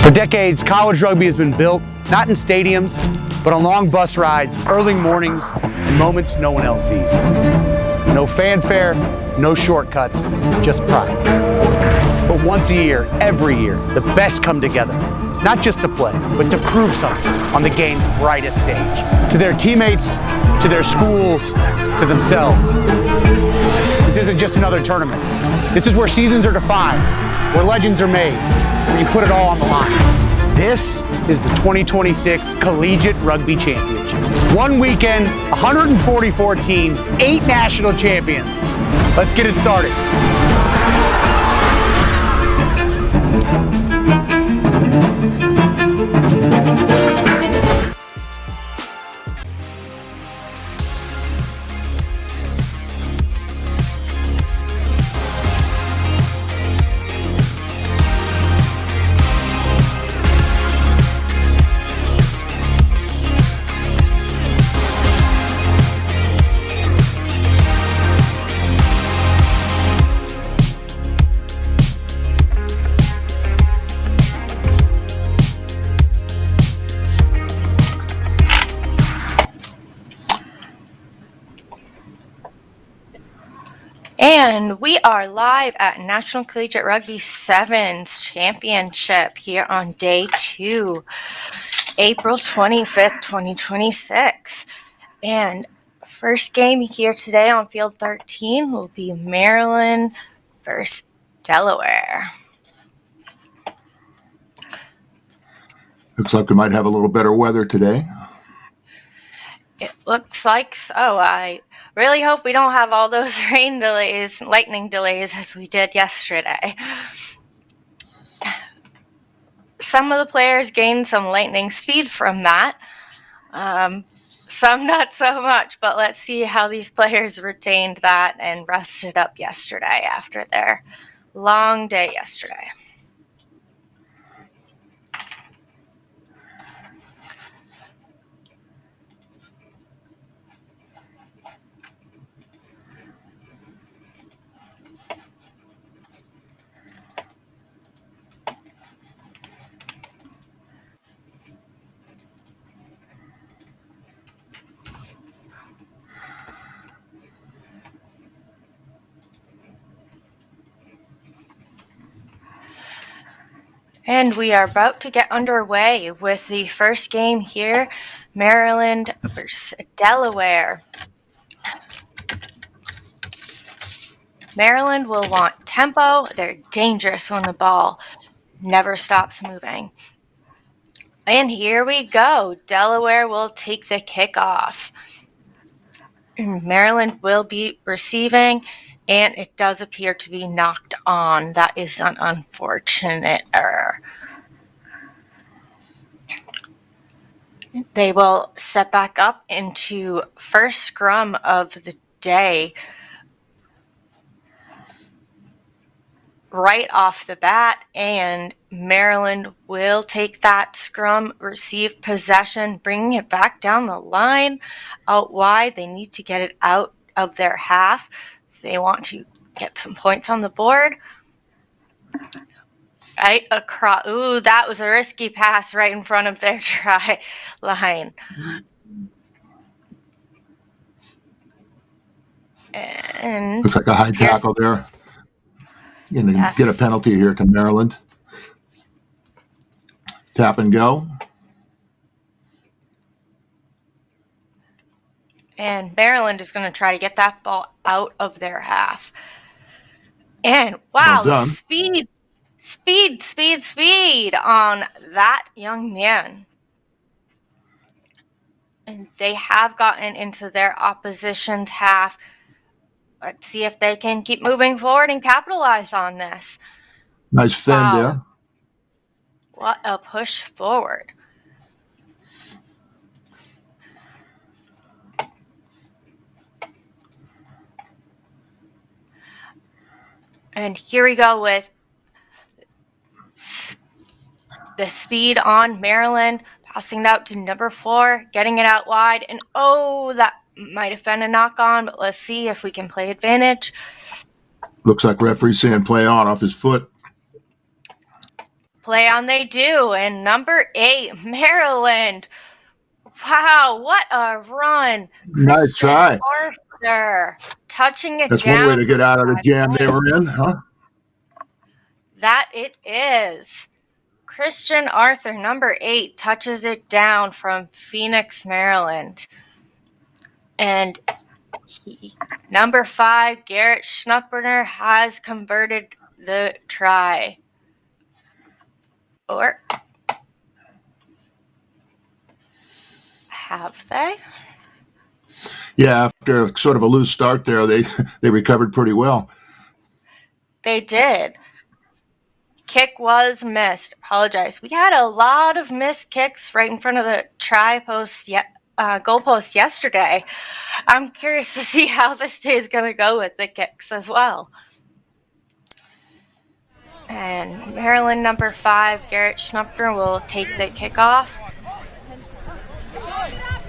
For decades, college rugby has been built not in stadiums, but on long bus rides, early mornings, and moments no one else sees. No fanfare, no shortcuts, just pride. But once a year, every year, the best come together, not just to play, but to prove something on the game's brightest stage. To their teammates, to their schools, to themselves. This isn't just another tournament. This is where seasons are defined, where legends are made, where you put it all on the line. This is the 2026 Collegiate Rugby Championship. One weekend, 144 teams, 8 national champions. Let's get it started. And we are live at National Collegiate Rugby Sevens Championship here on day 2, April 25th, 2026. And first game here today on field 13 will be Maryland versus Delaware. Looks like we might have a little better weather today. It looks like so. I really hope we don't have all those rain delays, lightning delays as we did yesterday. Some of the players gained some lightning speed from that. Some not so much, but let's see how these players retained that and rested up yesterday after their long day yesterday. And we are about to get underway with the first game here, Maryland versus Delaware. Maryland will want tempo. They're dangerous when the ball never stops moving. And here we go. Delaware will take the kickoff. Maryland will be receiving, and it does appear to be knocked on. That is an unfortunate error. They will set back up into first scrum of the day. Right off the bat, and Maryland will take that scrum, receive possession, bringing it back down the line, out wide. They need to get it out of their half if they want to get some points on the board. Right across. Ooh, that was a risky pass right in front of their try line. And looks like a high tackle there. And yes. Get a penalty here to Maryland. Tap and go. And Maryland is going to try to get that ball out of their half. And wow, Well done. speed on that young man. And they have gotten into their opposition's half. Let's see if they can keep moving forward and capitalize on this. Nice fend there. What a push forward. And here we go with the speed on Maryland, passing it out to number 4, getting it out wide. And oh, that might have been a knock on, but let's see if we can play advantage. Looks like referee saying play on off his foot. Play on they do. And number 8, Maryland. Wow, what a run. Nice try. Arthur touching it That's down. one way to get out of the jam they were in, huh? That it is. Christian Arthur, number 8, touches it down from Phoenix, Maryland. And number 5, Garrett Schnuppner, has converted the try. Or have they? Yeah, after sort of a loose start there, they recovered pretty well. They did. Kick was missed. Apologize. We had a lot of missed kicks right in front of the try post goal post yesterday. I'm curious to see how this day is going to go with the kicks as well. And Maryland number 5, Garrett Schnuppner, will take the kickoff.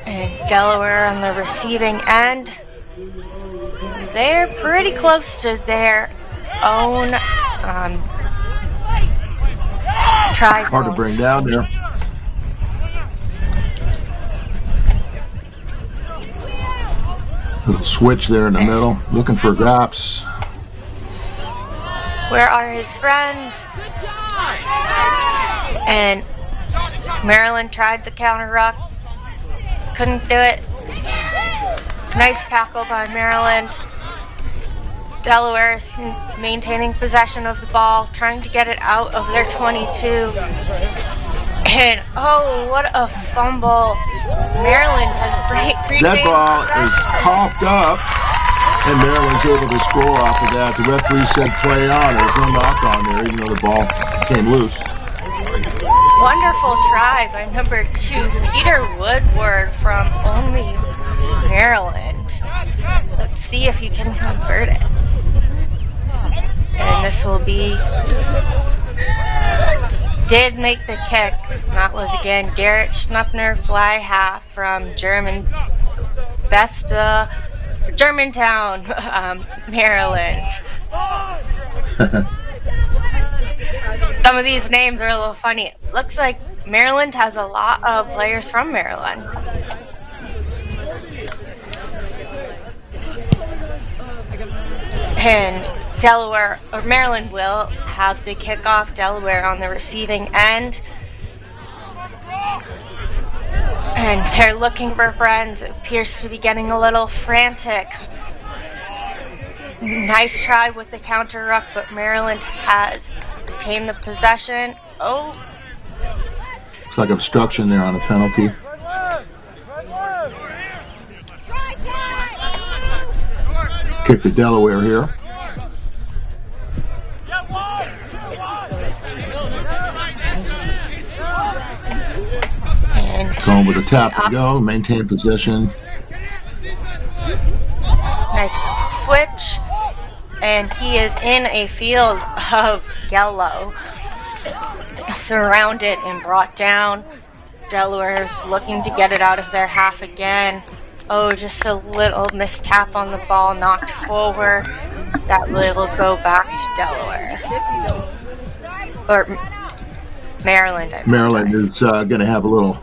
And Delaware on the receiving end. They're pretty close to their own try zone. Hard to bring down there. Little switch there in the middle, looking for gaps. Where are his friends? And Maryland tried the counter ruck. Couldn't do it. Nice tackle by Maryland. Delaware is maintaining possession of the ball, trying to get it out of their 22. And, oh, what a fumble. Maryland has regained That ball is possession. coughed up, and Maryland's able to score off of that. The referee said play on. There was no knock on there, even though the ball came loose. Wonderful try by number 2, Peter Woodward from only Maryland. Let's see if he can convert it. And this will be... did make the kick. And that was again Garrett Schnuppner, fly half from Germantown, Maryland. Some of these names are a little funny. It looks like Maryland has a lot of players from Maryland. And Delaware, or Maryland, will have the kickoff. Delaware on the receiving end. And they're looking for friends. It appears to be getting a little frantic. Nice try with the counter ruck, but Maryland has retained the possession. Oh. Looks like obstruction there on a penalty. Kick to Delaware here. And Going with a tap and go, maintain possession. nice switch. And he is in a field of yellow. Surrounded and brought down. Delaware's looking to get it out of their half again. Oh, just a little mistap on the ball, knocked forward. That will go back to Delaware. Or Maryland, I Maryland apologize. is going to have a little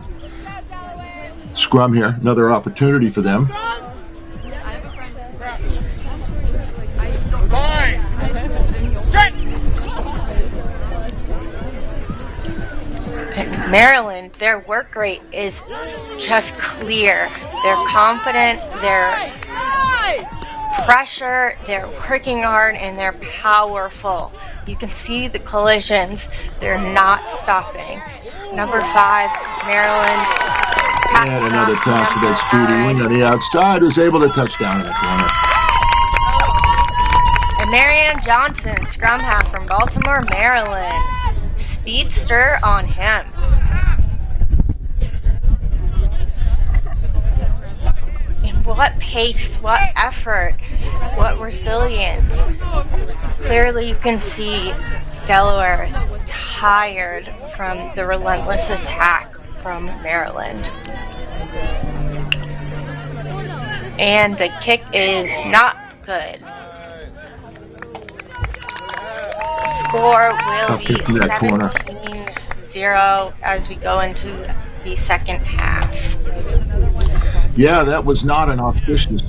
scrum here. Another opportunity for them. And Maryland, their work rate is just clear. They're confident, they're pressure, they're working hard, and they're powerful. You can see the collisions. They're not stopping. Number 5, Maryland. And another toss for that speedy wing on the outside, who's able to touch down in the corner. And Marianne Johnson, scrum half from Baltimore, Maryland. Speedster on him. And what pace, what effort, what resilience. Clearly you can see Delaware is tired from the relentless attack from Maryland. And the kick is not good. Score will Tough be kick to that corner. 17-0 as we go into the second half. Yeah, that was not an auspicious.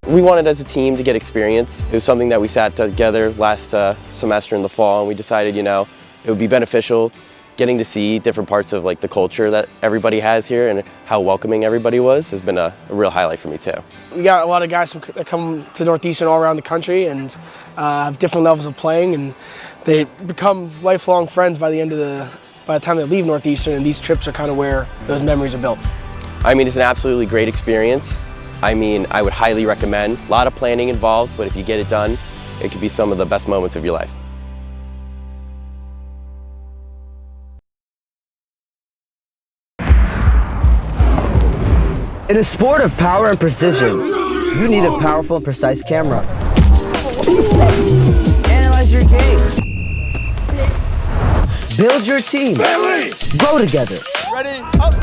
We wanted as a team to get experience. It was something that we sat together last semester in the fall, and we decided, it would be beneficial getting to see different parts of the culture that everybody has here and how welcoming everybody was has been a real highlight for me too. We got a lot of guys that come to Northeastern all around the country and have different levels of playing, and they become lifelong friends by the time they leave Northeastern, and these trips are kind of where those memories are built. It's an absolutely great experience. I would highly recommend. A lot of planning involved, but if you get it done, it could be some of the best moments of your life. In a sport of power and precision, you need a powerful and precise camera. Analyze your game. Build your team. Grow together. Ready? Up.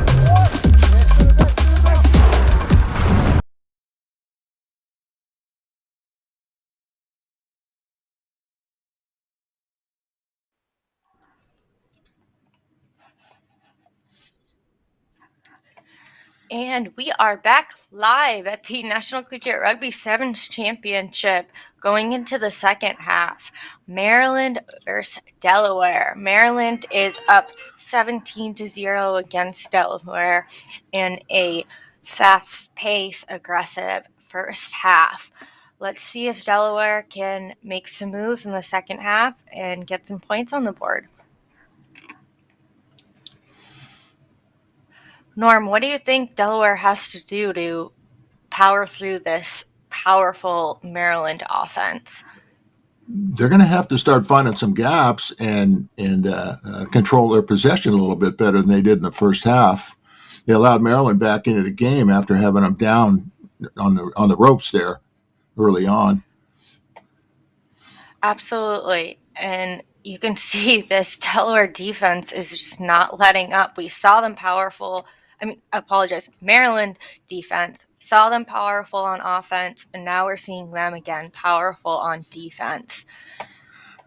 And we are back live at the National Collegiate Rugby Sevens Championship going into the second half. Maryland versus Delaware. Maryland is up 17-0 against Delaware in a fast-paced, aggressive first half. Let's see if Delaware can make some moves in the second half and get some points on the board. Norm, what do you think Delaware has to do to power through this powerful Maryland offense? They're going to have to start finding some gaps and control their possession a little bit better than they did in the first half. They allowed Maryland back into the game after having them down on the ropes there early on. Absolutely. And you can see this Delaware defense is just not letting up. We saw them Maryland defense. We saw them powerful on offense, and now we're seeing them again powerful on defense.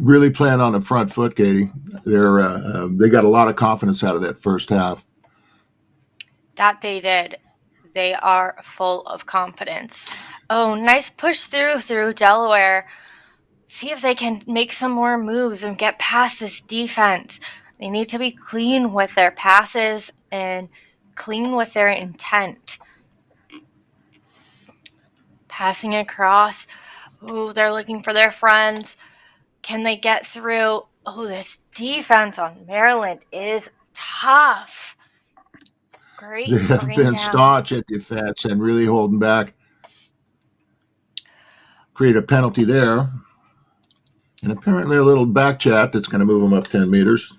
Really playing on the front foot, Katie. They got a lot of confidence out of that first half. That they did. They are full of confidence. Oh, nice push through Delaware. See if they can make some more moves and get past this defense. They need to be clean with their passes and clean with their intent. Passing across. Ooh, they're looking for their friends. Can they get through? Oh, this defense on Maryland is tough. Great. They have been staunch at defense and really holding back. Create a penalty there. And apparently a little back chat that's going to move them up 10 meters.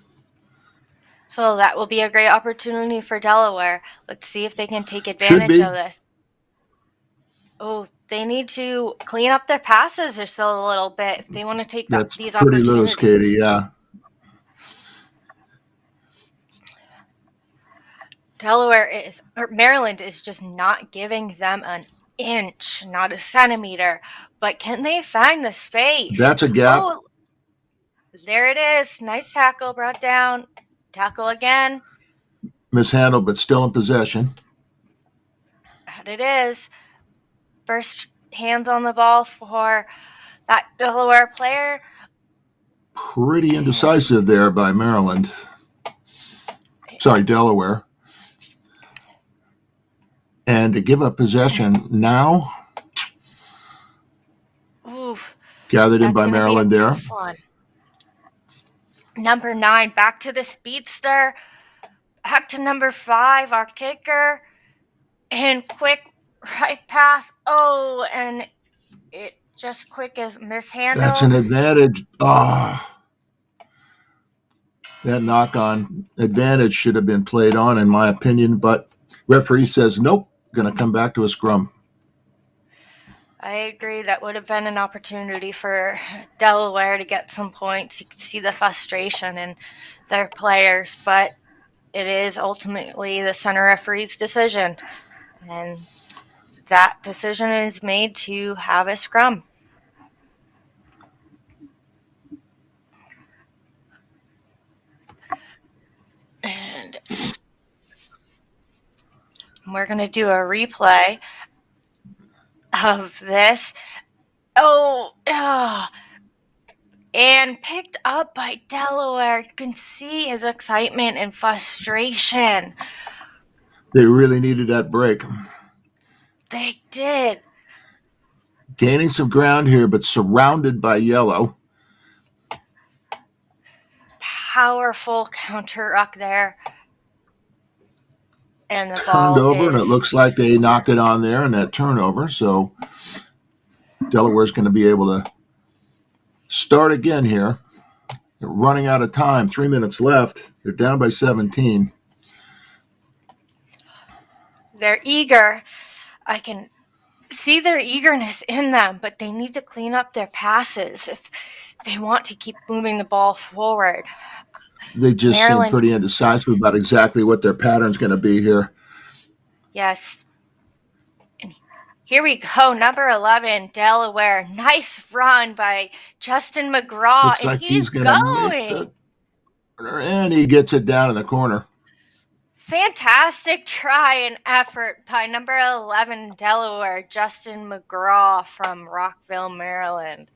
So that will be a great opportunity for Delaware. Let's see if they can take advantage of this. Oh, they need to clean up their passes just a little bit if they want to take these opportunities. That's pretty loose, Katie, yeah. Maryland is just not giving them an inch, not a centimeter. But can they find the space? That's a gap. Oh, there it is. Nice tackle, brought down. Tackle again. Mishandled, but still in possession. And it is. First hands on the ball for that Delaware player. Pretty indecisive there by Maryland. Sorry, Delaware. And to give up possession now. Oof. Gathered in by Maryland there. Number 9, back to the speedster. Back to number 5, our kicker. And quick right pass. Oh, and it just quick as mishandled. That's an advantage. That knock-on advantage should have been played on, in my opinion, but referee says, nope, going to come back to a scrum. I agree. That would have been an opportunity for Delaware to get some points. You could see the frustration in their players, but it is ultimately the center referee's decision. And that decision is made to have a scrum. And we're going to do a replay of this. And picked up by Delaware. You can see his excitement and frustration. They really needed that break. They did. Gaining some ground here, but surrounded by yellow. Powerful counter ruck there. And the ball Turned over, and it is looks like they knocked it on there in that turnover. So Delaware's going to be able to start again here. They're running out of time. 3 minutes left. They're down by 17. they're eager. I can see their eagerness in them, but they need to clean up their passes if they want to keep moving the ball forward. They just Maryland- seem pretty indecisive about exactly what their pattern's going to be here. Yes. And here we go, number 11, Delaware. Nice run by Justin McGraw, Looks and like he's gonna going. make the, and he gets it down in the corner. Fantastic try and effort by number 11, Delaware, Justin McGraw from Rockville, Maryland.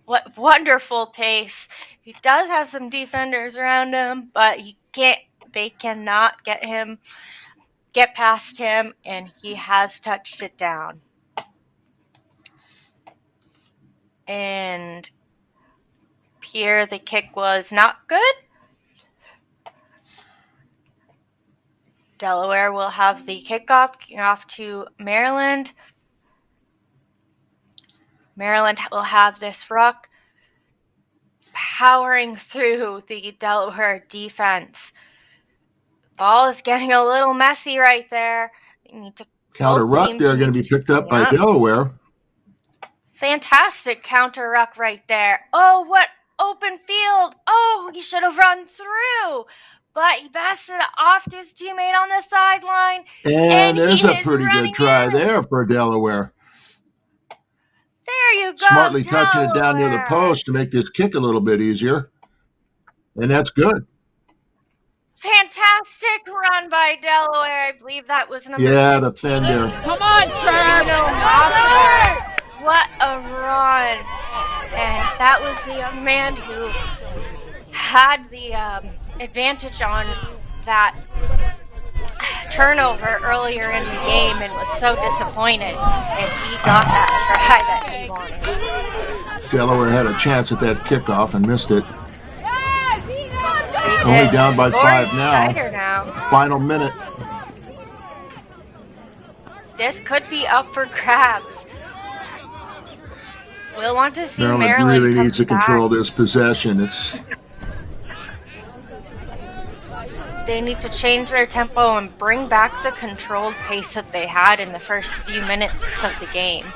What wonderful pace. He does have some defenders around him, but they cannot get past him, and he has touched it down. And here the kick was not good. Delaware will have the kickoff off to Maryland. Maryland will have this ruck powering through the Delaware defense. Ball is getting a little messy right there. They need to Counter both ruck teams there going to need be picked up by clean up. Delaware. Fantastic counter ruck right there. Oh, what open field. Oh, he should have run through. But he passed it off to his teammate on the sideline. And there's he a is pretty running good try in. there for Delaware. There you go, Smartly touching it down near the Delaware. post to make this kick a little bit easier. And that's good. Fantastic run by Delaware. I believe that was number Yeah, 15. the fender. Come on, Trevor! Juno Moffler. What a run. And that was the young man who had the advantage on that turnover earlier in the game and was so disappointed. And he got that try that he wanted. Delaware had a chance at that kickoff and missed it. They Only did. down The by score 5 is now. staggered now. Final minute. This could be up for grabs. We'll want to see Maryland Maryland really come needs to back. control this possession. They need to change their tempo and bring back the controlled pace that they had in the first few minutes of the game.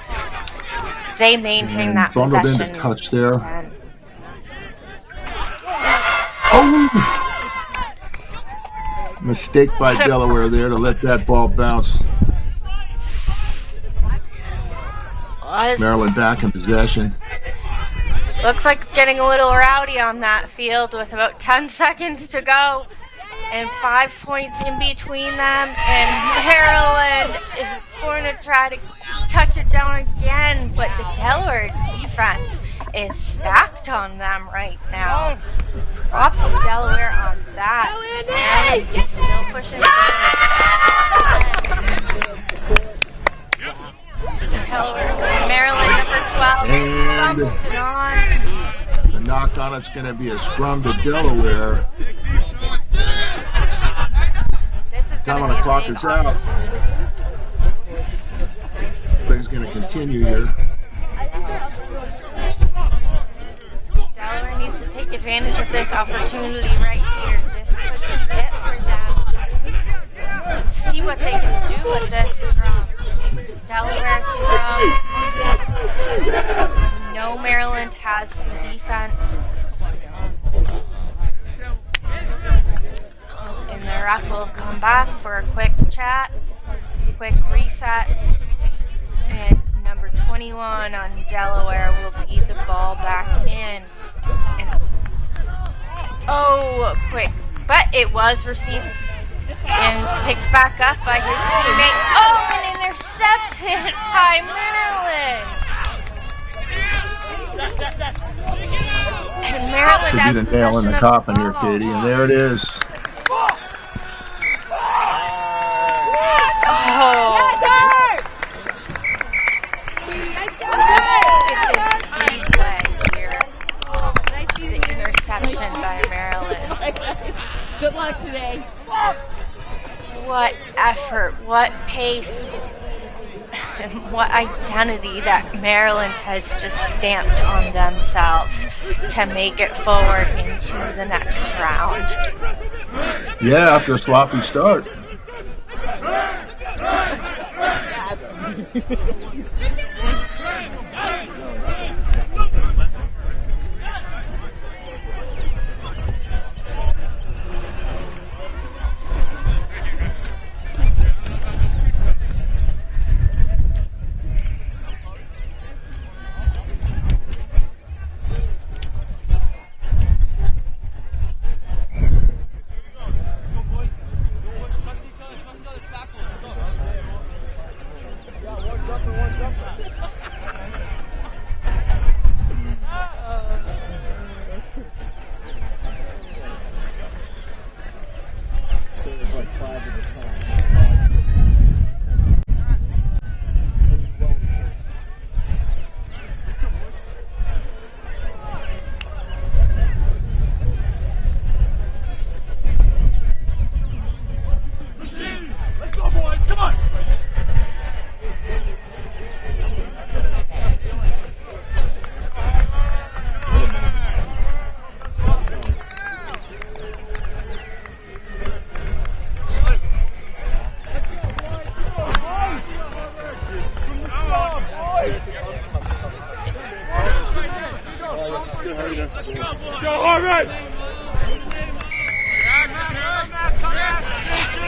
So they maintain that Bundled possession. into touch there. And Oh! Mistake by Delaware there to let that ball bounce. Maryland back in possession. looks like it's getting a little rowdy on that field with about 10 seconds to go and 5 points in between them. And Maryland is going to try to touch it down again, but the Delaware defense is stacked on them right now. Props to Delaware on that. Maryland is still pushing Maryland number 12 And fumbles it on. the knock on it's going to be a scrum to Delaware. This is Time going on to the be clock a big is out. opportunity. Play's going to continue here. Delaware needs to take advantage of this opportunity right here. This could be it for them. Let's see what they can do with this scrum. Delaware scrum. No, Maryland has the defense. And the ref will come back for a quick chat, quick reset. And number 21 on Delaware will feed the ball back in. And, oh, quick. But it was received and picked back up by his teammate. Oh, and intercepted by Maryland. And Maryland Could has be the nail in possession the of coffin the here, ball. Katie, and there it is. Oh. Look at this replay here. The interception by Maryland. Good luck today. What effort, what pace, and what identity that Maryland has just stamped on themselves to make it forward into the next round. Yeah, after a sloppy start.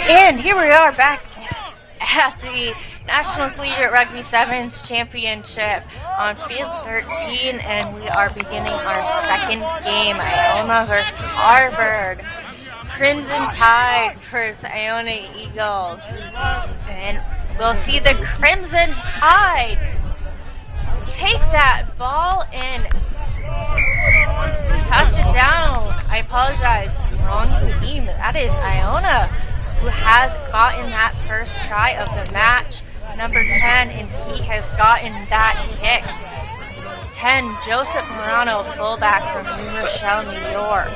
And here we are back at the National Collegiate Rugby Sevens Championship on Field 13, and we are beginning our second game, Iona versus Harvard. Crimson Tide versus Iona Eagles. And we'll see the Crimson Tide take that ball and touch it down. I apologize, wrong team. That is Iona, who has gotten that first try of the match, number 10, and he has gotten that kick. 10, Joseph Morano, fullback from New Rochelle, New York.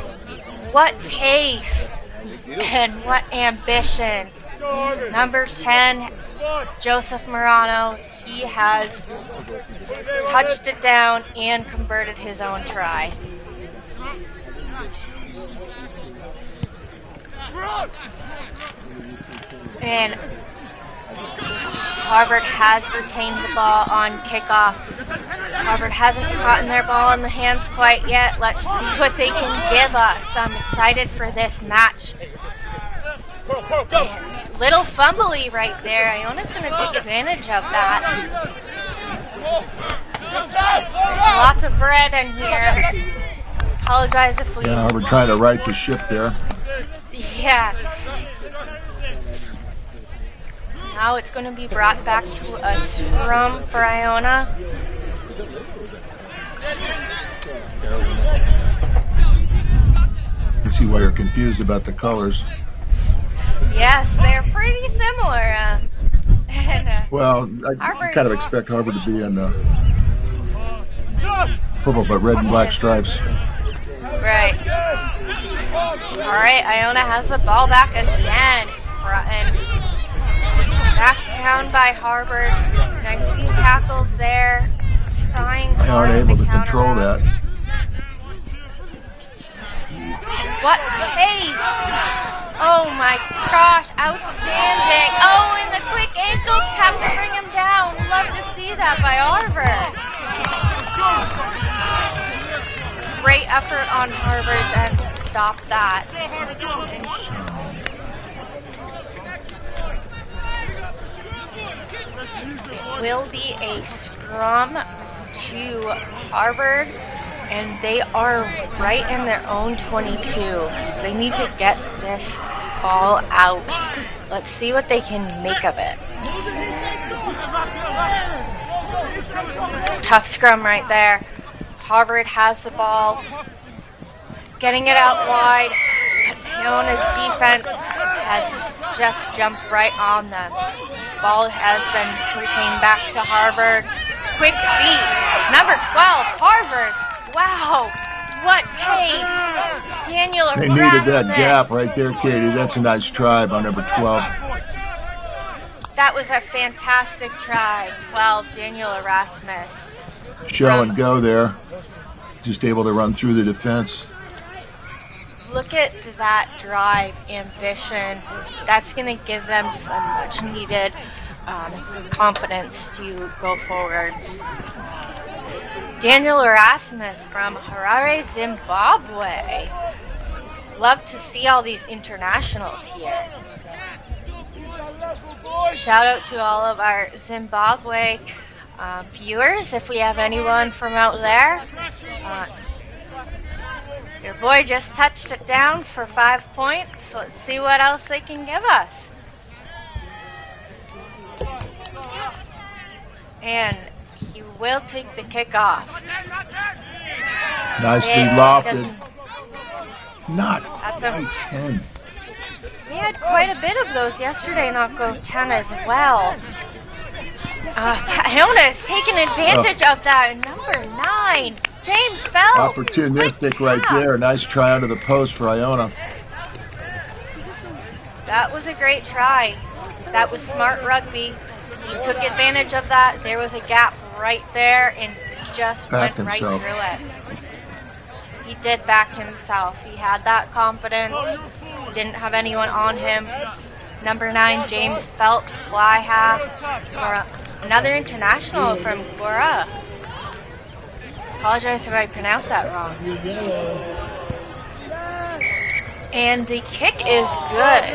What pace and what ambition. Number 10, Joseph Morano, he has touched it down and converted his own try. And Harvard has retained the ball on kickoff. Harvard hasn't gotten their ball in the hands quite yet. Let's see what they can give us. I'm excited for this match. And little fumbly right there. Iona's going to take advantage of that. There's lots of red in here. Apologize if we... Yeah, Harvard trying to right the ship there. Yeah. Now it's going to be brought back to a scrum for Iona. You see why you're confused about the colors. Yes, they're pretty similar. Well, I kind of expect Harvard to be in purple, but red and black stripes. Right. All right, Iona has the ball back again. And back down by Harvard. Nice few tackles there. Trying They aren't hard able the to control that. counterattacks. What pace! Oh my gosh, outstanding! Oh, and the quick ankle tap to bring him down. Love to see that by Harvard. Great effort on Harvard's end to stop that. And it will be a scrum to Harvard, and they are right in their own 22. They need to get this ball out. Let's see what they can make of it. Tough scrum right there. Harvard has the ball, getting it out wide. Iona's defense has just jumped right on them. Ball has been retained back to Harvard. Quick feet. Number 12, Harvard. Wow, what pace. Daniel Erasmus. They needed that gap right there, Katie. That's a nice try by number 12. That was a fantastic try. 12, Daniel Erasmus. Show and go there. Just able to run through the defense. Look at that drive, ambition. That's going to give them some much needed confidence to go forward. Daniel Erasmus from Harare, Zimbabwe. Love to see all these internationals here. Shout out to all of our Zimbabwe viewers, if we have anyone from out there. Your boy just touched it down for 5 points. Let's see what else they can give us. And he will take the kick off. Nicely lofted. Not quite 10. We had quite a bit of those yesterday, not go 10 as well. Iona is taking advantage of that. Number 9, James Phelps. Opportunistic right there. Nice try under the post for Iona. That was a great try. That was smart rugby. He took advantage of that. There was a gap right there and just Backed went himself. right through it. He did back himself. He had that confidence. Didn't have anyone on him. Number 9, James Phelps, fly half for another international from Gora. Apologize if I pronounced that wrong. And the kick is good.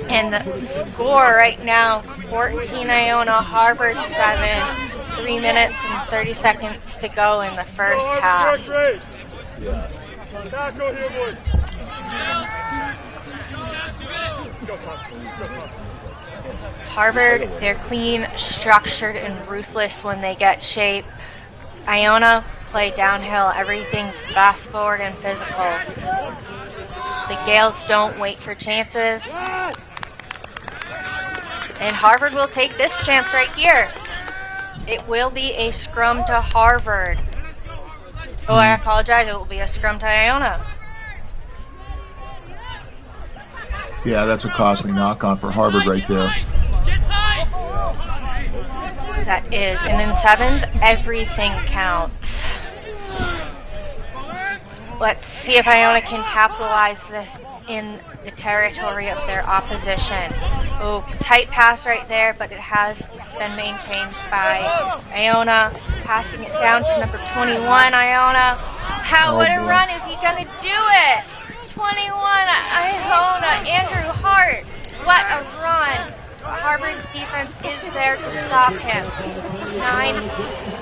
And the score right now, 14 Iona, Harvard 7. 3 minutes and 30 seconds to go in the first half. Harvard, they're clean, structured, and ruthless when they get shape. Iona play downhill. Everything's fast forward and physicals. The Gales don't wait for chances. And Harvard will take this chance right here. It will be a scrum to Harvard. Oh, I apologize. It will be a scrum to Iona. Yeah, that's a costly knock-on for Harvard right there. That is. And in 7th, everything counts. Let's see if Iona can capitalize this in the territory of their opposition. Oh, tight pass right there, but it has been maintained by Iona. Passing it down to number 21, Iona. What a run. Is he going to do it? 21, Iona, Andrew Hart. What a run. Harvard's defense is there to stop him. 9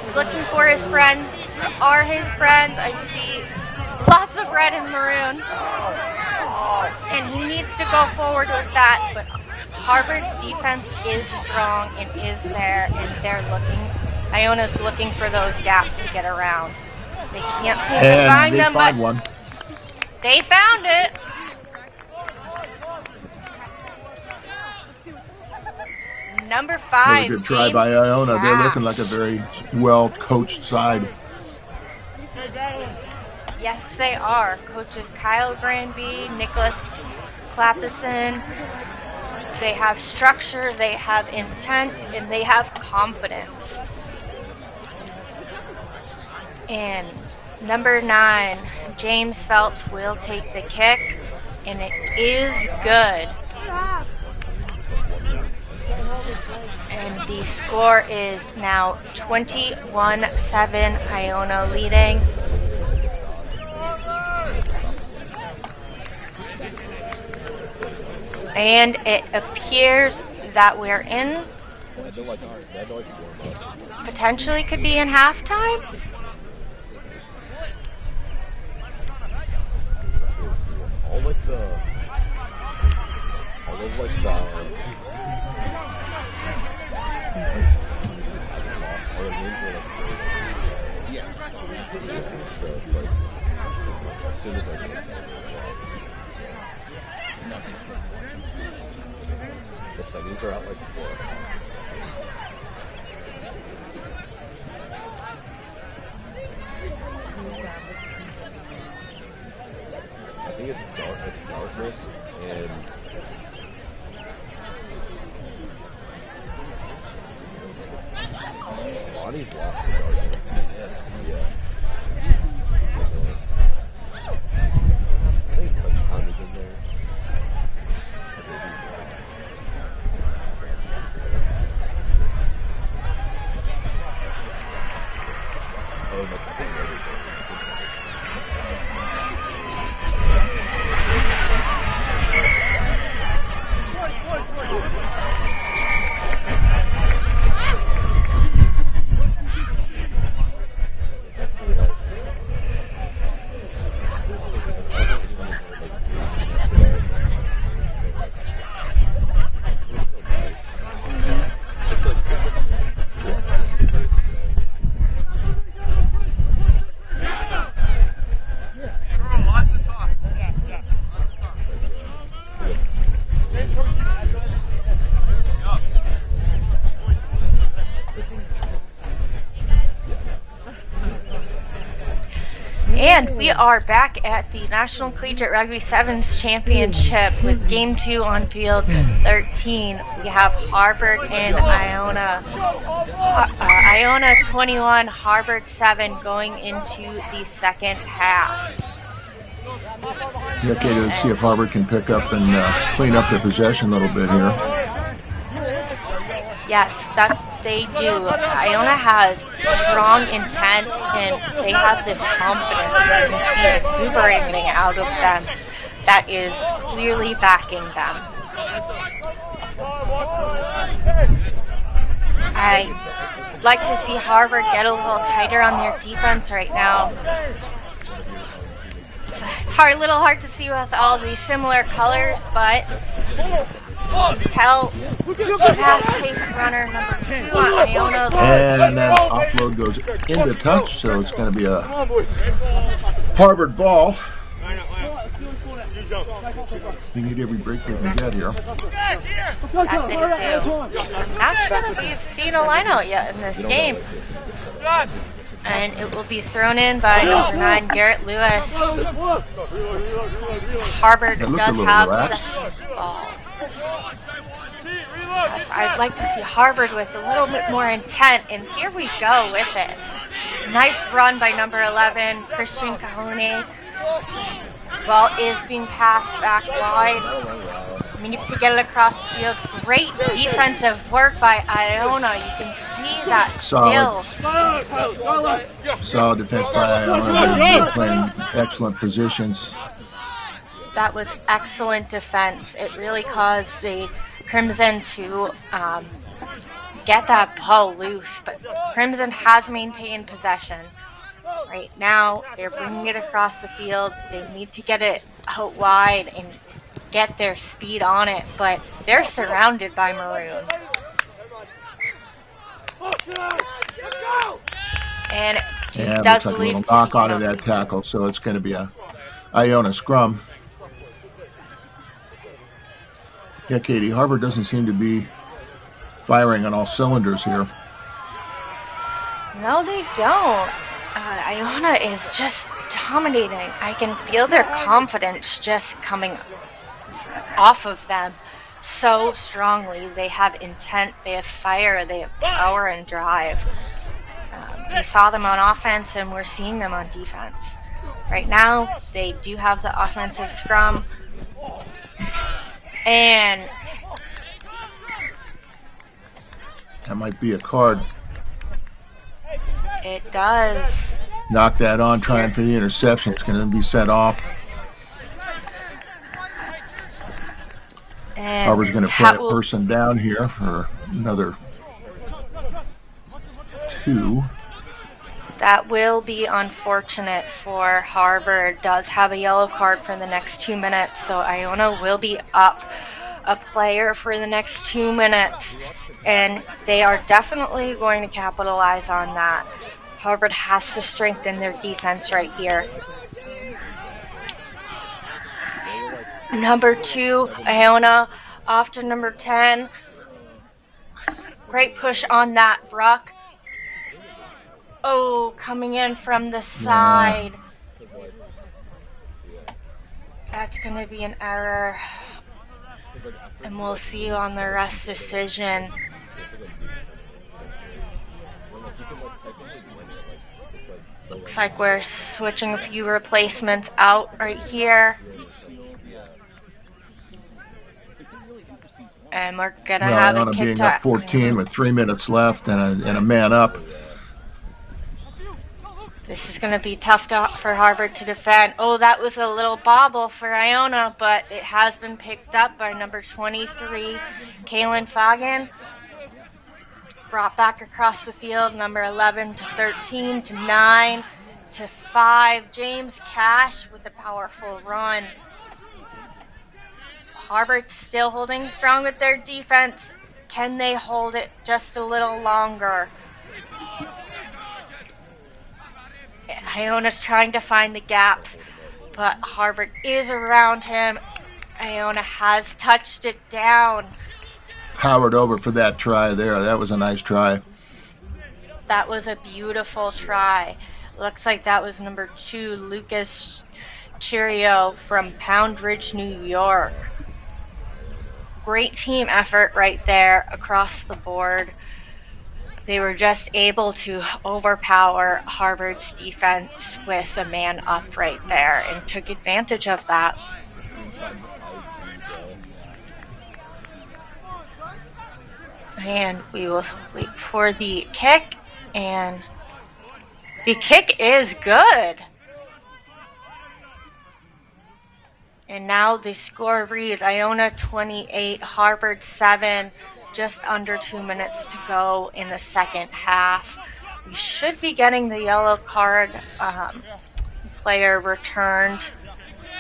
is looking for his friends. Are his friends? I see lots of red and maroon. And he needs to go forward with that, but Harvard's defense is strong and is there, and they're looking. Iona's looking for those gaps to get around. They can't seem to find them, but one. they found it. Number 5. Really good try by Iona. They're looking like a very well-coached side. Yes, they are. Coaches Kyle Granby, Nicholas Clappison. They have structure, they have intent, and they have confidence. And Number 9, James Phelps will take the kick, and it is good. And the score is now 21-7, Iona leading. And it appears that we're in, potentially could be in halftime. These are out like 4. I think it's darkness and Bonnie's lost the darkness. Yeah. I think it's like Tommy's in there. And we are back at the National Collegiate Rugby Sevens Championship with Game 2 on field 13. We have Harvard and Iona. Iona 21, Harvard 7 going into the second half. Yeah, Katie, let's see if Harvard can pick up and clean up their possession a little bit here. Yes, they do. Iona has strong intent and they have this confidence. You can see it exuberating out of them that is clearly backing them. I'd like to see Harvard get a little tighter on their defense right now. It's a little hard to see with all these similar colors, but tell the fast-paced runner number 2 on Iona. And then offload goes into touch, so it's going to be a Harvard ball. They need every break they can get here. That they do. I'm not sure that we've seen a lineout yet in this game. And it will be thrown in by number 9, Garrett Lewis. Harvard does have possession of the ball. Yes, I'd like to see Harvard with a little bit more intent, and here we go with it. Nice run by number 11, Christian Cahone. Ball is being passed back wide. Needs to get it across the field. Great defensive work by Iona. You can see that still. Solid defense by Iona. They're playing excellent positions. That was excellent defense. It really caused the Crimson to get that ball loose, but Crimson has maintained possession. Right now, they're bringing it across the field. They need to get it out wide and get their speed on it, but they're surrounded by Maroon. And he does looks like a believe little knock onto that tackle, so it's going to be a Iona scrum. Yeah, Katie, Harvard doesn't seem to be firing on all cylinders here. No, they don't. Iona is just dominating. I can feel their confidence just coming off of them so strongly. They have intent, they have fire, they have power and drive. We saw them on offense and we're seeing them on defense. Right now, they do have the offensive scrum. And That might be a card. it does. Knock that on, trying for the interception. It's going to be set off. And Harvard's going to play that a will- person down here for another 2. That will be unfortunate for Harvard. Does have a yellow card for the next 2 minutes, so Iona will be up a player for the next 2 minutes, and they are definitely going to capitalize on that. Harvard has to strengthen their defense right here. Number 2, Iona, off to number 10. Great push on that ruck. Oh, coming in from the side. That's going to be an error. And we'll see on the rest decision. Looks like we're switching a few replacements out right here. And we're going to have Iona it being kicked up out. 14 with 3 minutes left and a man up. This is going to be tough for Harvard to defend. Oh, that was a little bobble for Iona, but it has been picked up by number 23, Kaylin Fagan. Brought back across the field, number 11 to 13 to 9 to 5. James Cash with a powerful run. Harvard still holding strong with their defense. Can they hold it just a little longer? Iona's trying to find the gaps, but Harvard is around him. Iona has touched it down. Powered over for that try there. That was a nice try. That was a beautiful try. Looks like that was number 2, Lucas Chirio from Pound Ridge, New York. Great team effort right there across the board. They were just able to overpower Harvard's defense with a man up right there and took advantage of that. And we will wait for the kick, and the kick is good. And now the score reads Iona 28, Harvard 7. Just under 2 minutes to go in the second half. We should be getting the yellow card player returned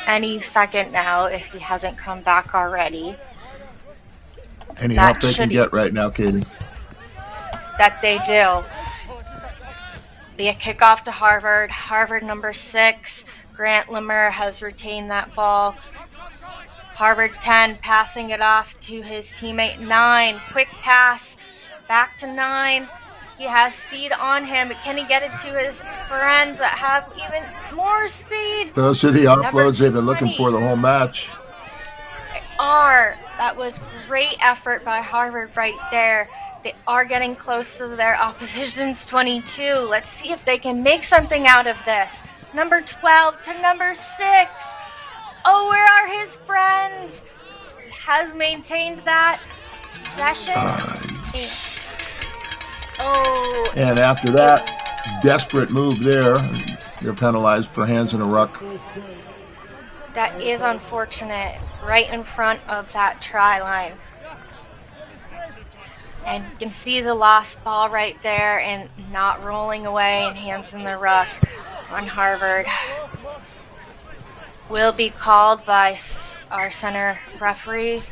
any second now if he hasn't come back already. Any That help they can should- get right now, Katie? That they do. Be a kickoff to Harvard. Harvard number 6, Grant Lemmer has retained that ball. Harvard 10 passing it off to his teammate 9. Quick pass back to 9. He has speed on him, but can he get it to his friends that have even more speed? Those are the Number offloads they've been looking 20. for the whole match. That was great effort by Harvard right there. They are getting close to their opposition's 22. Let's see if they can make something out of this. Number 12 to number 6. Oh, where are his friends? He has maintained that possession. And after that, desperate move there. They're penalized for hands in a ruck. That is unfortunate. Right in front of that try line. And you can see the lost ball right there and not rolling away and hands in the ruck on Harvard. Will be called by our center referee.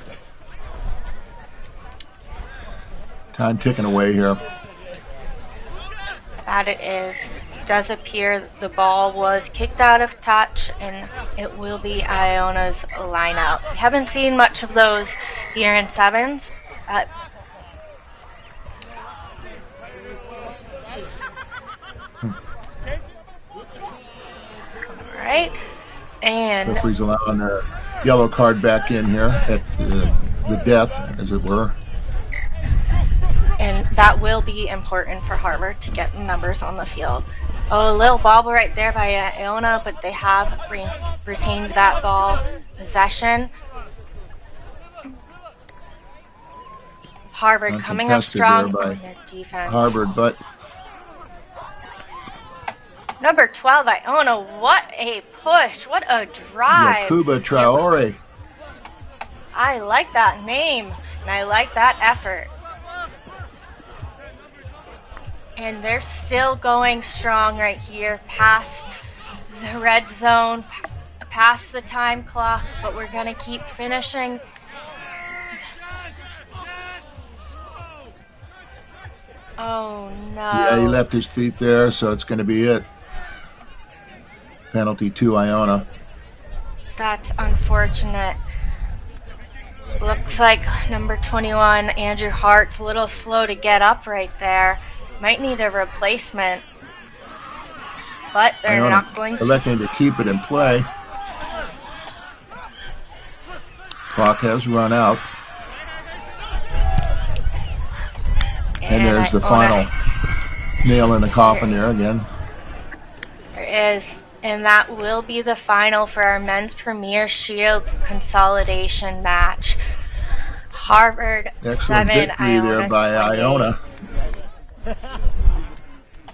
Time ticking away here. That it is. Does appear the ball was kicked out of touch, and it will be Iona's lineup. We haven't seen much of those here in sevens, but all right. And Referee's allowing a yellow card back in here at the death, as it were. And that will be important for Harvard to get numbers on the field. Oh, a little bobble right there by Iona, but they have retained that ball possession. Harvard coming up strong on their defense. Harvard, but number 12, Iona, what a push, what a drive. Yakuba Traore. I like that name, and I like that effort. And they're still going strong right here, past the red zone, past the time clock, but we're going to keep finishing. Oh, no. Yeah, he left his feet there, so it's going to be it. Penalty to Iona. That's unfortunate. Looks like number 21, Andrew Hart's a little slow to get up right there. Might need a replacement. But they're Iona not going to. electing to keep it in play. Clock has run out. And there's the final nail in the coffin there again. There is. And that will be the final for our Men's Premier Shield consolidation match. Harvard Excellent 7, victory Iona there by 28. Iona.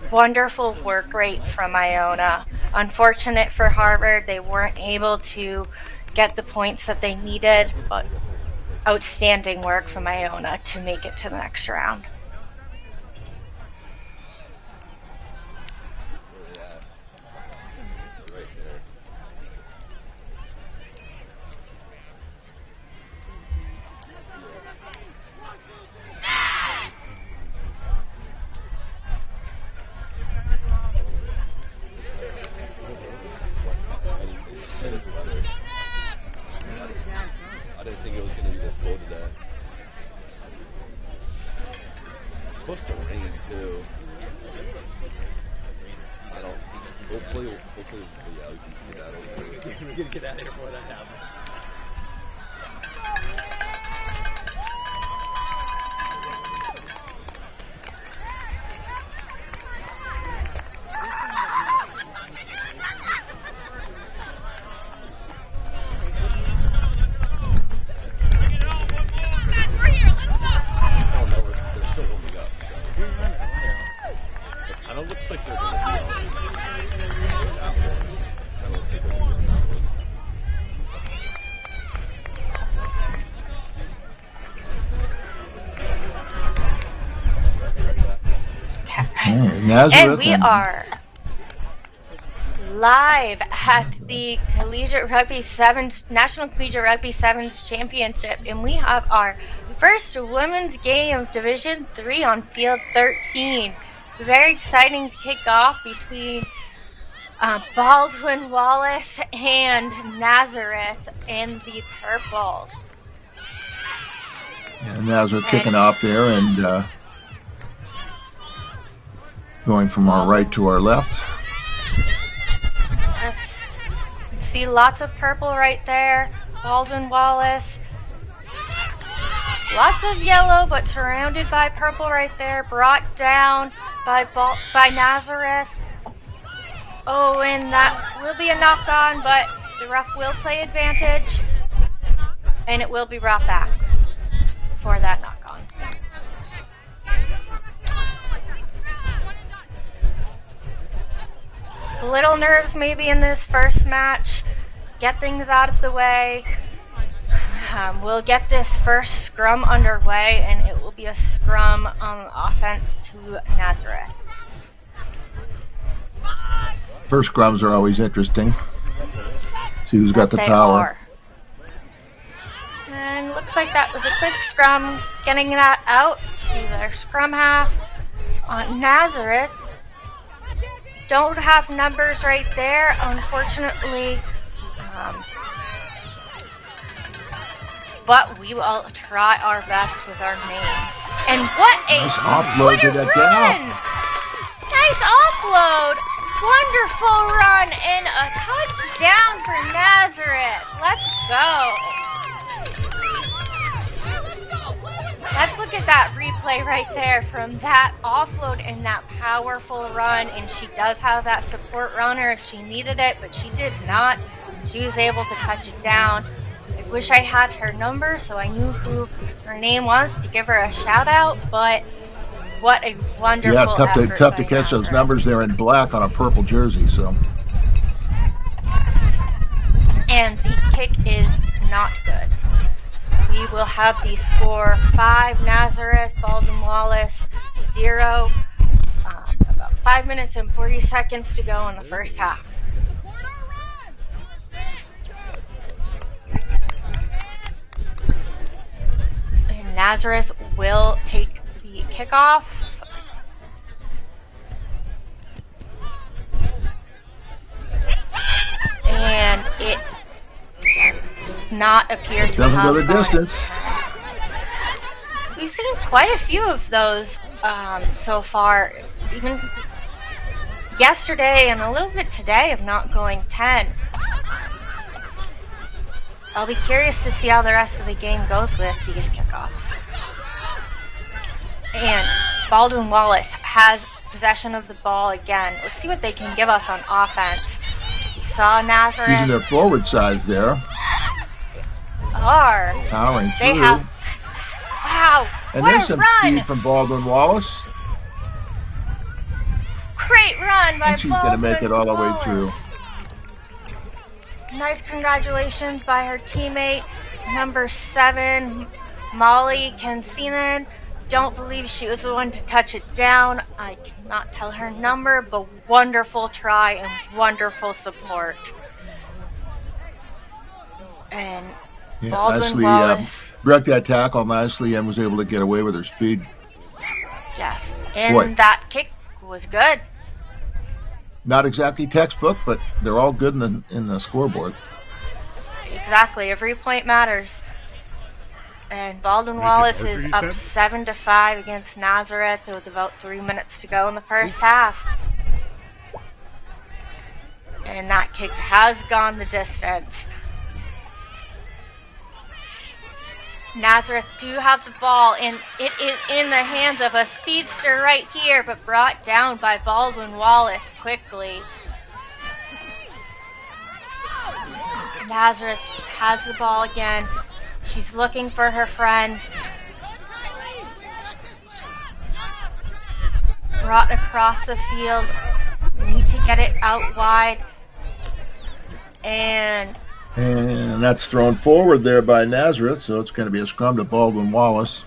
Wonderful work rate from Iona. Unfortunate for Harvard, they weren't able to get the points that they needed, but outstanding work from Iona to make it to the next round. I didn't think it was going to be this cold today. It's supposed to rain too. I don't. Hopefully, yeah, we can see that over here. We're gonna get out of here before that happens. Looks like they're going to be on. Nazareth And we are live at the Collegiate Rugby Sevens National Collegiate Rugby Sevens Championship, and we have our first women's game of Division 3 on field 13. Very exciting to kick off between Baldwin, Wallace, and Nazareth in the purple. Yeah, Nazareth kicking off there and going from our right to our left. Yes, you can see lots of purple right there. Baldwin, Wallace. Lots of yellow, but surrounded by purple right there. Brought down by Nazareth. Oh, and that will be a knock-on, but the ref will play advantage, and it will be brought back for that knock-on. A little nerves maybe in this first match. Get things out of the way. We'll get this first scrum underway, and it will be a scrum on offense to Nazareth. First scrums are always interesting. See who's got the They power. are. And looks like that was a quick scrum, getting that out to their scrum half. Nazareth don't have numbers right there, unfortunately. But we will try our best with our names. And what a Nice offload what to a that run! gap. Nice offload. Wonderful run and a touchdown for Nazareth. Let's go. Let's look at that replay right there from that offload and that powerful run. And she does have that support runner if she needed it, but she did not. She was able to touch it down. I wish I had her number so I knew who her name was to give her a shout out, but what a wonderful effort tough to by catch those Nazareth. numbers there in black on a purple jersey. So Yes. And the kick is not good. So we will have the score 5 Nazareth, Baldwin Wallace 0. About 5 minutes and 40 seconds to go in the first half. And Nazareth will take the kickoff. And it does not appear to doesn't have go the gone. distance. We've seen quite a few of those so far, even yesterday and a little bit today of not going 10. I'll be curious to see how the rest of the game goes with these kickoffs. And Baldwin Wallace has possession of the ball again. Let's see what they can give us on offense. We saw Nazareth. Using their forward side there, powering They through. have. Wow! And what there's a some run! speed from Baldwin Wallace. Great run by And she's going to make it all the way through. Wallace. Nice congratulations by her teammate, number 7, Molly Kansinen. Don't believe she was the one to touch it down. I cannot tell her number, but wonderful try and wonderful support. And Yeah, Baldwin nicely Wallace, broke that tackle nicely and was able to get away with her speed. yes, and Boy. that kick was good. Not exactly textbook, but they're all good in the scoreboard. Exactly, every point matters. And Baldwin Wallace is up 7-5 against Nazareth with about 3 minutes to go in the first half. And that kick has gone the distance. Nazareth do have the ball, and it is in the hands of a speedster right here, but brought down by Baldwin Wallace quickly. Nazareth has the ball again. She's looking for her friends. Brought across the field. We need to get it out wide. And that's thrown forward there by Nazareth, so it's going to be a scrum to Baldwin Wallace.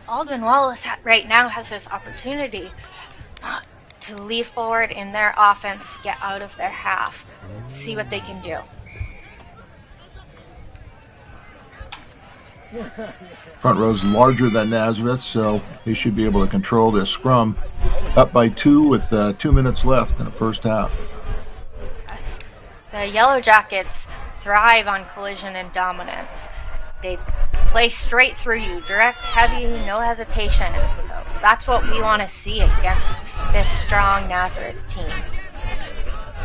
Baldwin Wallace right now has this opportunity to lead forward in their offense to get out of their half, see what they can do. Front row's larger than Nazareth, so they should be able to control this scrum. Up by 2 with 2 minutes left in the first half. Yes. The Yellow Jackets thrive on collision and dominance. They play straight through you, direct, heavy, no hesitation. So that's what we want to see against this strong Nazareth team.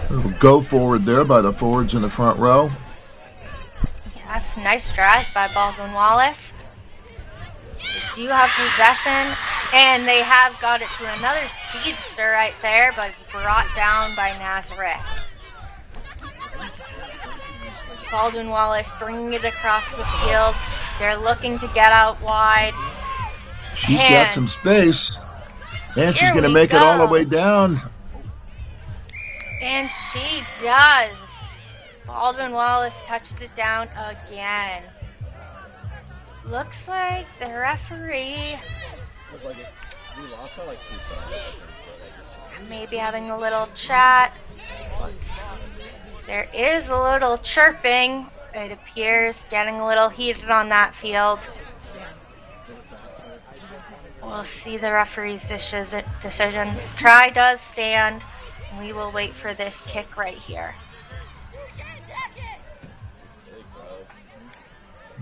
A little go forward there by the forwards in the front row. Yes, nice drive by Baldwin Wallace. They do have possession, and they have got it to another speedster right there, but it's brought down by Nazareth. Baldwin Wallace bringing it across the field. They're looking to get out wide. She's got some space, and she's going to make it all the way down. And she does. Baldwin Wallace touches it down again. Looks like the referee maybe having a little chat. There is a little chirping. It appears getting a little heated on that field. We'll see the referee's decision. Try does stand. We will wait for this kick right here.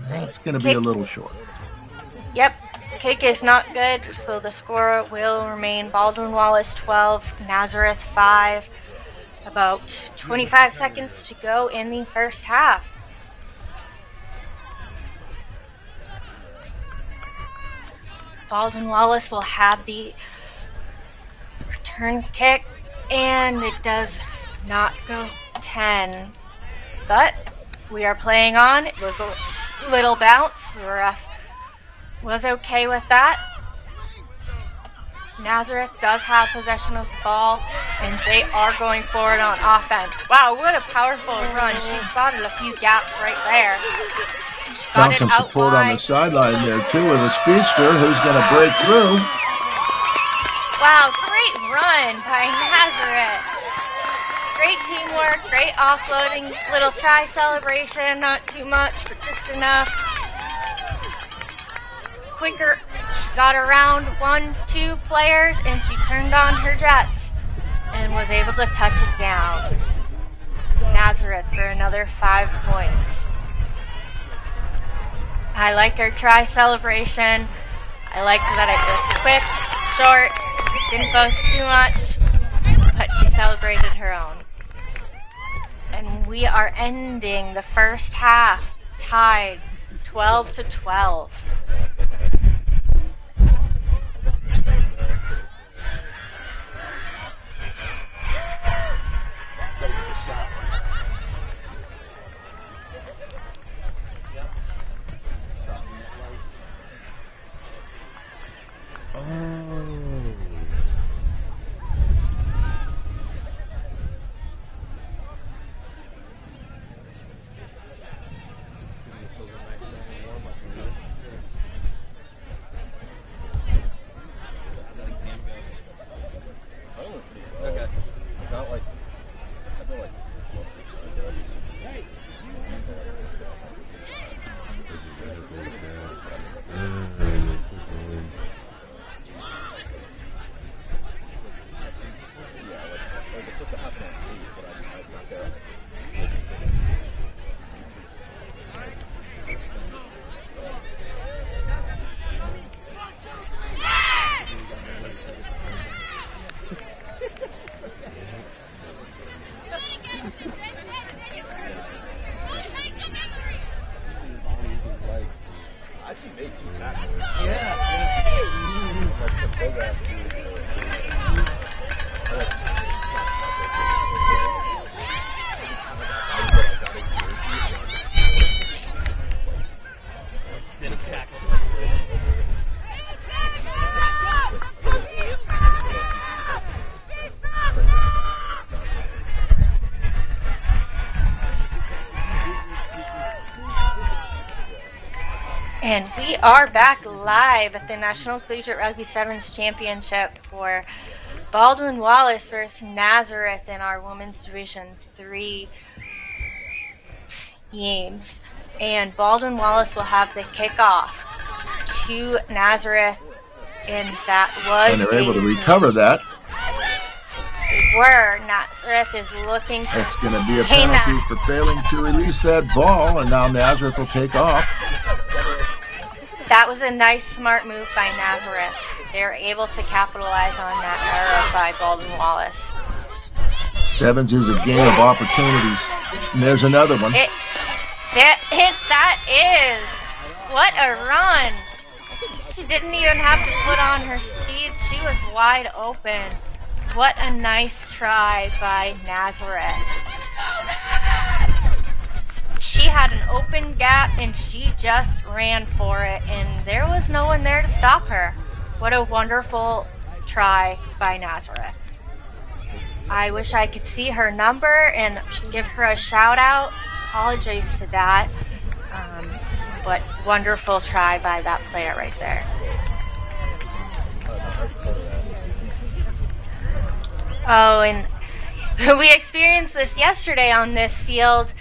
That's going to be a little short. Yep, kick is not good, so the score will remain Baldwin Wallace 12, Nazareth 5. About 25 seconds to go in the first half. Baldwin Wallace will have the return kick, and it does not go 10. But we are playing on. It was a little bounce. The ref was okay with that. Nazareth does have possession of the ball, and they are going forward on offense. Wow, what a powerful run. She spotted a few gaps right there. She got Found it some out support on the wide. sideline there, too, with a speedster who's going to break through. Wow, great run by Nazareth. Great teamwork, great offloading, little try celebration, not too much, but just enough. Quicker, she got around 1-2 players, and she turned on her jets and was able to touch it down. Nazareth for another 5 points. I like her try celebration. I liked that it was quick, short, didn't boast too much, but she celebrated her own. And we are ending the first half tied 12-12. Gotta get the shots. Okay. Not like, I feel like. I see big, she's happy. Yeah. That's the program. And we are back live at the National Collegiate Rugby Sevens Championship for Baldwin Wallace versus Nazareth in our Women's Division 3 teams. And Baldwin Wallace will have the kickoff to Nazareth, and that was And they're able to recover that. Where Nazareth is looking to That's going to be a gain penalty that. for failing to release that ball, and now Nazareth will take off. That was a nice, smart move by Nazareth. They were able to capitalize on that error by Baldwin Wallace. Sevens is a game of opportunities. And there's another one. That is. What a run. She didn't even have to put on her speed. She was wide open. What a nice try by Nazareth. She had an open gap and she just ran for it, and there was no one there to stop her. What a wonderful try by Nazareth. I wish I could see her number and give her a shout out. Apologize to that. But wonderful try by that player right there. Oh, and we experienced this yesterday on this field.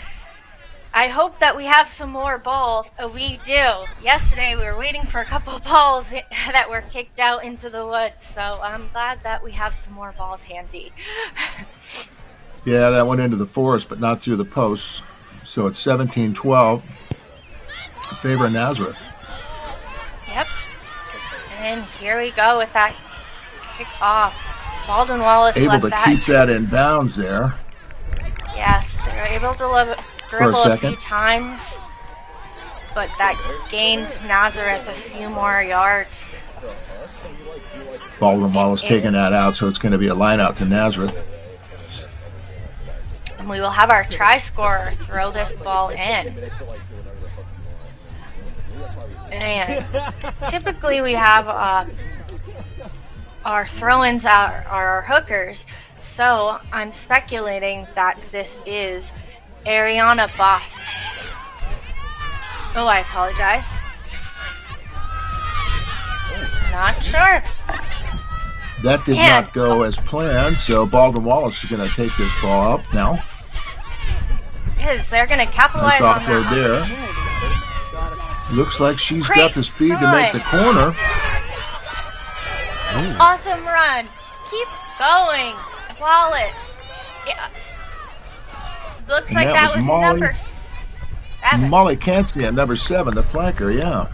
I hope that we have some more balls. We do. Yesterday we were waiting for a couple of balls that were kicked out into the woods, so I'm glad that we have some more balls handy. Yeah, that went into the forest, but not through the posts. So it's 17-12 in favor of Nazareth. Yep. And here we go with that kick off. Baldwin Wallace Able let to that. keep that in bounds there. Yes, they were able to dribble a few times, but that gained Nazareth a few more yards. Baldwin Wallace taking that out, so it's going to be a line out to Nazareth. And we will have our try scorer throw this ball in. And typically we have our throw-ins are our hookers, so I'm speculating that this is Iona Boss. Oh, I apologize. Not sure. That did not go as planned, so Baldwin Wallace is going to take this ball up now. They're going to capitalize Nice on offload that there. opportunity. Looks like she's Great got the speed to make the corner. Awesome run. Keep going, Wallace. Yeah. Looks And like that that was was Molly. number 7. Molly Cansey at number 7, the flanker, yeah.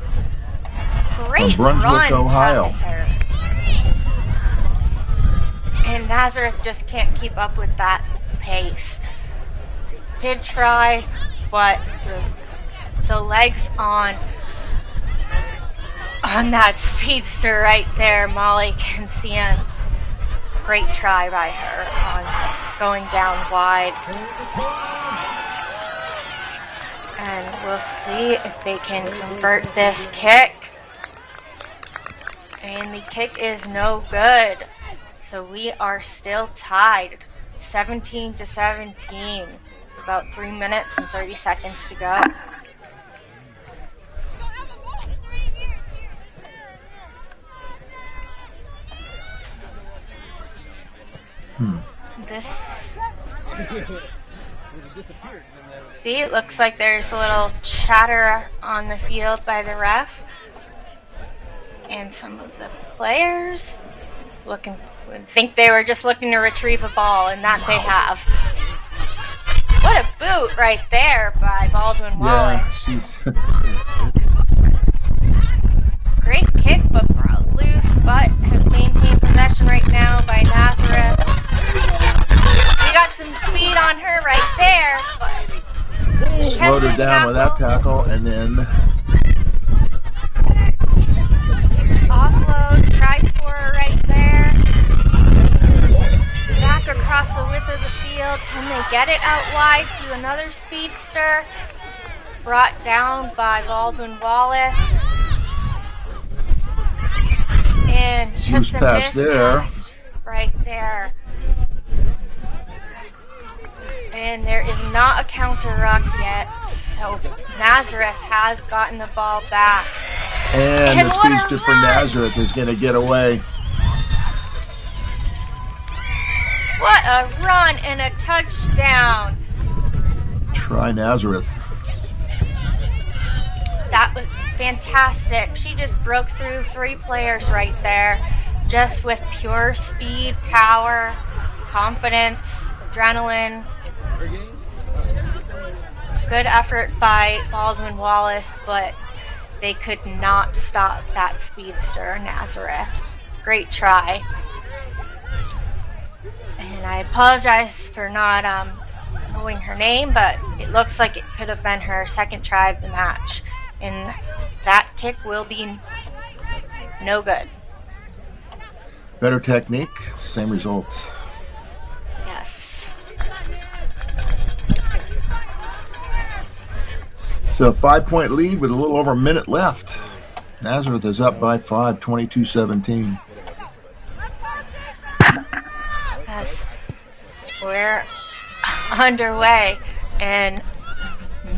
Great from Brunswick, run, Ohio. Heather. And Nazareth just can't keep up with that pace. They did try, but the legs on that speedster right there, Molly Cansey. Great try by her on going down wide. And we'll see if they can convert this kick. And the kick is no good. So we are still tied, 17-17, with about 3 minutes and 30 seconds to go. This. See, it looks like there's a little chatter on the field by the ref. And some of the players think they were just looking to retrieve a ball, and that they have. What a boot right there by Baldwin Wallace. Yeah, she's Great kick, but brought loose, but has maintained possession right now by Nazareth. We got some speed on her right there, but slowed her attempted down with that tackle, and then offload, try scorer right there. Back across the width of the field. Can they get it out wide to another speedster? Brought down by Baldwin Wallace. And just Loose a pass there. mispass right there. And there is not a counter ruck yet, so Nazareth has gotten the ball back. And the what a speedster for run! Nazareth is going to get away. What a run and a touchdown. Try Nazareth. That was fantastic. She just broke through 3 players right there, just with pure speed, power, confidence, adrenaline. Good effort by Baldwin Wallace, but they could not stop that speedster, Nazareth. Great try. And I apologize for not knowing her name, but it looks like it could have been her second try of the match. And that kick will be no good. Better technique, same result. Yes. So a 5-point lead with a little over a minute left. Nazareth is up by 5, 22-17. Yes. We're underway. And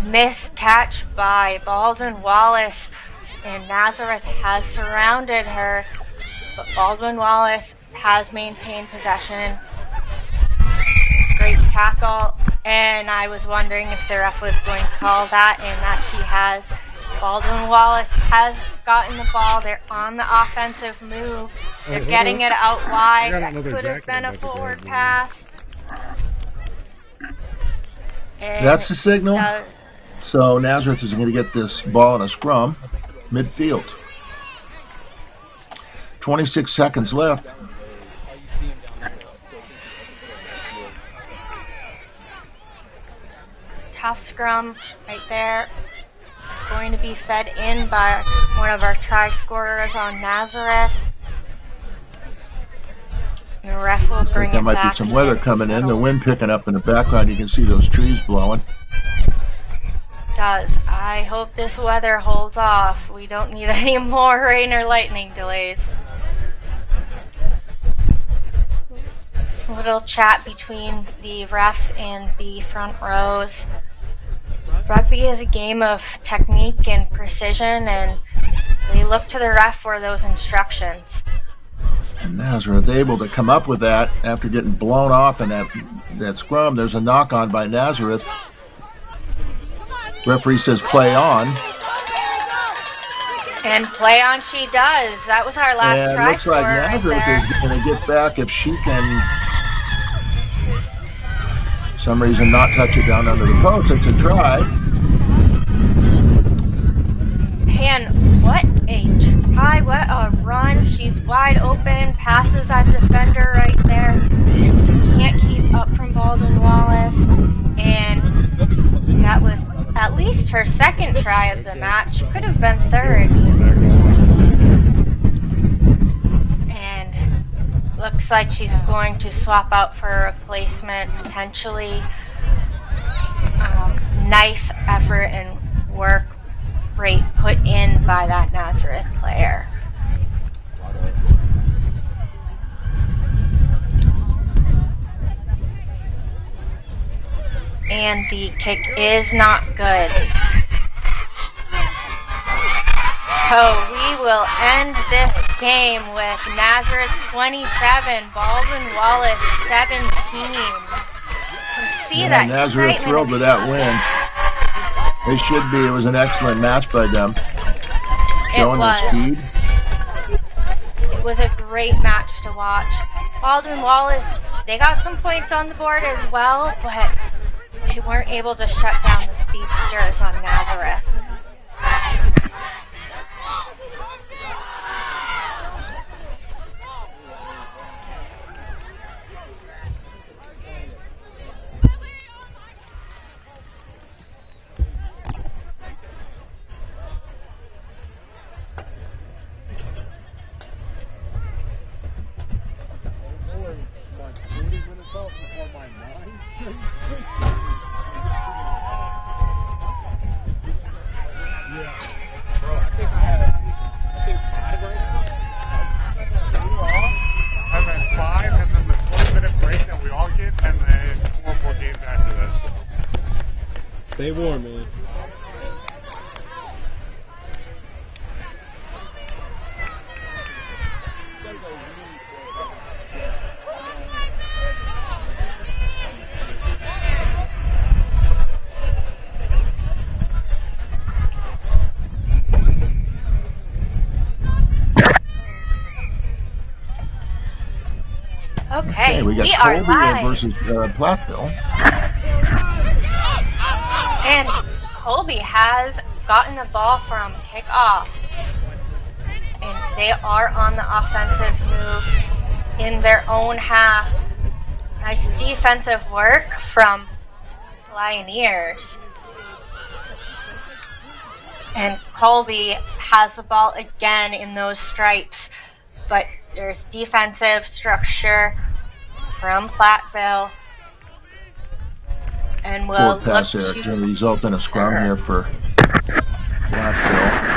missed catch by Baldwin Wallace. And Nazareth has surrounded her. But Baldwin Wallace has maintained possession. Great tackle. And I was wondering if the ref was going to call that, and that she has. Baldwin Wallace has gotten the ball. They're on the offensive move. They're getting it out wide. That could have been a forward pass. And That's the signal. So Nazareth is going to get this ball in a scrum, midfield. 26 seconds left. Tough scrum right there. Going to be fed in by one of our try scorers on Nazareth. The ref will Looks bring like there it might back. be some and weather get coming in. The settled. wind picking up in the background. You can see those trees blowing. Does. I hope this weather holds off. We don't need any more rain or lightning delays. A little chat between the refs and the front rows. Rugby is a game of technique and precision, and they look to the ref for those instructions. And Nazareth able to come up with that after getting blown off in that scrum. There's a knock on by Nazareth. Referee says play on. And play on she does. That was our last And try looks like scorer right Nazareth there. is going to get back if she can, for some reason, not touch it down under the post. It's a try. And what a try, what a run. She's wide open, passes that defender right there. Can't keep up from Baldwin Wallace. And that was at least her second try of the match. Could have been third. And looks like she's going to swap out for a replacement, potentially. Nice effort and work rate put in by that Nazareth player. And the kick is not good. So we will end this game with Nazareth 27, Baldwin Wallace 17. You can see that Nazareth excitement thrilled in with the that win. They should be. It was an excellent match by them. Showing their speed. It was a great match to watch. Baldwin Wallace, they got some points on the board as well, but they weren't able to shut down the speedsters on Nazareth. And then 5, and then the 20-minute break that we all get, and then 4 more games after this. Stay warm, man. Okay, We got are Colby live. versus Platteville. And Colby has gotten the ball from kickoff. And they are on the offensive move in their own half. Nice defensive work from Lioneers. And Colby has the ball again in those stripes. But there's defensive structure from Platteville. And we'll Forward pass look there to to result in a scrum here for Platteville.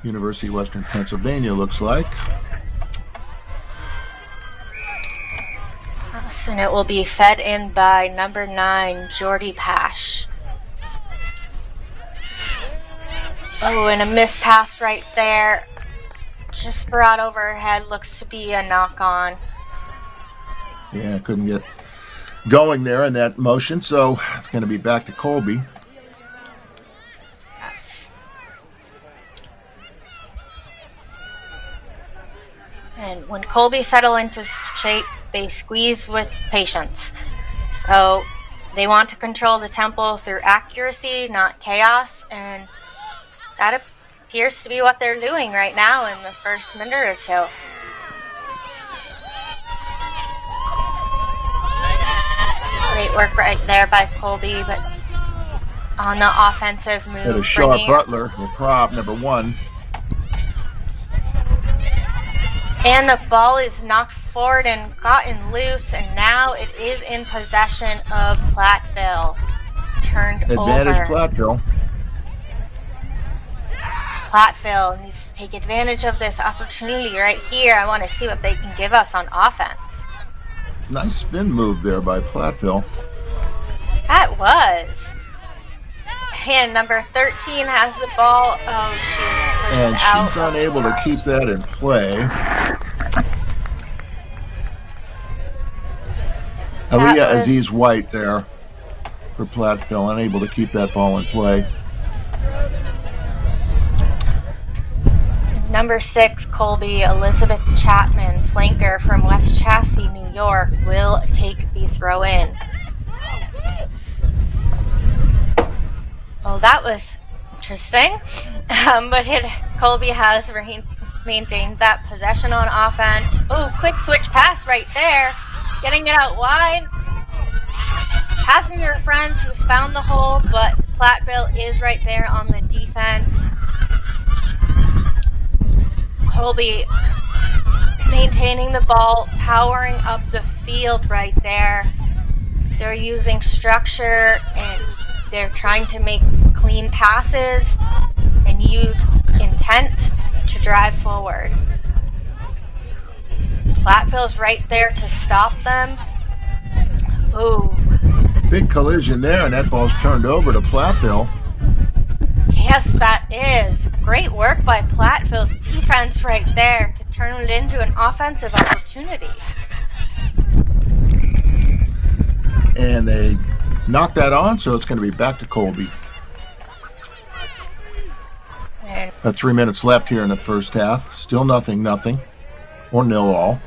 University of Western Pennsylvania looks like. Yes, and it will be fed in by number 9, Jordy Pash. Oh, and a missed pass right there. Just brought over her head. Looks to be a knock-on. Yeah, couldn't get going there in that motion, so it's going to be back to Colby. Yes. And when Colby settle into shape, they squeeze with patience. So they want to control the tempo through accuracy, not chaos, and that appears to be what they're doing right now in the first minute or two. Great work right there by Colby, but on the offensive move. That is Shaw Butler, the prop, number 1. And the ball is knocked forward and gotten loose, and now it is in possession of Platteville. Turned Advantage over. Platteville. Platteville needs to take advantage of this opportunity right here. I want to see what they can give us on offense. Nice spin move there by Platteville. That was. And number 13 has the ball. Oh, she's put And it out. she's unable to keep that in play. Aaliyah Aziz White there for Platteville, unable to keep that ball in play. Number 6, Colby, Elizabeth Chapman, flanker from West Chassis, New York, will take the throw in. Well, that was interesting. But Colby has maintained that possession on offense. Oh, quick switch pass right there. Getting it out wide. Passing your friends who's found the hole, but Platteville is right there on the defense. Colby maintaining the ball, powering up the field right there. They're using structure and they're trying to make clean passes and use intent to drive forward. Platteville's right there to stop them. Ooh. Big collision there, and that ball's turned over to Platteville. Yes, that is. Great work by Platteville's defense right there to turn it into an offensive opportunity. And they knocked that on, so it's going to be back to Colby. And 3 minutes left here in the first half. Still nothing, or nil all.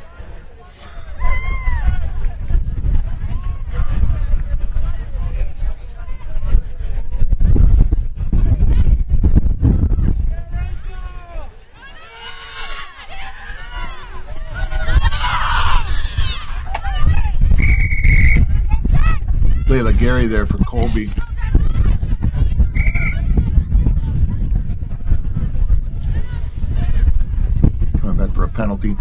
Layla Gary there for Colby. Coming back for a penalty.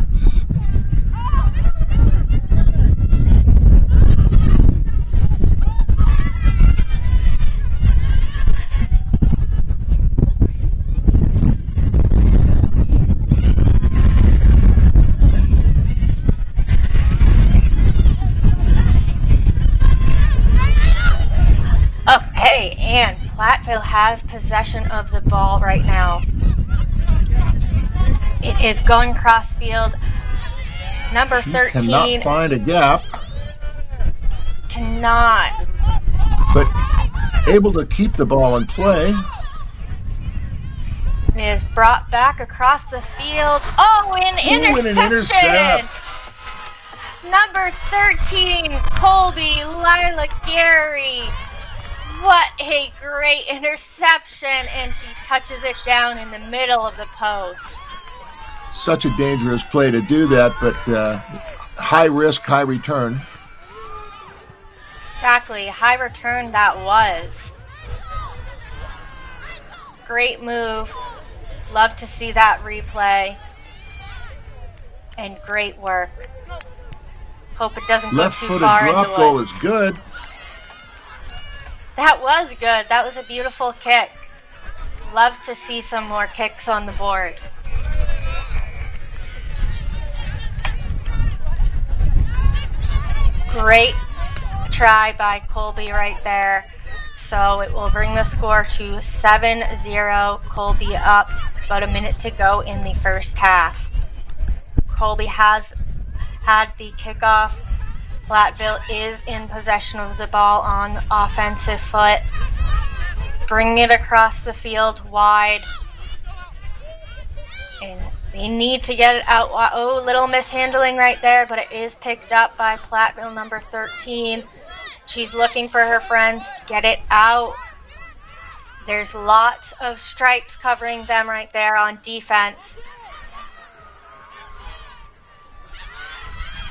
Okay, and Platteville has possession of the ball right now. It is going cross field. Number 13 cannot find a gap, cannot. but able to keep the ball in play. It is brought back across the field. Oh, an interception! An intercept. Number 13, Colby, Lila Gary. What a great interception, and she touches it down in the middle of the post. Such a dangerous play to do that, but high risk, high return. Exactly, high return that was. Great move. Love to see that replay. And great work. Hope it doesn't go too Left-footed far in the drop goal woods. is good. That was good. That was a beautiful kick. Love to see some more kicks on the board. Great try by Colby right there. So it will bring the score to 7-0. Colby up. About a minute to go in the first half. Colby has had the kickoff. Platteville is in possession of the ball on offensive foot. Bring it across the field wide. And they need to get it out. Oh, little mishandling right there, but it is picked up by Platteville number 13. She's looking for her friends to get it out. There's lots of stripes covering them right there on defense.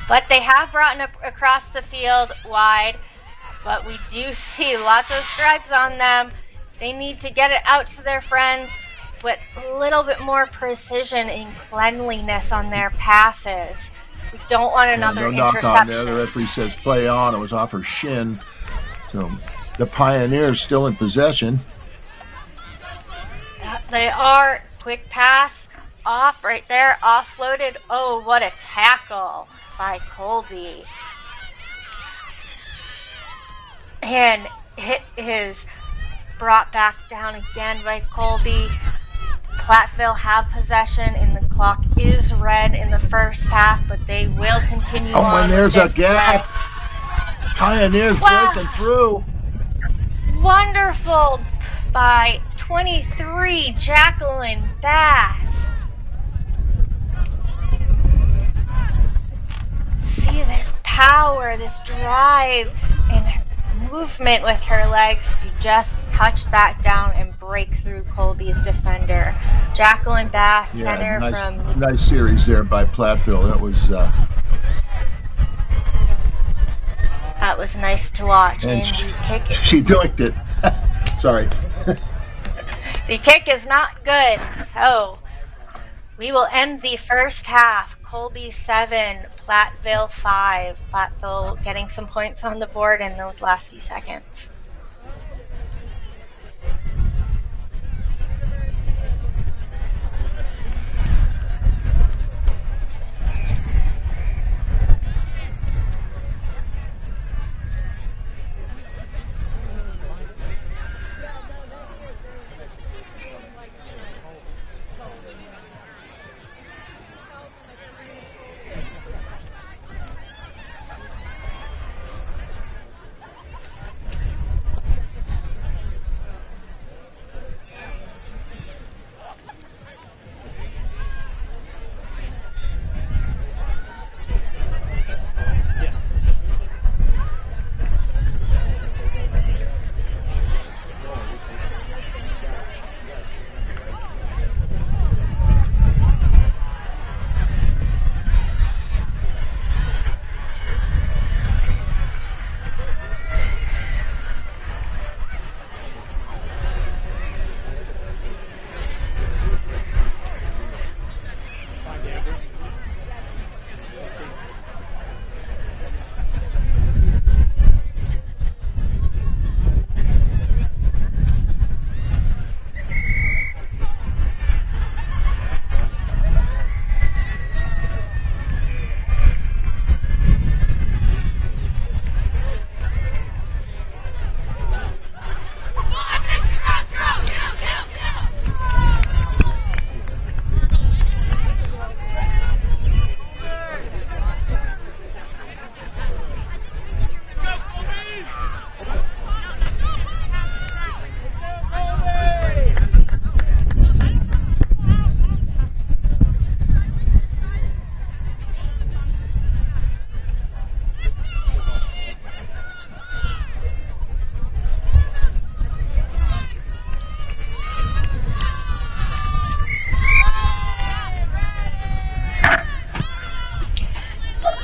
But they have brought it across the field wide. But we do see lots of stripes on them. They need to get it out to their friends with a little bit more precision and cleanliness on their passes. We don't want another no knock interception. on there. The referee says play on. It was off her shin. So the Pioneers still in possession. They are. Quick pass off right there, offloaded. Oh, what a tackle by Colby. And it is brought back down again by Colby. Platteville have possession, and the clock is red in the first half, but they will continue on. Oh, and there's a this gap. play. Pioneers breaking through. Wonderful by 23, Jacqueline Bass. See this power, this drive, and movement with her legs to just touch that down and break through Colby's defender. Jacqueline Bass, center from... Nice series there by Platteville. That was nice to watch. And the kick she doinked it. Sorry. The kick is not good, so we will end the first half. Colby 7, Platteville 5. Platteville getting some points on the board in those last few seconds.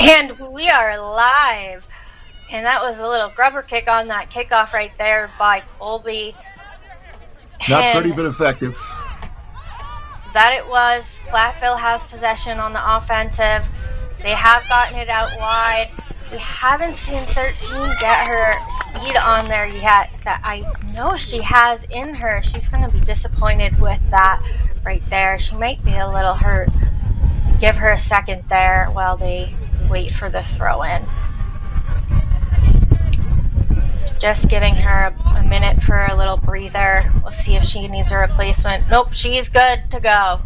And we are live. And that was a little grubber kick on that kickoff right there by Colby. Not pretty, but effective. That it was. Platteville has possession on the offensive. They have gotten it out wide. We haven't seen 13 get her speed on there yet that I know she has in her. She's going to be disappointed with that right there. She might be a little hurt. Give her a second there while they wait for the throw-in. Just giving her a minute for a little breather. We'll see if she needs a replacement. Nope, she's good to go.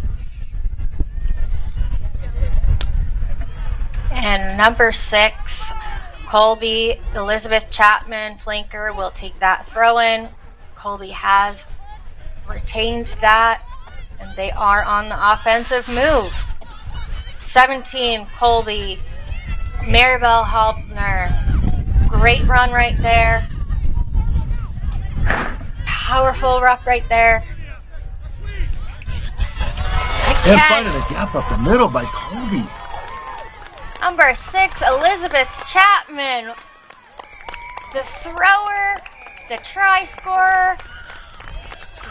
And number 6, Colby, Elizabeth Chapman, flanker, will take that throw-in. Colby has retained that, and they are on the offensive move. 17, Colby, Maribel Halbner. Great run right there. Powerful ruck right there. And finding a gap up the middle by Colby. Number 6, Elizabeth Chapman. The thrower, the try scorer.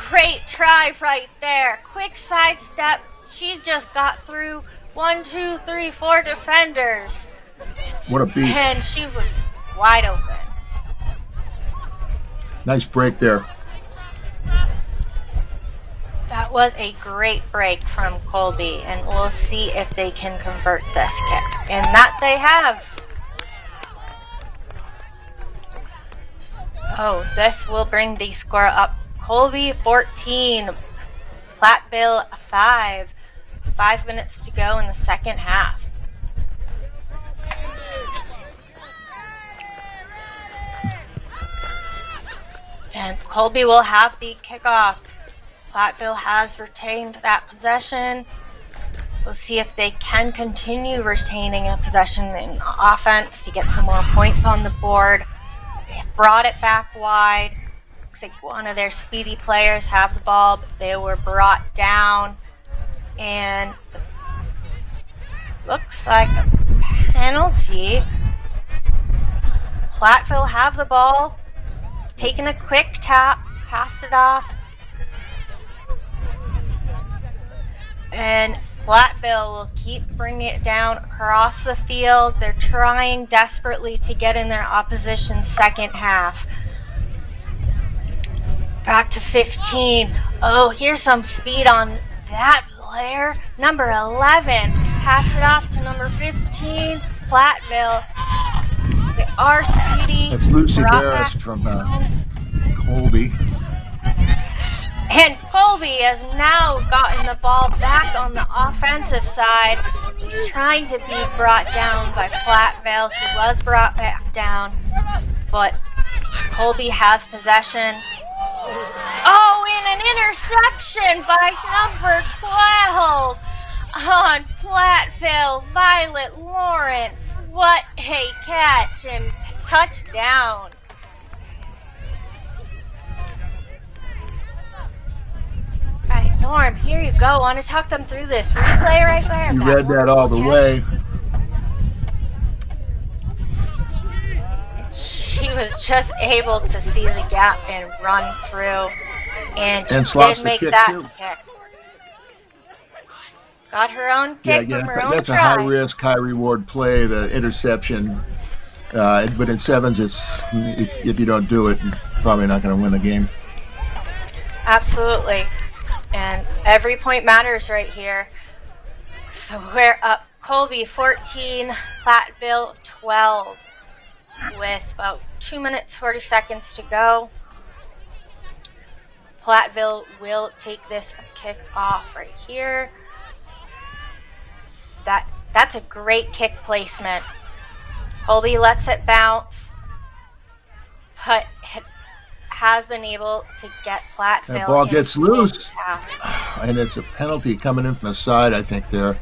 great try right there. Quick sidestep. She just got through 1, 2, 3, 4 defenders. What a beast. And she was wide open. Nice break there. That was a great break from Colby, and we'll see if they can convert this kick. And that they have. Oh, this will bring the score up. Colby 14, Platteville 5. 5 minutes to go in the second half. And Colby will have the kickoff. Platteville has retained that possession. We'll see if they can continue retaining a possession in offense to get some more points on the board. They've brought it back wide. Looks like one of their speedy players have the ball, but they were brought down. And looks like a penalty. Platteville have the ball. Taking a quick tap, passed it off. And Platteville will keep bringing it down across the field. They're trying desperately to get in their opposition's second half. Back to 15. Oh, here's some speed on that player. Number 11. Pass it off to number 15. Platteville. They are speedy. That's Lucy Darris from Colby. And Colby has now gotten the ball back on the offensive side. She's trying to be brought down by Platteville. She was brought back down, but Colby has possession. Oh, and an interception by number 12 on Platteville, Violet Lawrence. What a catch and touchdown. All right, Norm, here you go. Want to talk them through this replay right there? You read that all the way. She was just able to see the gap and run through, and she did make that kick. Got her own kick from her own that's try. a high-risk, high-reward play, the interception. But in sevens, it's if you don't do it, you're probably not going to win the game. Absolutely. And every point matters right here. So we're up Colby 14, Platteville 12 with about 2 minutes, 40 seconds to go. Platteville will take this kick off right here. That's a great kick placement. Colby lets it bounce, but it has been able to get Platteville. That ball gets loose, and it's a penalty coming in from the side, I think, there.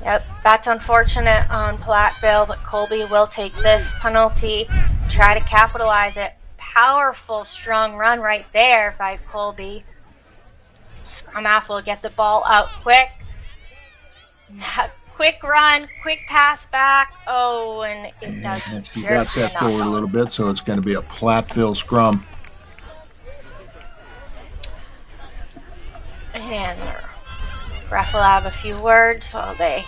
Yep, that's unfortunate on Platteville, but Colby will take this penalty, try to capitalize it. Powerful, strong run right there by Colby. Scrum half will get the ball out quick. Quick run, quick pass back. Oh, and it does. She backs that forward a little bit, so it's going to be a Platteville scrum. And ref will have a few words while they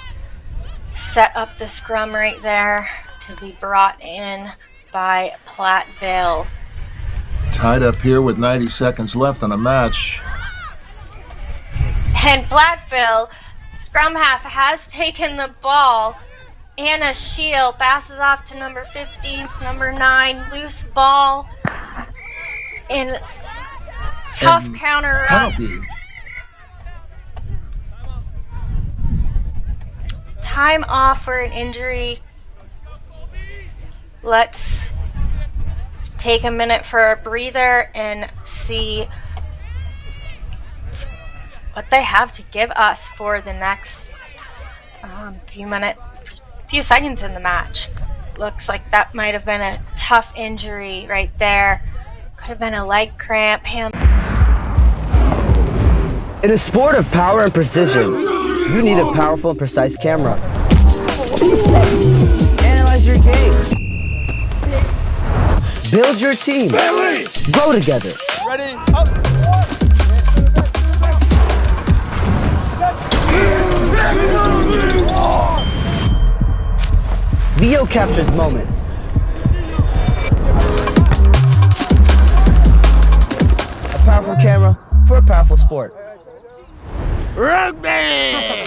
set up the scrum right there to be brought in by Platteville. Tied up here with 90 seconds left on a match. And Platteville, scrum half, has taken the ball. Anna Shield passes off to number 15 to number 9. Loose ball. And tough counter up. Time off for an injury. Let's take a minute for a breather and see what they have to give us for the next few seconds in the match. Looks like that might have been a tough injury right there. Could have been a leg cramp. In a sport of power and precision, you need a powerful and precise camera. Analyze your game. Build your team. Grow together. Ready? Up. Video captures moments. A powerful camera for a powerful sport. Rugby!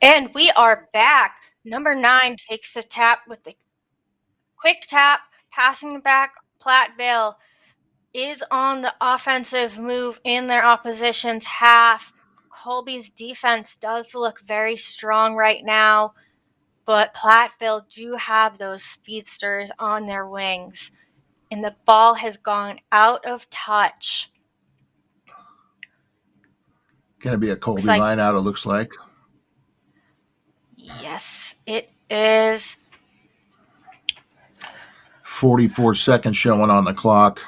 And we are back. Number 9 takes the tap with the quick tap, passing it back. Platteville is on the offensive move in their opposition's half. Colby's defense does look very strong right now, but Platteville do have those speedsters on their wings, and the ball has gone out of touch. Going to be a Colby like- line out, it looks like. Yes, it is. 44 seconds showing on the clock.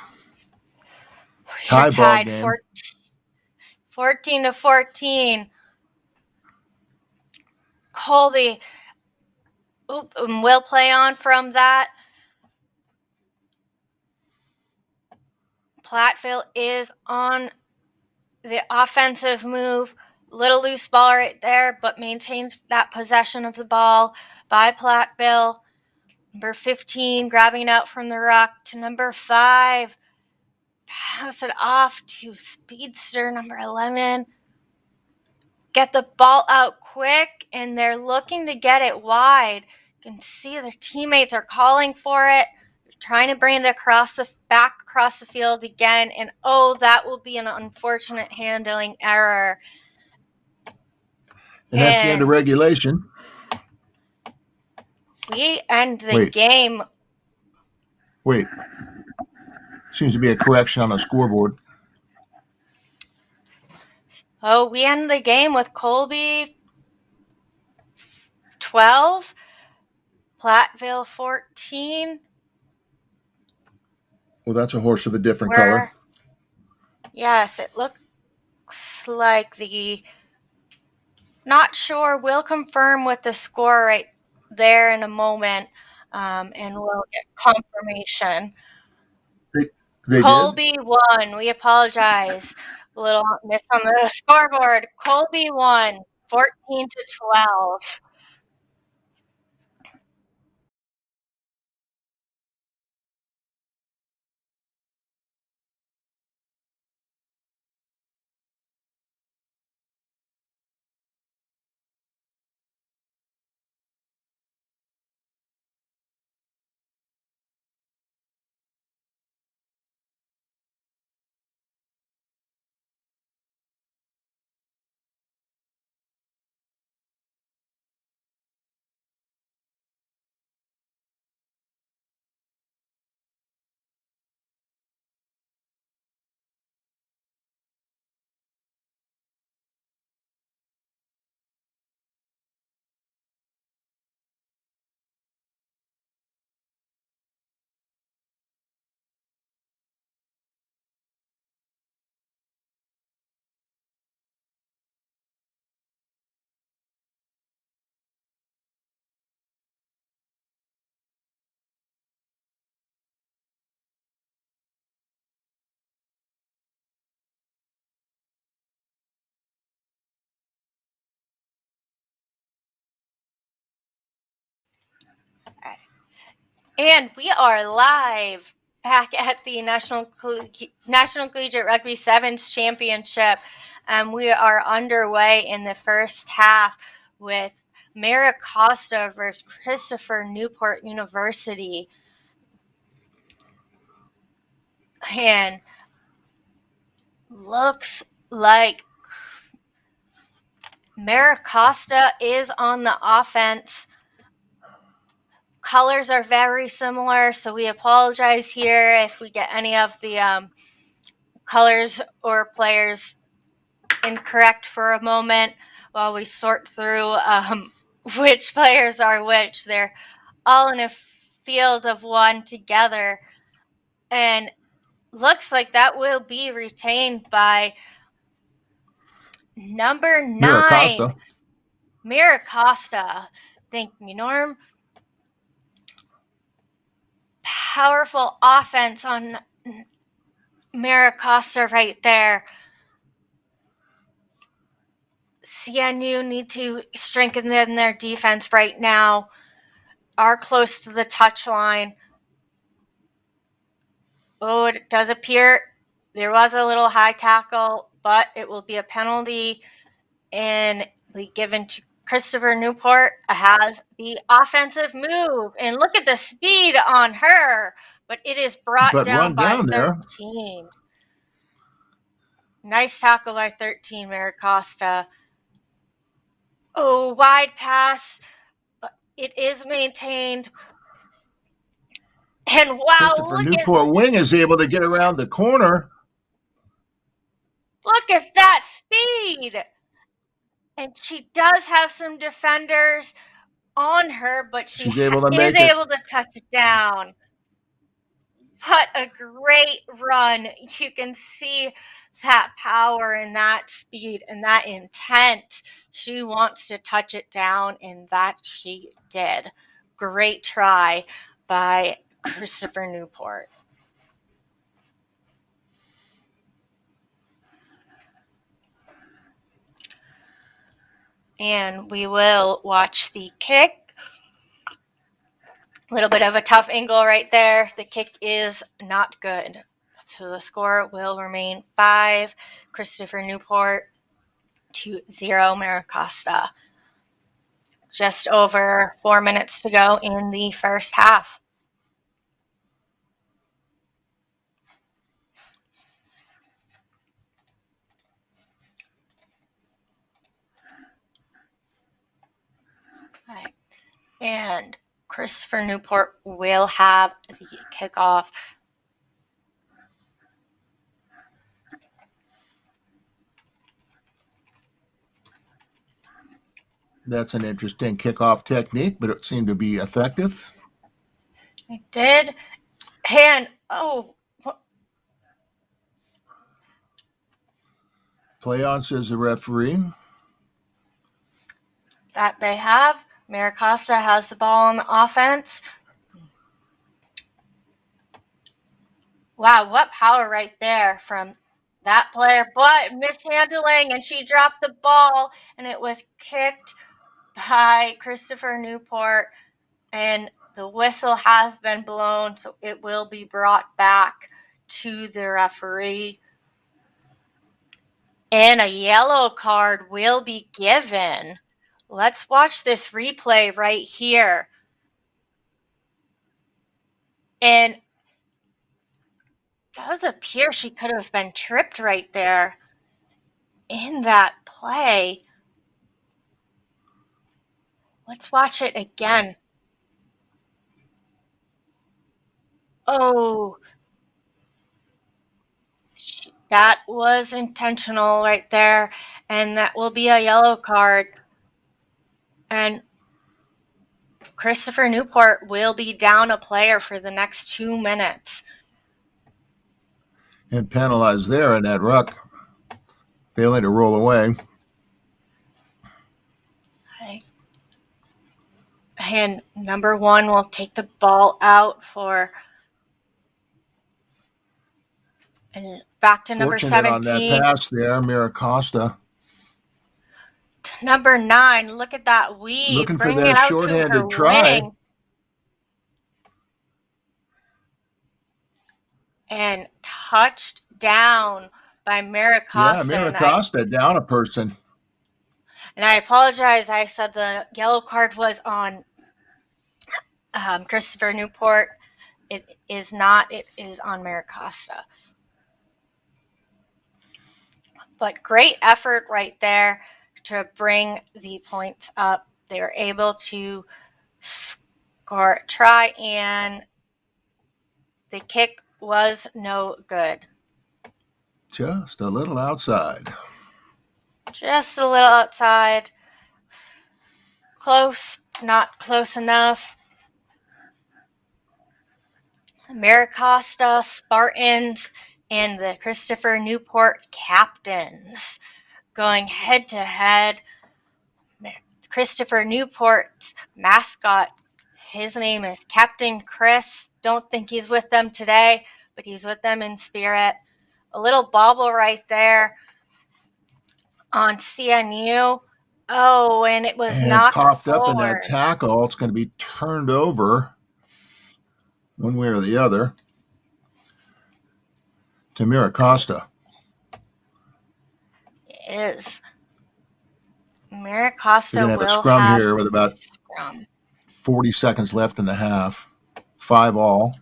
Tie You're ball tied game. 14-14. Colby will play on from that. Platteville is on the offensive move. Little loose ball right there, but maintains that possession of the ball by Platteville. Number 15 grabbing it out from the ruck to number 5. Pass it off to speedster number 11. Get the ball out quick, and they're looking to get it wide. You can see their teammates are calling for it. They're trying to bring it back across the field again, and that will be an unfortunate handling error. And that's the end of regulation. We end the game. Wait. Seems to be a correction on the scoreboard. We end the game with Colby 12, Platteville 14. Well, that's a horse of a different color. Yes, it looks like not sure. We'll confirm with the score right there in a moment, and we'll get confirmation. They Colby did? won. We apologize. A little miss on the scoreboard. Colby won 14-12. And we are live back at the National Collegiate Rugby Sevens Championship. We are underway in the first half with MiraCosta versus Christopher Newport University. And looks like MiraCosta is on the offense. Colors are very similar, so we apologize here if we get any of the colors or players incorrect for a moment while we sort through which players are which. They're all in a field of one together. And looks like that will be retained by number 9, MiraCosta. MiraCosta. Thank you, Norm. Powerful offense on MiraCosta right there. CNU need to strengthen their defense right now. Are close to the touch line. Oh, it does appear there was a little high tackle, but it will be a penalty and be given to Christopher Newport. Has the offensive move, and look at the speed on her, but it is brought But down run by down there. 13. Nice tackle by 13, MiraCosta. Oh, wide pass. It is maintained. And wow, Christopher Newport wing is able to get around the corner. Look at that speed. And she does have some defenders on her, but She's able to is make it. able to touch it down. What a great run. You can see that power and that speed and that intent. She wants to touch it down, and that she did. Great try by Christopher Newport. And we will watch the kick. A little bit of a tough angle right there. The kick is not good. So the score will remain 5, Christopher Newport, to 0, MiraCosta. Just over 4 minutes to go in the first half. Right. And Christopher Newport will have the kickoff. That's an interesting kickoff technique, but it seemed to be effective. It did. And, Play on, says the referee. that they have. MiraCosta has the ball on the offense. Wow, what power right there from that player, but mishandling, and she dropped the ball, and it was kicked by Christopher Newport, and the whistle has been blown, so it will be brought back to the referee. And a yellow card will be given. Let's watch this replay right here. And it does appear she could have been tripped right there in that play. Let's watch it again. Oh, that was intentional right there, and that will be a yellow card. And Christopher Newport will be down a player for the next 2 minutes. And penalized there in that ruck, failing to roll away. Okay. And number 1 will take the ball out for, and back to number Fortunate 17. on that pass there, MiraCosta. Number 9, look at that weave. Looking for Bringing that it out to shorthanded her try. wing. And touched down by MiraCosta. Yeah, MiraCosta down a person. And I apologize. I said the yellow card was on Christopher Newport. It is not. It is on MiraCosta. But great effort right there to bring the points up. They were able to score a try, and the kick was no good. Just a little outside. Just a little outside. Close, not close enough. MiraCosta Spartans and the Christopher Newport Captains going head to head. Christopher Newport's mascot, his name is Captain Chris. Don't think he's with them today, but he's with them in spirit. A little bobble right there on CNU. Oh, and it was And knocked coughed up in that forward. tackle. It's going to be turned over one way or the other to MiraCosta. It is. They're MiraCosta going to have a will scrum have here with about a scrum. 40 seconds left in the half. 5-all.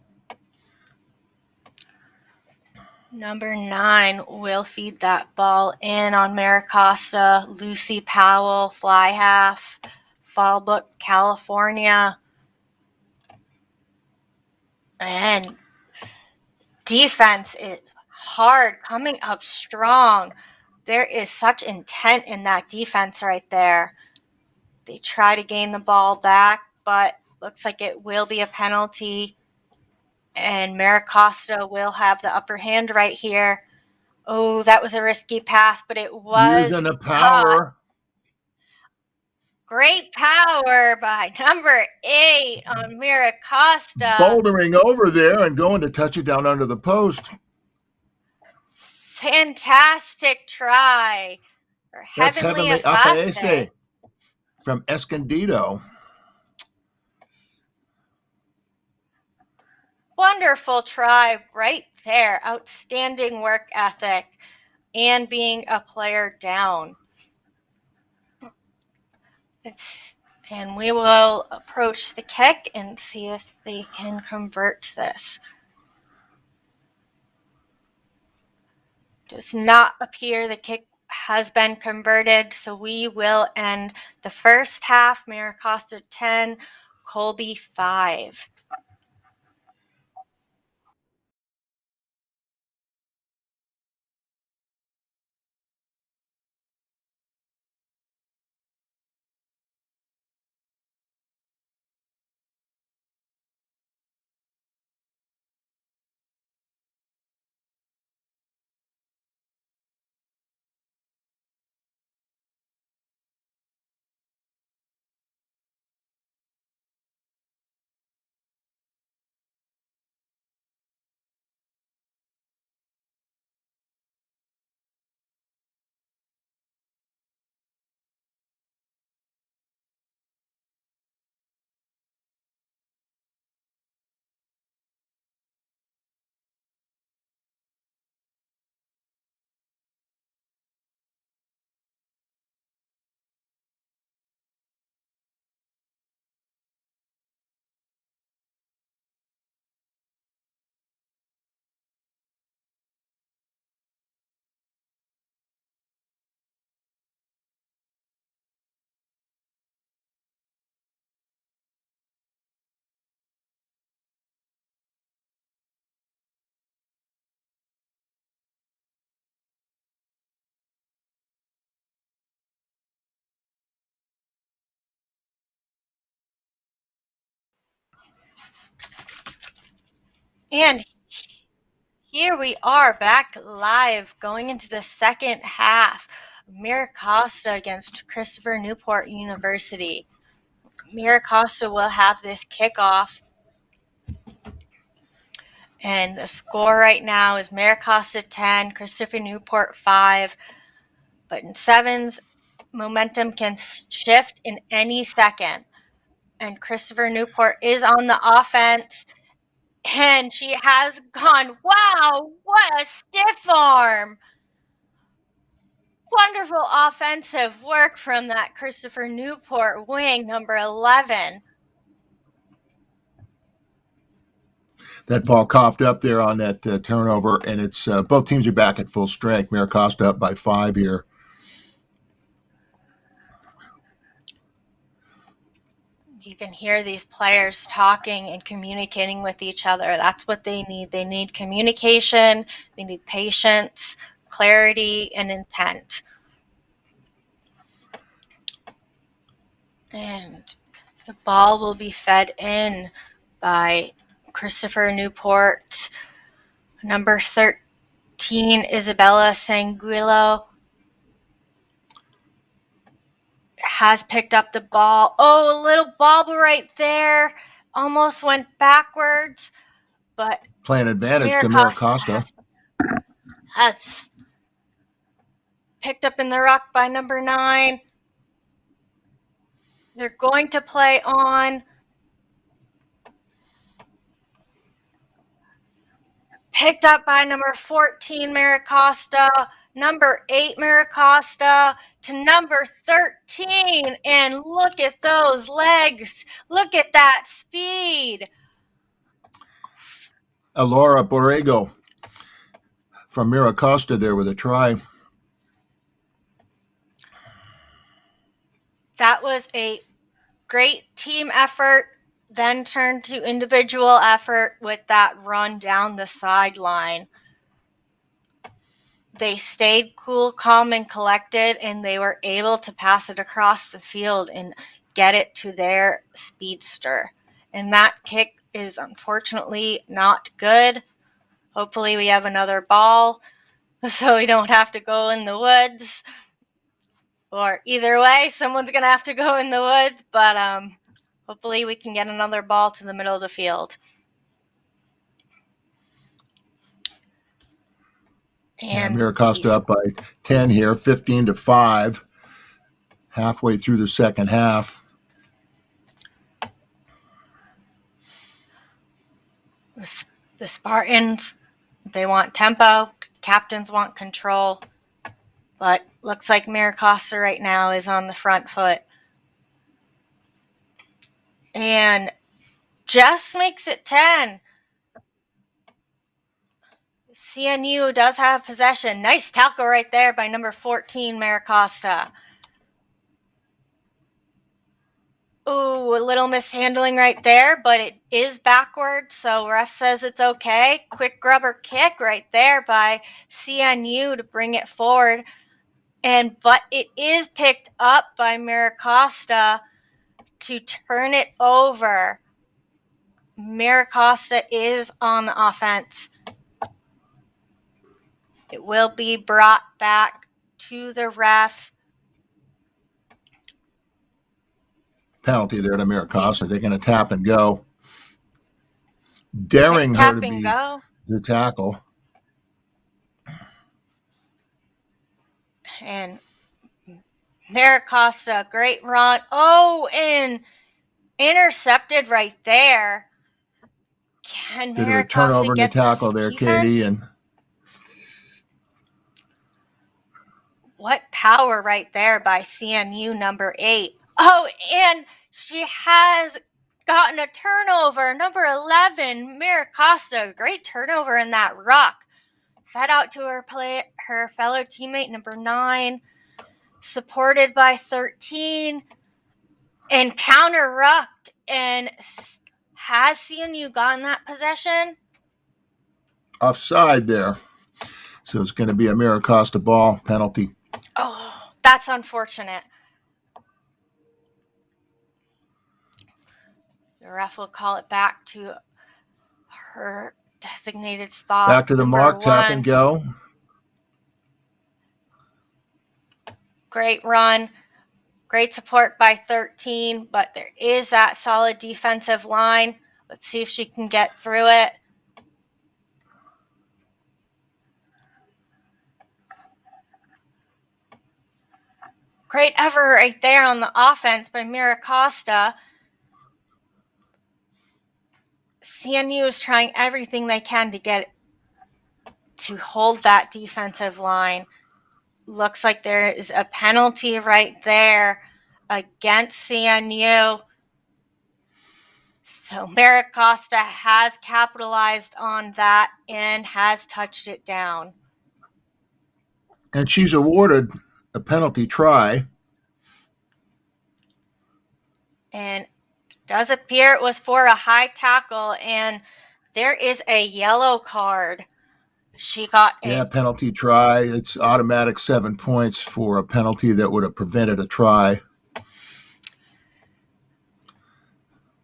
Number 9 will feed that ball in on MiraCosta. Lucy Powell, fly half. Fallbrook, California. And defense is hard, coming up strong. There is such intent in that defense right there. They try to gain the ball back, but looks like it will be a penalty. And MiraCosta will have the upper hand right here. Oh, that was a risky pass, but it was Using the caught. power. Great power by number 8 on MiraCosta. Bouldering over there and going to touch it down under the post. Fantastic try for That's Heavenly Heavenly Afaste. Afaste from Escondido. Wonderful try right there. Outstanding work ethic and being a player down. And we will approach the kick and see if they can convert this. Does not appear the kick has been converted, so we will end the first half. MiraCosta 10, Colby 5. And here we are back live going into the second half. MiraCosta against Christopher Newport University. MiraCosta will have this kickoff. And the score right now is MiraCosta 10, Christopher Newport 5. But in sevens, momentum can shift in any second. And Christopher Newport is on the offense. And she has gone, wow, what a stiff arm. Wonderful offensive work from that Christopher Newport wing, number 11. That ball coughed up there on that turnover, and it's both teams are back at full strength. MiraCosta up by 5 here. You can hear these players talking and communicating with each other. That's what they need. They need communication, they need patience, clarity, and intent. And the ball will be fed in by Christopher Newport. Number 13, Isabella Sanguilo, has picked up the ball. Oh, a little bobble right there. Almost went backwards, but Playing advantage to MiraCosta MiraCosta. has picked up in the ruck by number 9. They're going to play on. Picked up by number 14, MiraCosta. Number 8, MiraCosta to number 13. And look at those legs. Look at that speed. Alora Borrego from MiraCosta there with a try. That was a great team effort, then turned to individual effort with that run down the sideline. They stayed cool, calm, and collected, and they were able to pass it across the field and get it to their speedster. And that kick is unfortunately not good. Hopefully we have another ball so we don't have to go in the woods. Or either way, someone's going to have to go in the woods, but hopefully we can get another ball to the middle of the field. And MiraCosta up by 10 here, 15-5, halfway through the second half. The Spartans, they want tempo. Captains want control. But looks like MiraCosta right now is on the front foot. And just makes it 10. CNU does have possession. Nice tackle right there by number 14, MiraCosta. Ooh, a little mishandling right there, but it is backwards, so ref says it's okay. Quick grubber kick right there by CNU to bring it forward. But it is picked up by MiraCosta to turn it over. MiraCosta is on the offense. It will be brought back to the ref. Penalty there to MiraCosta. They're going to tap and go. Daring her to be the tackle. And MiraCosta, great run. Oh, and intercepted right there. Can Did a MiraCosta turnover in the get tackle this there, defense? Katie? And what power right there by CNU number 8. Oh, and she has gotten a turnover. Number 11, MiraCosta, great turnover in that ruck. Fed out to her fellow teammate, number 9, supported by 13, and counter-rucked. And has CNU gotten that possession? offside there. So it's going to be a MiraCosta ball penalty. Oh, that's unfortunate. The ref will call it back to her designated spot. Back to the mark, tap 1. and go. Great run. Great support by 13, but there is that solid defensive line. Let's see if she can get through it. Great effort right there on the offense by MiraCosta. CNU is trying everything they can to hold that defensive line. Looks like there is a penalty right there against CNU. So MiraCosta has capitalized on that and has touched it down. And she's awarded a penalty try. And does appear it was for a high tackle, and there is a yellow card. She got a Penalty try. It's automatic 7 points for a penalty that would have prevented a try.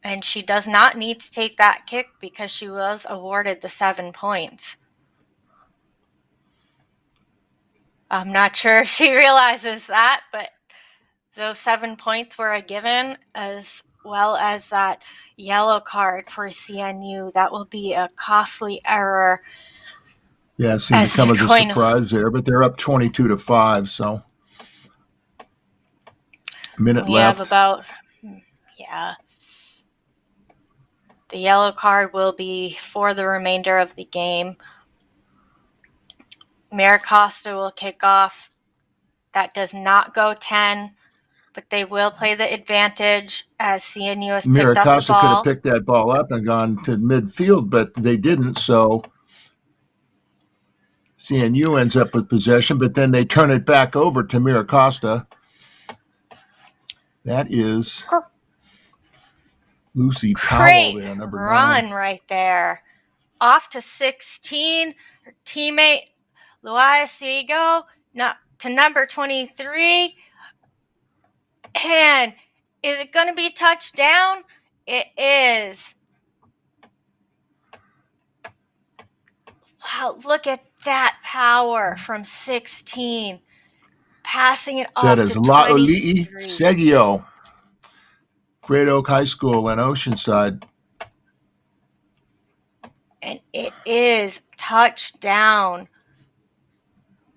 And she does not need to take that kick because she was awarded the 7 points. I'm not sure if she realizes that, but those 7 points were a given, as well as that yellow card for CNU. That will be a costly error. Yeah, it seemed to come as a surprise there, but they're up 22-5, so minute we left. have about, yeah. The yellow card will be for the remainder of the game. MiraCosta will kick off. That does not go 10, but they will play the advantage as CNU has picked up the MiraCosta could ball. have picked that ball up and gone to midfield, but they didn't, so CNU ends up with possession, but then they turn it back over to MiraCosta. That is Lucy Powell there, number 9. Run right there. Off to 16. Her teammate, Loyola to number 23. And is it going to be touchdown? It is. Wow, look at that power from 16. Passing it off that to is 23. Laoli'i Segio, Great Oak High School in Oceanside. And it is touchdown.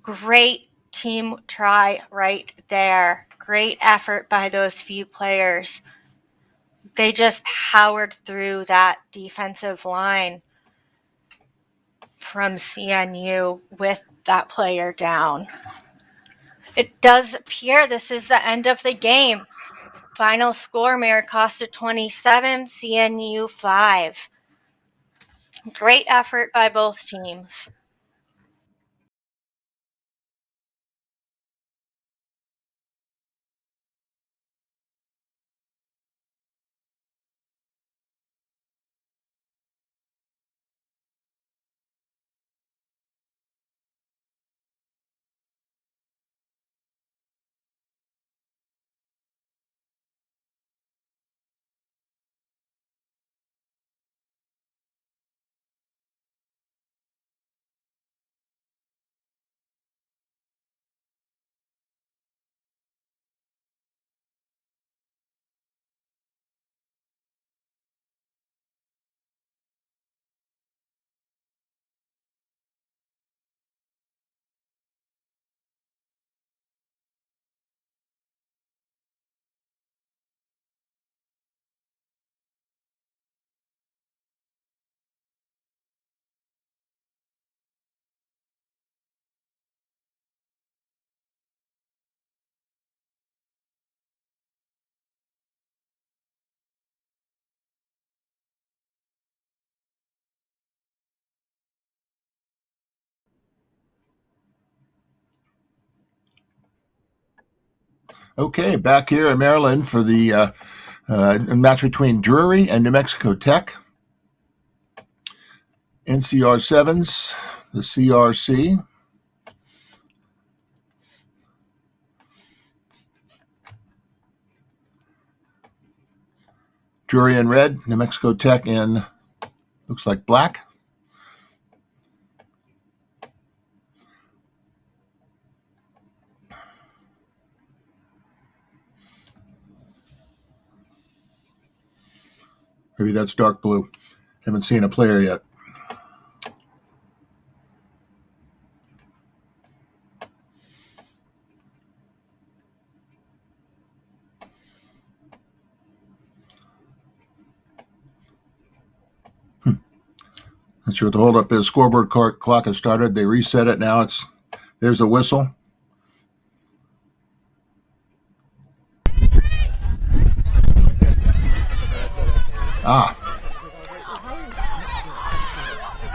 Great team try right there. Great effort by those few players. They just powered through that defensive line from CNU with that player down. It does appear this is the end of the game. Final score, MiraCosta 27, CNU 5. Great effort by both teams. Okay, back here in Maryland for the match between Drury and New Mexico Tech. NCR 7s, the CRC. Drury in red, New Mexico Tech in, looks like black. Maybe that's dark blue. Haven't seen a player yet. Not sure what the holdup is. Scoreboard clock has started. They reset it now. There's a whistle.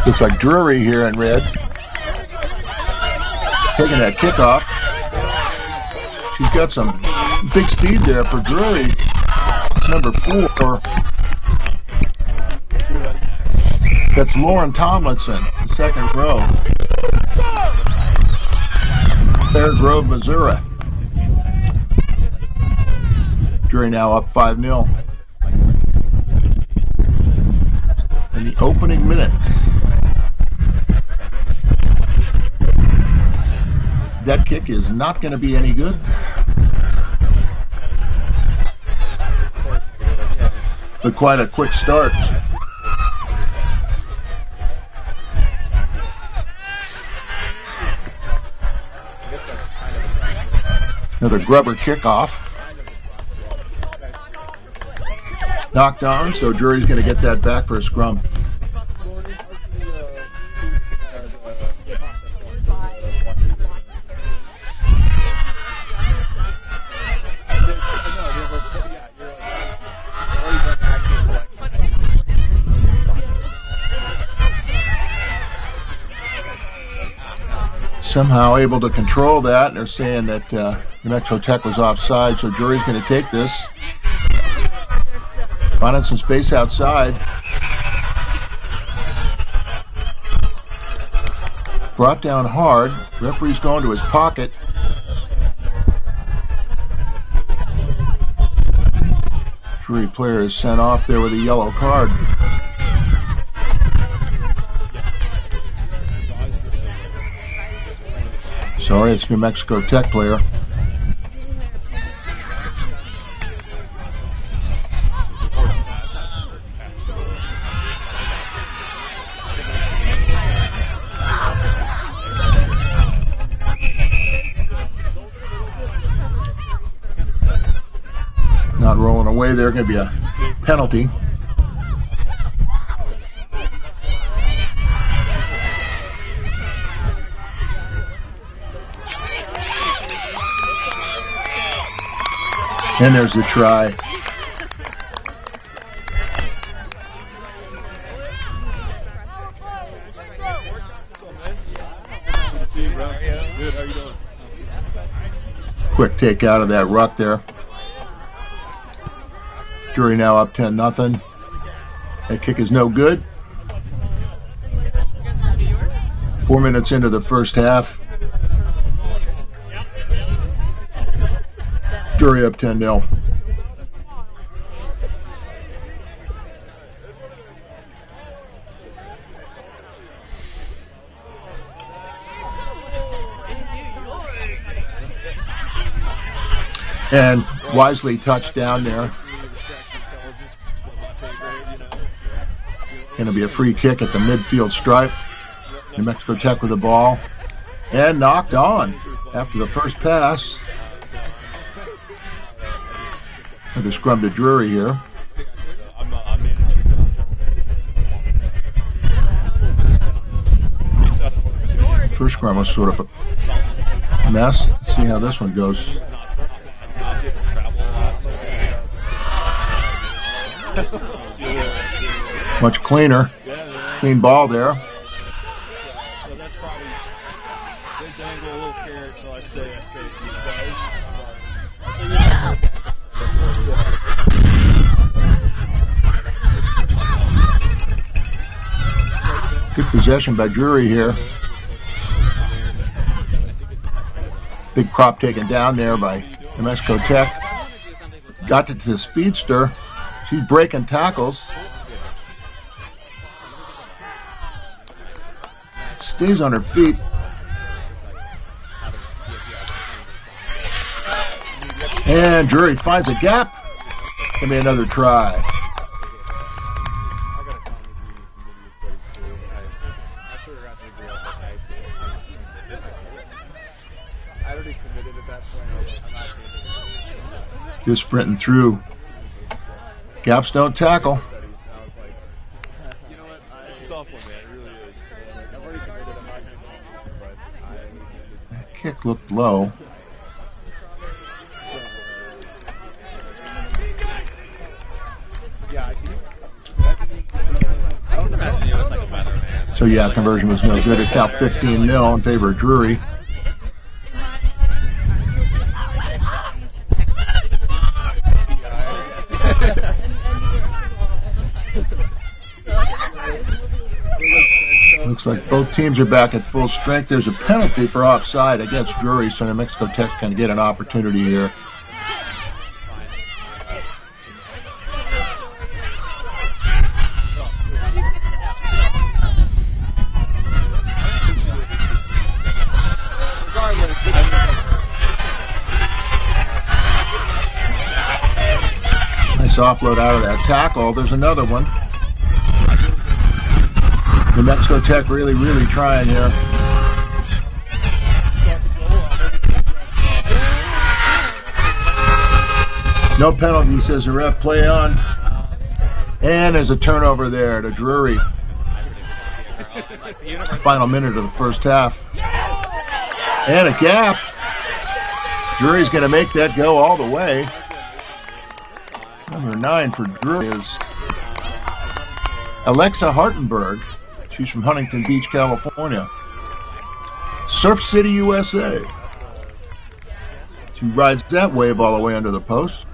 Looks like Drury here in red. Taking that kickoff. She's got some big speed there for Drury. It's number 4. That's Lauren Tomlinson, the second row. Fair Grove, Missouri. Drury now up 5-0. the opening minute. That kick is not going to be any good. But quite a quick start. Another grubber kickoff. Knocked on, so Drury's going to get that back for a scrum. Somehow able to control that, and they're saying that New Mexico Tech was offside, so Drury's going to take this. Finding some space outside. Brought down hard. Referee's going to his pocket. Drury player is sent off there with a yellow card. Sorry, it's New Mexico Tech player. Not rolling away there, going to be a penalty. And there's the try. Quick take out of that ruck there. Drury now up 10-0. That kick is no good. 4 minutes into the first half. Drury up 10-0. And wisely touched down there. Going to be a free kick at the midfield stripe. New Mexico Tech with the ball. And knocked on after the first pass. Another scrum to Drury here. First scrum was sort of a mess. Let's see how this one goes. Much cleaner. Clean ball there. So that's probably they dangle a little carrot, so I stay. Good possession by Drury here. Big prop taken down there by New Mexico Tech. Got it to the speedster. She's breaking tackles. Stays on her feet. And Drury finds a gap. Give me another try. Just sprinting through. Gaps don't tackle. You know what? It's a tough one, man. It really is. I've already committed. I'm not going to but That kick looked low. So yeah, conversion was no good. It's now 15-0 in favor of Drury. Looks like both teams are back at full strength. There's a penalty for offside against Drury, so New Mexico Tech's going to get an opportunity here. Nice offload out of that tackle. There's another one. New Mexico Tech really trying here. No penalty, says the ref. Play on. And there's a turnover there to Drury. Final minute of the first half. And a gap. Drury's going to make that go all the way. Number 9 for Drury is Alexa Hartenberg. She's from Huntington Beach, California. Surf City, USA. She rides that wave all the way under the post.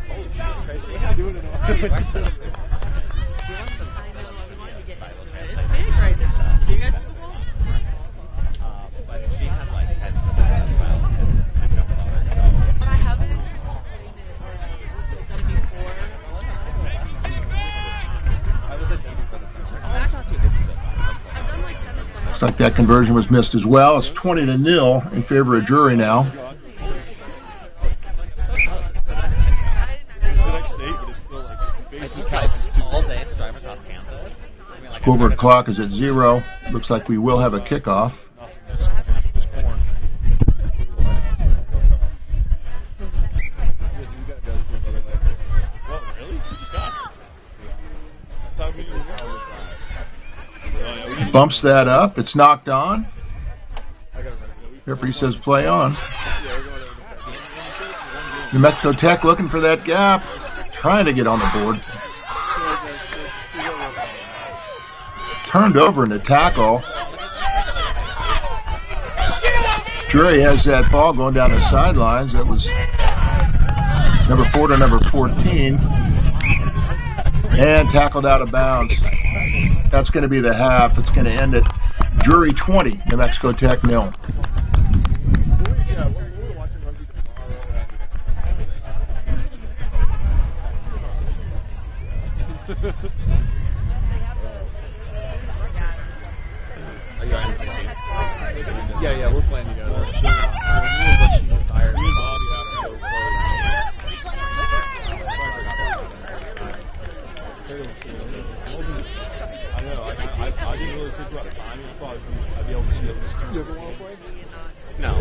Looks like that conversion was missed as well. It's 20-0 in favor of Drury now. Scoreboard clock is at 0. Looks like we will have a kickoff. Bumps that up. It's knocked on. Referee says play on. New Mexico Tech looking for that gap. Trying to get on the board. Turned over in a tackle. Drury has that ball going down the sidelines. That was number 4 to number 14. And tackled out of bounds. That's going to be the half. It's going to end at Drury 20, New Mexico Tech 0. Yeah, we're playing together. I didn't really think about time. I thought I'd be able to see it this time. You ever want to play? No.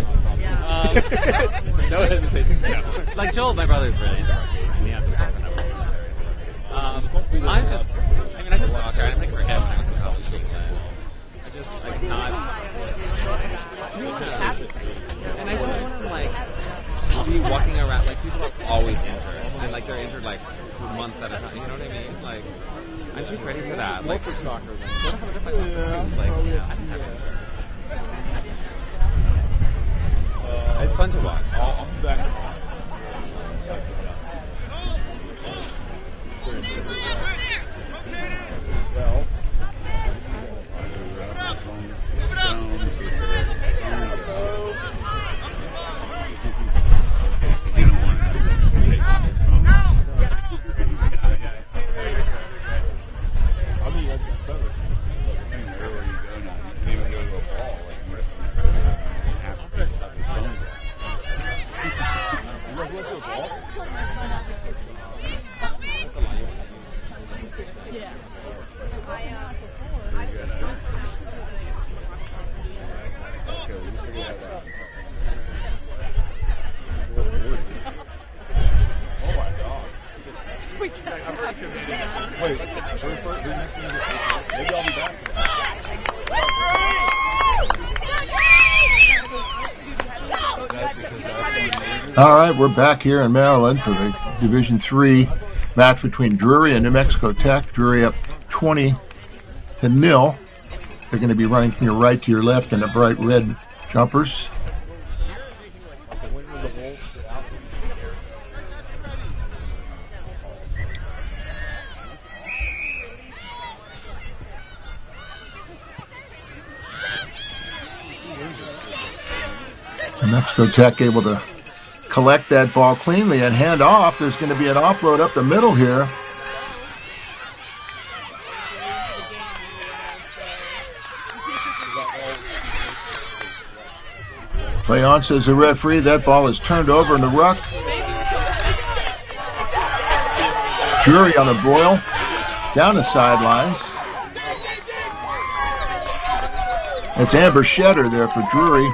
No hesitation. No. Like Joel, my brother's really into rugby, and he has this stuff, and I did soccer. I played for him when I was in college. I'm not. And I don't want to, like, just be walking around. Like, people are always injured. And, like, they're injured, like, months at a time. You know what I mean? Like, I'm too ready for that. Like, for soccer, then. What if I'm going to play too? Like, I don't have injured. It's fun to watch. I'll be back. Well, stones with their phones out. You don't want to take off your phone. I mean, that's better. I mean, everywhere you go now, you can even go to a ball, like in wrestling, and have your phones out. You guys went to a ball? Yeah. Where you guys go? Okay, we'll figure that out. Oh my God. I'm already committed. Wait, who next thing? Maybe I'll be back today. All right, we're back here in Maryland for the Division III match between Drury and New Mexico Tech. Drury up 20-0. They're going to be running from your right to your left in the bright red jumpers. New Mexico Tech able to collect that ball cleanly and hand off. There's going to be an offload up the middle here. Play on, says the referee. That ball is turned over in the ruck. Drury on the broil, down the sidelines. It's Amber Shetter there for Drury.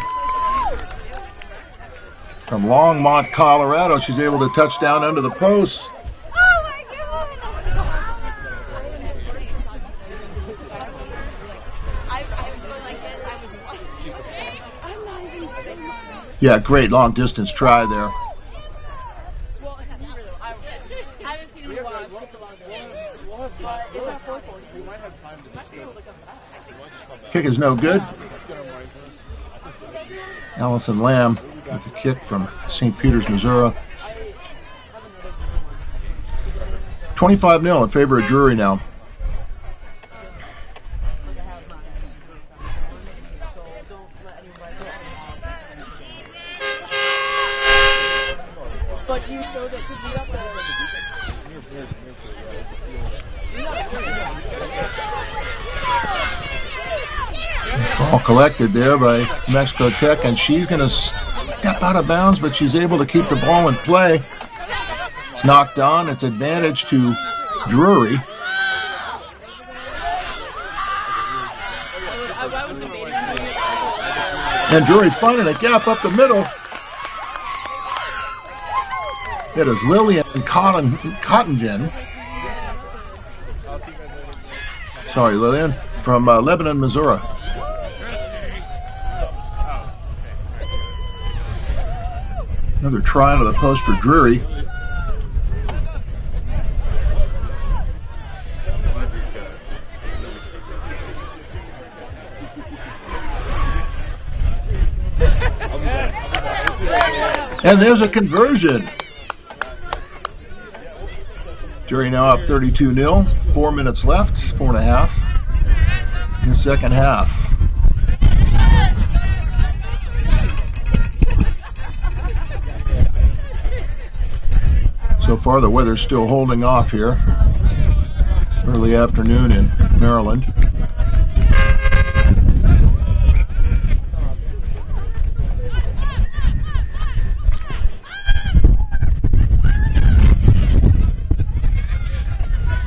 From Longmont, Colorado, she's able to touch down under the post. Yeah, great long distance try there. Kick is no good. Allison Lamb with the kick from St. Peters, Missouri. 25-0 in favor of Drury now. Ball collected there by Mexico Tech, and she's going to step out of bounds, but she's able to keep the ball in play. It's knocked on. It's advantage to Drury. And Drury finding a gap up the middle. It is Lillian Cottingen. Sorry, Lillian, from Lebanon, Missouri. Another try into the post for Drury. And there's a conversion. Drury now up 32-0. 4 minutes left, 4.5 in the second half. So far, the weather's still holding off here. Early afternoon in Maryland.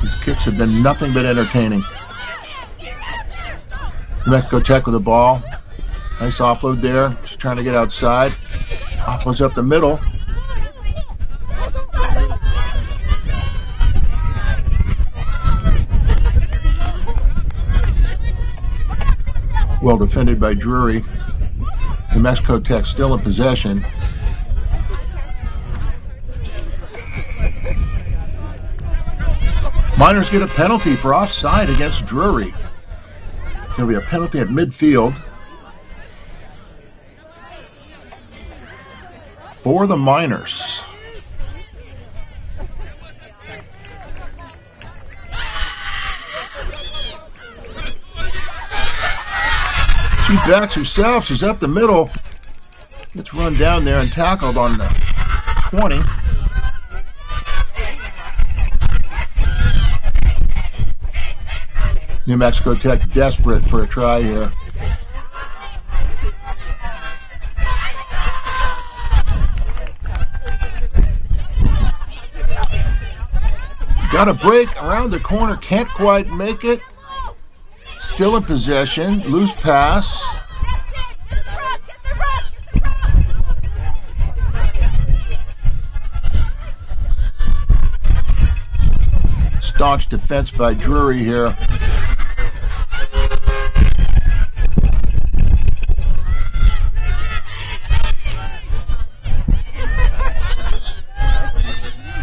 These kicks have been nothing but entertaining. New Mexico Tech with the ball. Nice offload there. Just trying to get outside. Offloads up the middle. Well defended by Drury. New Mexico Tech still in possession. Miners get a penalty for offside against Drury. There'll be a penalty at midfield for the Miners. She backs herself. She's up the middle. Gets run down there and tackled on the 20. New Mexico Tech desperate for a try here. Got a break around the corner. Can't quite make it. Still in possession, loose pass. Staunch defense by Drury here.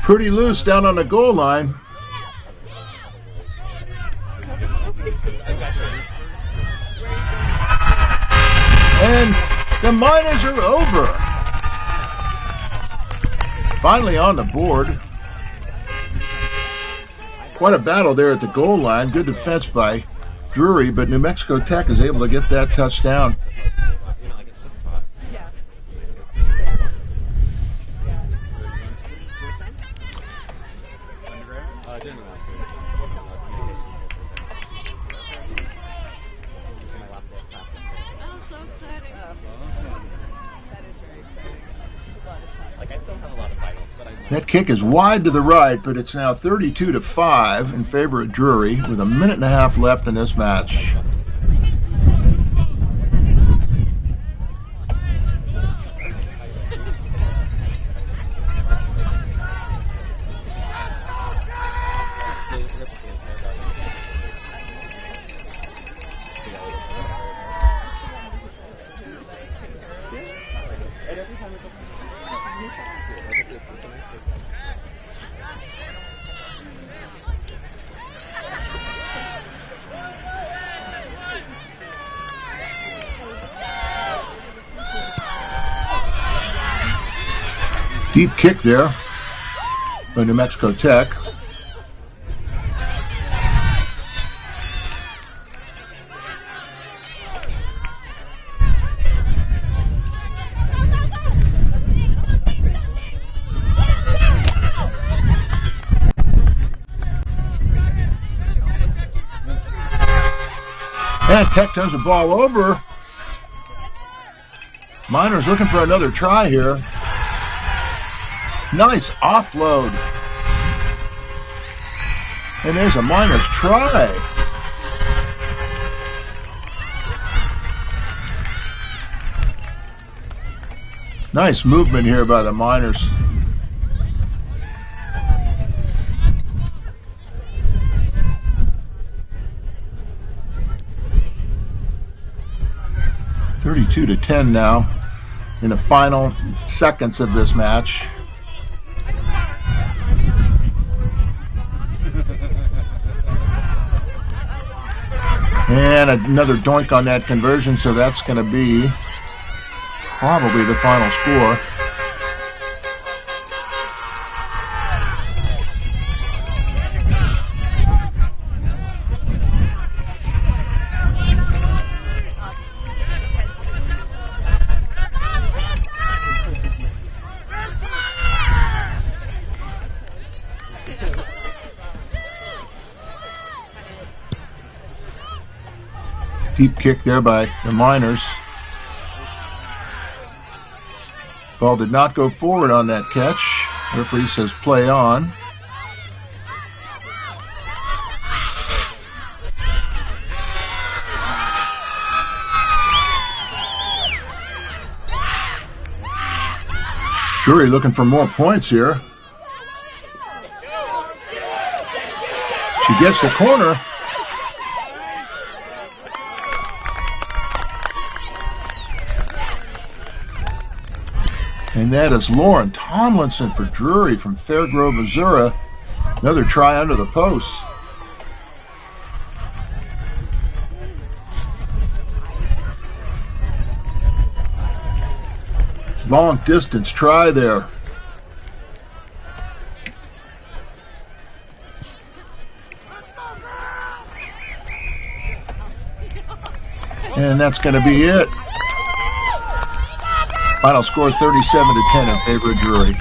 Pretty loose down on the goal line. And the Miners are over. Finally on the board. Quite a battle there at the goal line. Good defense by Drury, but New Mexico Tech is able to get that touchdown. Like, I still have a lot of finals, but I'm That kick is wide to the right, but it's now 32-5 in favor of Drury with a minute and a half left in this match. Deep kick there by New Mexico Tech. And Tech turns the ball over. Miners looking for another try here. Nice offload. And there's a Miners try. Nice movement here by the Miners. (32-10) now in the final seconds of this match. And another doink on that conversion, so that's going to be probably the final score. Deep kick there by the Miners. Ball did not go forward on that catch. Referee says play on. Drury looking for more points here. She gets the corner. And that is Lauren Tomlinson for Drury from Fairgrove, Missouri. Another try under the post. Long distance try there. And that's going to be it. Final score 37-10 in favor of Drury.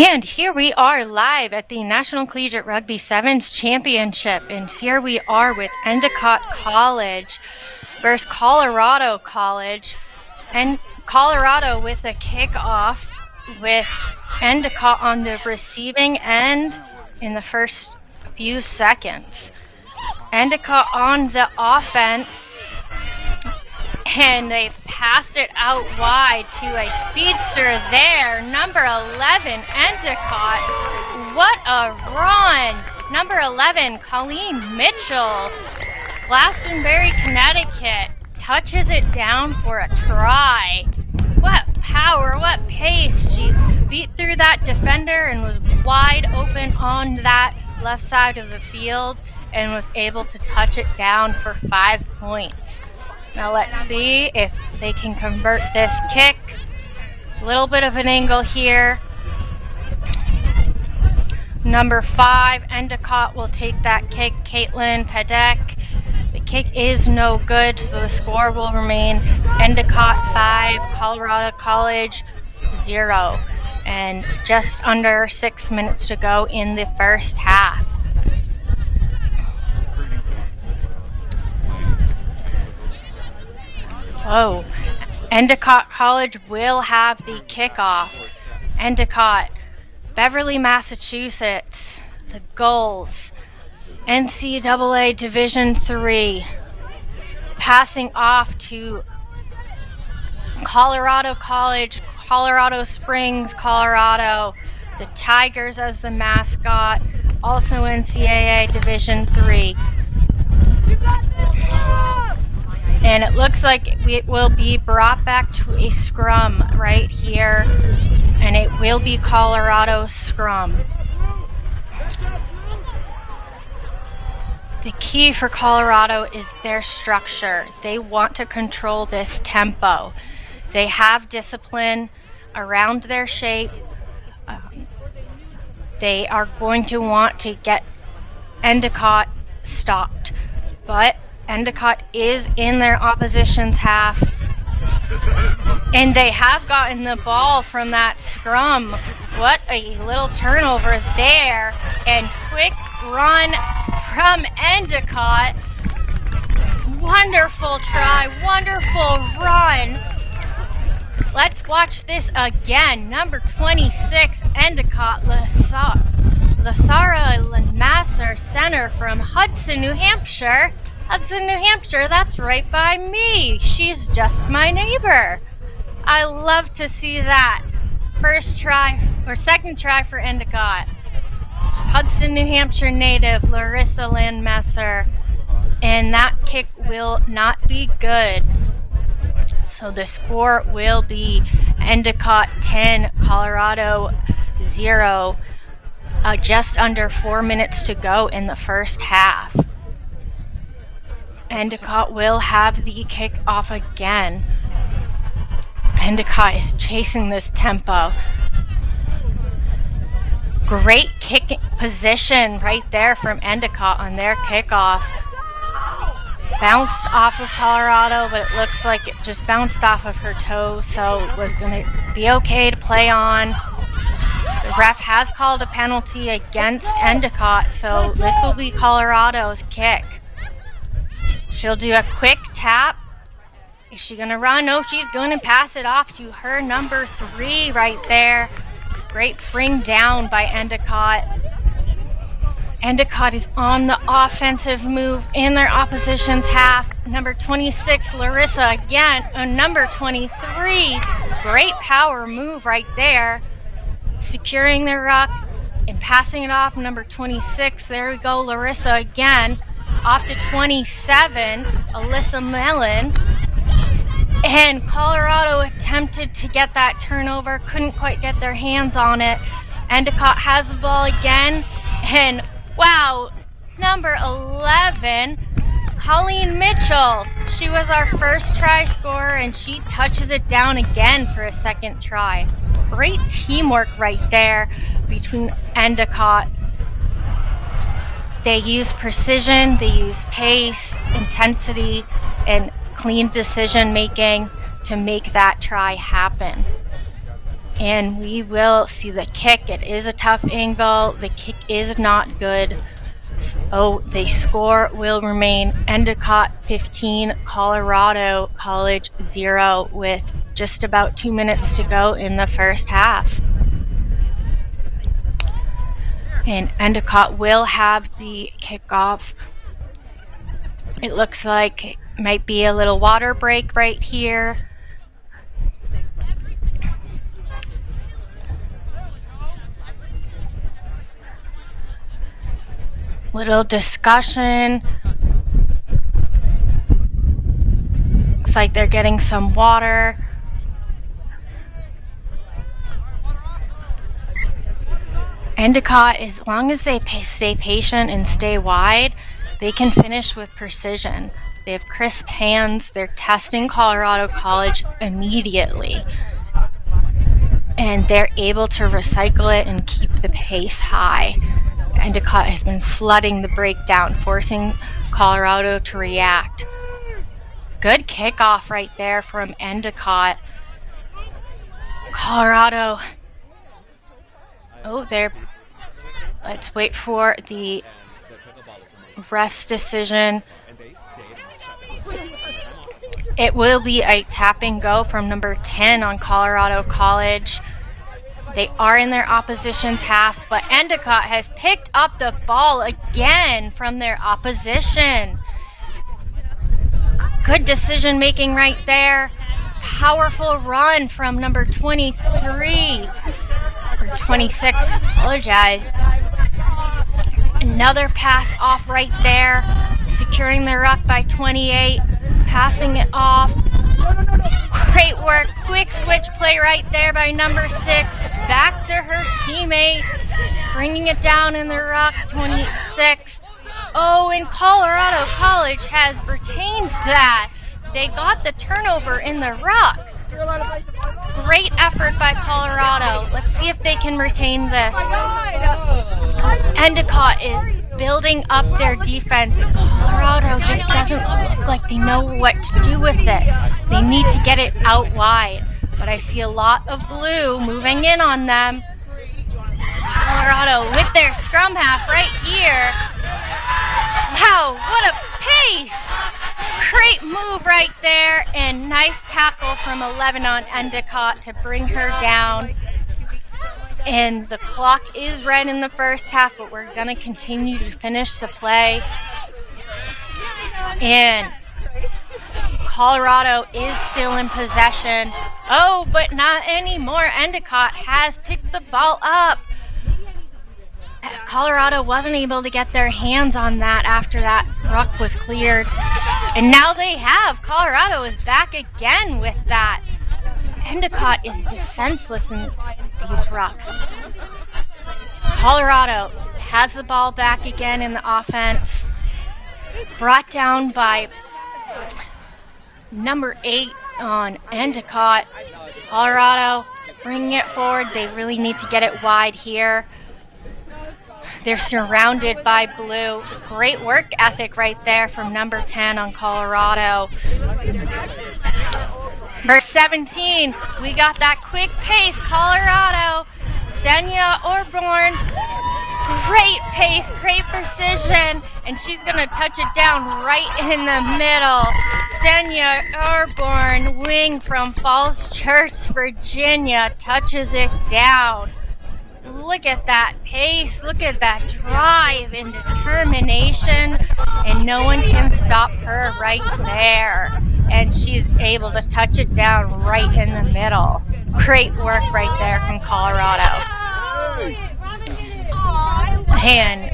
And here we are live at the National Collegiate Rugby Sevens Championship. And here we are with Endicott College versus Colorado College. And Colorado with the kickoff with Endicott on the receiving end in the first few seconds. Endicott on the offense. And they've passed it out wide to a speedster there. Number 11, Endicott. What a run. Number 11, Colleen Mitchell. Glastonbury, Connecticut. Touches it down for a try. What power, what pace. She beat through that defender and was wide open on that left side of the field and was able to touch it down for 5 points. Now let's see if they can convert this kick. A little bit of an angle here. Number 5, Endicott will take that kick. Caitlin Pedek. The kick is no good, so the score will remain Endicott 5, Colorado College 0. And just under 6 minutes to go in the first half. Oh, Endicott College will have the kickoff. Endicott, Beverly, Massachusetts, the Gulls, NCAA Division III, passing off to Colorado College, Colorado Springs, Colorado, the Tigers as the mascot, also NCAA Division III. And it looks like it will be brought back to a scrum right here. And it will be Colorado's scrum. The key for Colorado is their structure. They want to control this tempo. They have discipline around their shape. They are going to want to get Endicott stopped. But Endicott is in their opposition's half. And they have gotten the ball from that scrum. What a little turnover there. And quick run from Endicott. Wonderful try, wonderful run. Let's watch this again. Number 26, Endicott Lasara Lemasser, center from Hudson, New Hampshire. Hudson, New Hampshire, that's right by me. She's just my neighbor. I love to see that. First try, or second try for Endicott. Hudson, New Hampshire native, Larissa Landmesser. And that kick will not be good. So the score will be Endicott 10, Colorado 0. Just under 4 minutes to go in the first half. Endicott will have the kick off again. Endicott is chasing this tempo. Great kick position right there from Endicott on their kickoff. Bounced off of Colorado, but it looks like it just bounced off of her toe, so it was going to be okay to play on. The ref has called a penalty against Endicott, so this will be Colorado's kick. She'll do a quick tap. Is she going to run? No, she's going to pass it off to her number 3 right there. Great bring down by Endicott. Endicott is on the offensive move in their opposition's half. Number 26, Larissa again. Number 23, great power move right there. Securing the ruck and passing it off. Number 26, there we go, Larissa again. Off to 27, Alyssa Mellon. And Colorado attempted to get that turnover, couldn't quite get their hands on it. Endicott has the ball again, and wow, number 11, Colleen Mitchell. She was our first try scorer, and she touches it down again for a second try. Great teamwork right there between Endicott. They use precision, they use pace, intensity, and clean decision making to make that try happen. And we will see the kick. It is a tough angle. The kick is not good. So the score will remain Endicott 15, Colorado College 0 with just about 2 minutes to go in the first half. And Endicott will have the kickoff. It looks like it might be a little water break right here. Little discussion. Looks like they're getting some water. Endicott, as long as they stay patient and stay wide, they can finish with precision. They have crisp hands. They're testing Colorado College immediately. And they're able to recycle it and keep the pace high. Endicott has been flooding the breakdown, forcing Colorado to react. Good kickoff right there from Endicott. Colorado. Oh, there. Let's wait for the ref's decision. It will be a tap and go from number 10 on Colorado College. They are in their opposition's half, but Endicott has picked up the ball again from their opposition. Good decision making right there. Powerful run from number 23, or 26, apologize. Another pass off right there, securing the ruck by 28, passing it off. Great work, quick switch play right there by number 6, back to her teammate, bringing it down in the ruck, 26. Oh, and Colorado College has retained that. They got the turnover in the ruck. Great effort by Colorado. Let's see if they can retain this. Endicott is building up their defense, and Colorado just doesn't look like they know what to do with it. They need to get it out wide, but I see a lot of blue moving in on them. Colorado with their scrum half right here. Wow, what a pace! Great move right there, and nice tackle from 11 on Endicott to bring her down. And the clock is red in the first half, but we're going to continue to finish the play. And Colorado is still in possession. Oh, but not anymore. Endicott has picked the ball up. Colorado wasn't able to get their hands on that after that ruck was cleared. And now they have. Colorado is back again with that. Endicott is defenseless in these rucks. Colorado has the ball back again in the offense. Brought down by number 8 on Endicott. Colorado bringing it forward. They really need to get it wide here. They're surrounded by blue. Great work ethic right there from number 10 on Colorado. Verse 17, we got that quick pace. Colorado, Senya Orborn. Great pace, great precision, and she's going to touch it down right in the middle. Senya Orborn, wing from Falls Church, Virginia, touches it down. Look at that pace, look at that drive and determination, and no one can stop her right there. And she's able to touch it down right in the middle. Great work right there from Colorado. And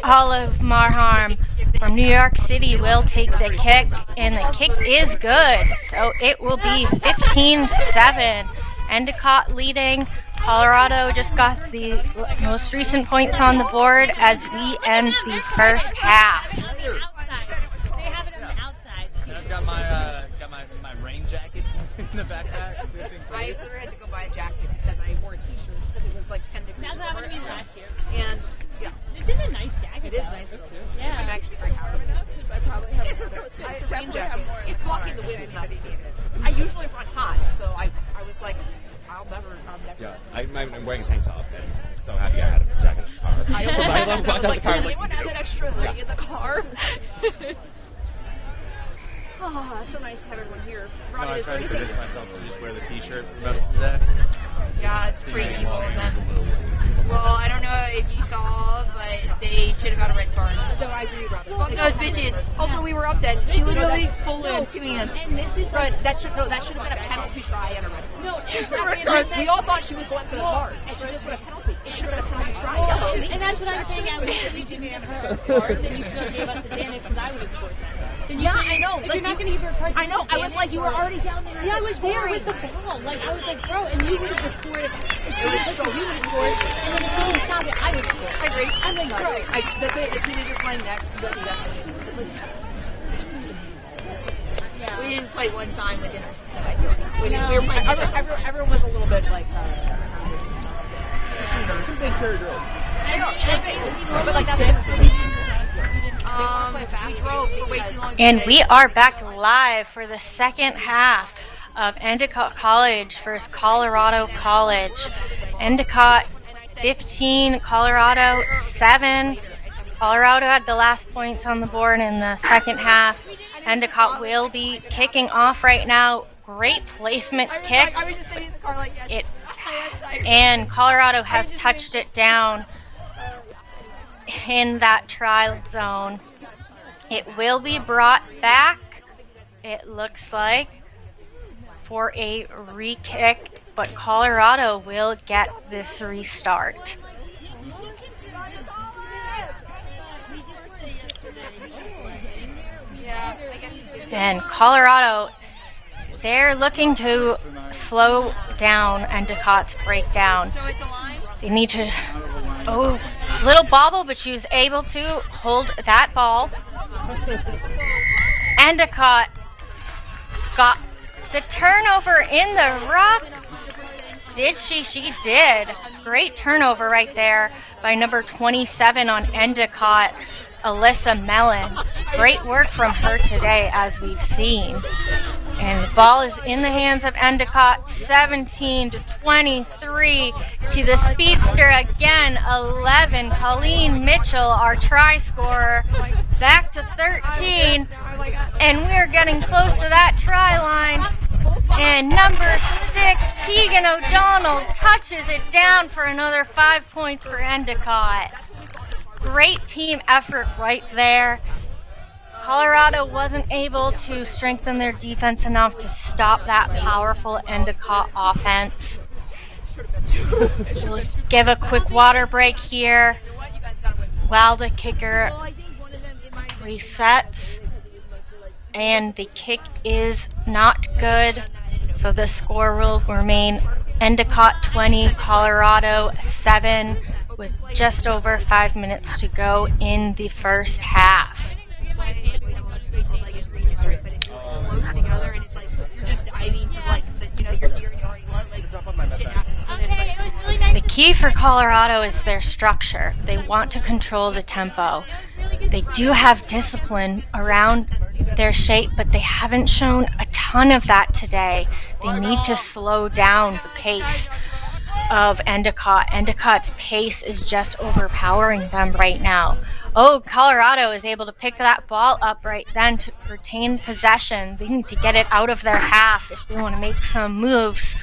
Olive Marham from New York City will take the kick, and the kick is good. So it will be 15-7. Endicott leading. Colorado just got the most recent points on the board as we end the first half. They have it on the outside. I've got my rain jacket in the backpack. I had to go buy a jacket because I wore t-shirts, but it was like 10 degrees. That's what happened to me last year. And yeah, This is a nice jacket. it is nice though. Yeah. I'm actually very happy with it. I probably have it's a rain jacket. It's blocking the wind enough. I usually run hot, so I was like, I'll never I'm wearing a tank top. And so happy I had a jacket in the car. I almost I texted. I was like, car, does anyone have that extra hoodie in the car? Oh, that's so nice to have everyone here. Robbie, I is there tried to anything? convince myself to just wear the t-shirt for most of the day. Yeah, it's pretty evil of them. Well, I don't know if you saw, but they should have got a red card. No, I agree, Robin. Fuck those bitches. Also, we were up then. She literally full in 2 hands. But that should have been a penalty try and a red card. No, we all thought she was going for the card, and she just got a penalty. It should have been a penalty try. Well, and that's what I'm saying. At least if we didn't give her a card, then you should have gave us the damage because I would have scored that. Yeah, I know. If you're not going to give her a card, I know. I was like, you were already down there. Yeah, I was there with the ball. Like, I was like, bro, and you would have scored it. It was so you would have scored. And then if she didn't stop it, I would score. I agree. I'm like, bro. The team that you're playing next, you guys definitely should. Like, I just need to move the ball. That's it. Yeah. We didn't play one time within our system. I feel like we were playing. Everyone was a little bit like, this is some nerves. Some big serious girls. But like that's we throw for way too long. And we are back live for the second half of Endicott College versus Colorado College. Endicott 15, Colorado 7. Colorado had the last points on the board in the second half. Endicott will be kicking off right now. Great placement kick. And Colorado has touched it down in that trial zone. It will be brought back, it looks like, for a re-kick, but Colorado will get this restart. And Colorado, they're looking to slow down Endicott's breakdown. They need to, little bobble, but she was able to hold that ball. Endicott got the turnover in the ruck. Did she? She did. Great turnover right there by number 27 on Endicott, Alyssa Mellon. Great work from her today, as we've seen. And the ball is in the hands of Endicott, 17-23 to the speedster again, 11. Colleen Mitchell, our try scorer, back to 13. And we're getting close to that try line. And number 6, Tegan O'Donnell, touches it down for another 5 points for Endicott. Great team effort right there. Colorado wasn't able to strengthen their defense enough to stop that powerful Endicott offense. We'll give a quick water break here while the kicker resets. And the kick is not good, so the score will remain Endicott 20, Colorado 7, with just over 5 minutes to go in the first half. The key for Colorado is their structure. They want to control the tempo. They do have discipline around their shape, but they haven't shown a ton of that today. They need to slow down the pace of Endicott. Endicott's pace is just overpowering them right now. Oh, Colorado is able to pick that ball up right then to retain possession. They need to get it out of their half if they want to make some moves.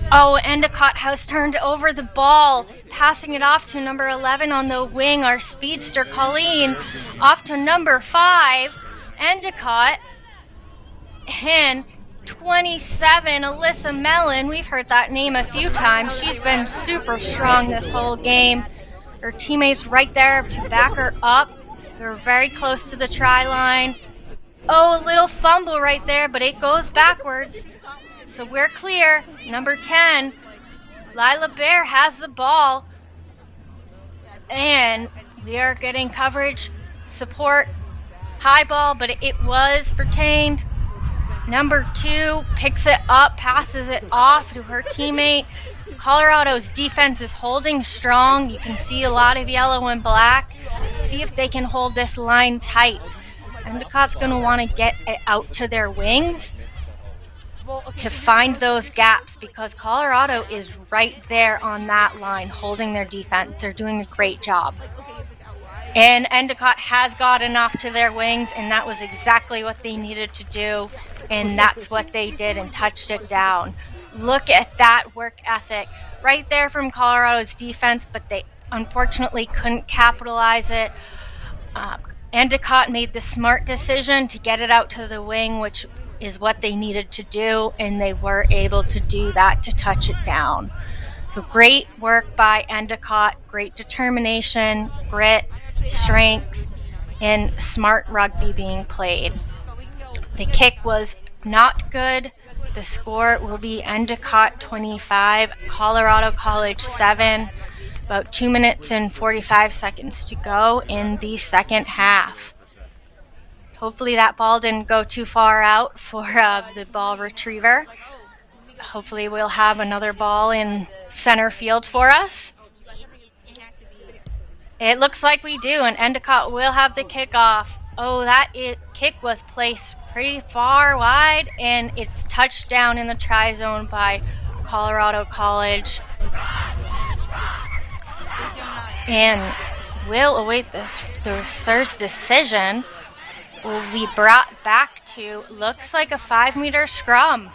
Oh, Endicott has turned over the ball, passing it off to number 11 on the wing, our speedster Colleen, off to number 5, Endicott, and 27, Alyssa Mellon. We've heard that name a few times. She's been super strong this whole game. Her teammates right there to back her up. They're very close to the try line. Oh, a little fumble right there, but it goes backwards. So we're clear. Number 10, Lila Bear has the ball. And we are getting coverage, support, high ball, but it was retained. Number 2 picks it up, passes it off to her teammate. Colorado's defense is holding strong. You can see a lot of yellow and black. Let's see if they can hold this line tight. Endicott's going to want to get it out to their wings. to find those gaps because Colorado is right there on that line holding their defense. They're doing a great job. And Endicott has gotten off to their wings, and that was exactly what they needed to do, and that's what they did and touched it down. Look at that work ethic right there from Colorado's defense, but they unfortunately couldn't capitalize it. Endicott made the smart decision to get it out to the wing, which is what they needed to do, and they were able to do that to touch it down. So great work by Endicott, great determination, grit, strength, and smart rugby being played. The kick was not good. The score will be Endicott 25, Colorado College 7. About 2 minutes and 45 seconds to go in the second half. Hopefully that ball didn't go too far out for the ball retriever. Hopefully we'll have another ball in center field for us. It looks like we do, and Endicott will have the kickoff. Oh, kick was placed pretty far wide, and it's touched down in the try zone by Colorado College. And will await the SIR's decision. Will be brought back to, looks like a 5-meter scrum.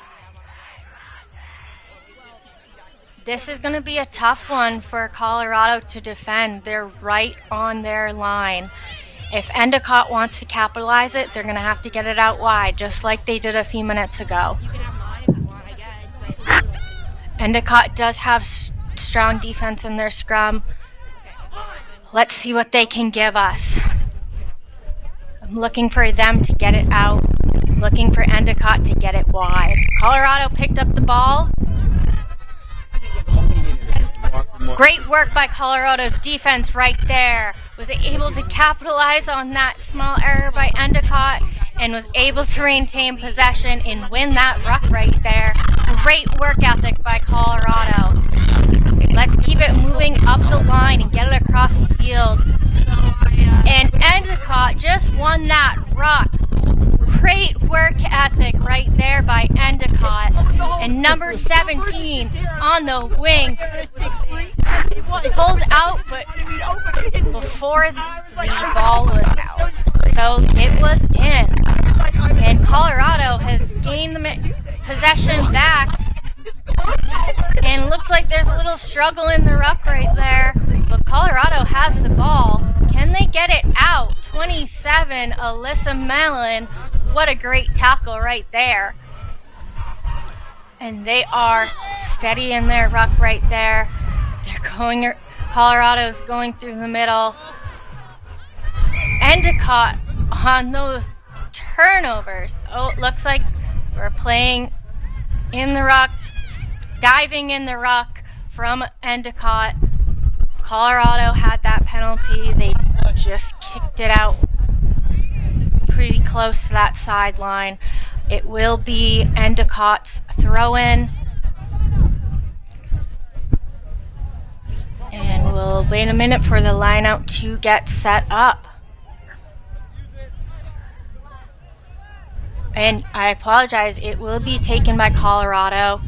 This is going to be a tough one for Colorado to defend. They're right on their line. If Endicott wants to capitalize it, they're going to have to get it out wide, just like they did a few minutes ago. Endicott does have strong defense in their scrum. Let's see what they can give us. I'm looking for them to get it out. Looking for Endicott to get it wide. Colorado picked up the ball. Great work by Colorado's defense right there. Was able to capitalize on that small error by Endicott and was able to maintain possession and win that ruck right there. Great work ethic by Colorado. Let's keep it moving up the line and get it across the field. And Endicott just won that ruck. Great work ethic right there by Endicott. And number 17 on the wing was pulled out, but before the ball was out. So it was in. And Colorado has gained the possession back. And looks like there's a little struggle in the ruck right there. But Colorado has the ball. Can they get it out? 27, Alyssa Mellon. What a great tackle right there. And they are steady in their ruck right there. Colorado's going through the middle. Endicott on those turnovers. Oh, it looks like we're playing in the ruck. Diving in the ruck from Endicott. Colorado had that penalty. They just kicked it out pretty close to that sideline. It will be Endicott's throw-in. And we'll wait a minute for the line out to get set up. And I apologize, it will be taken by Colorado.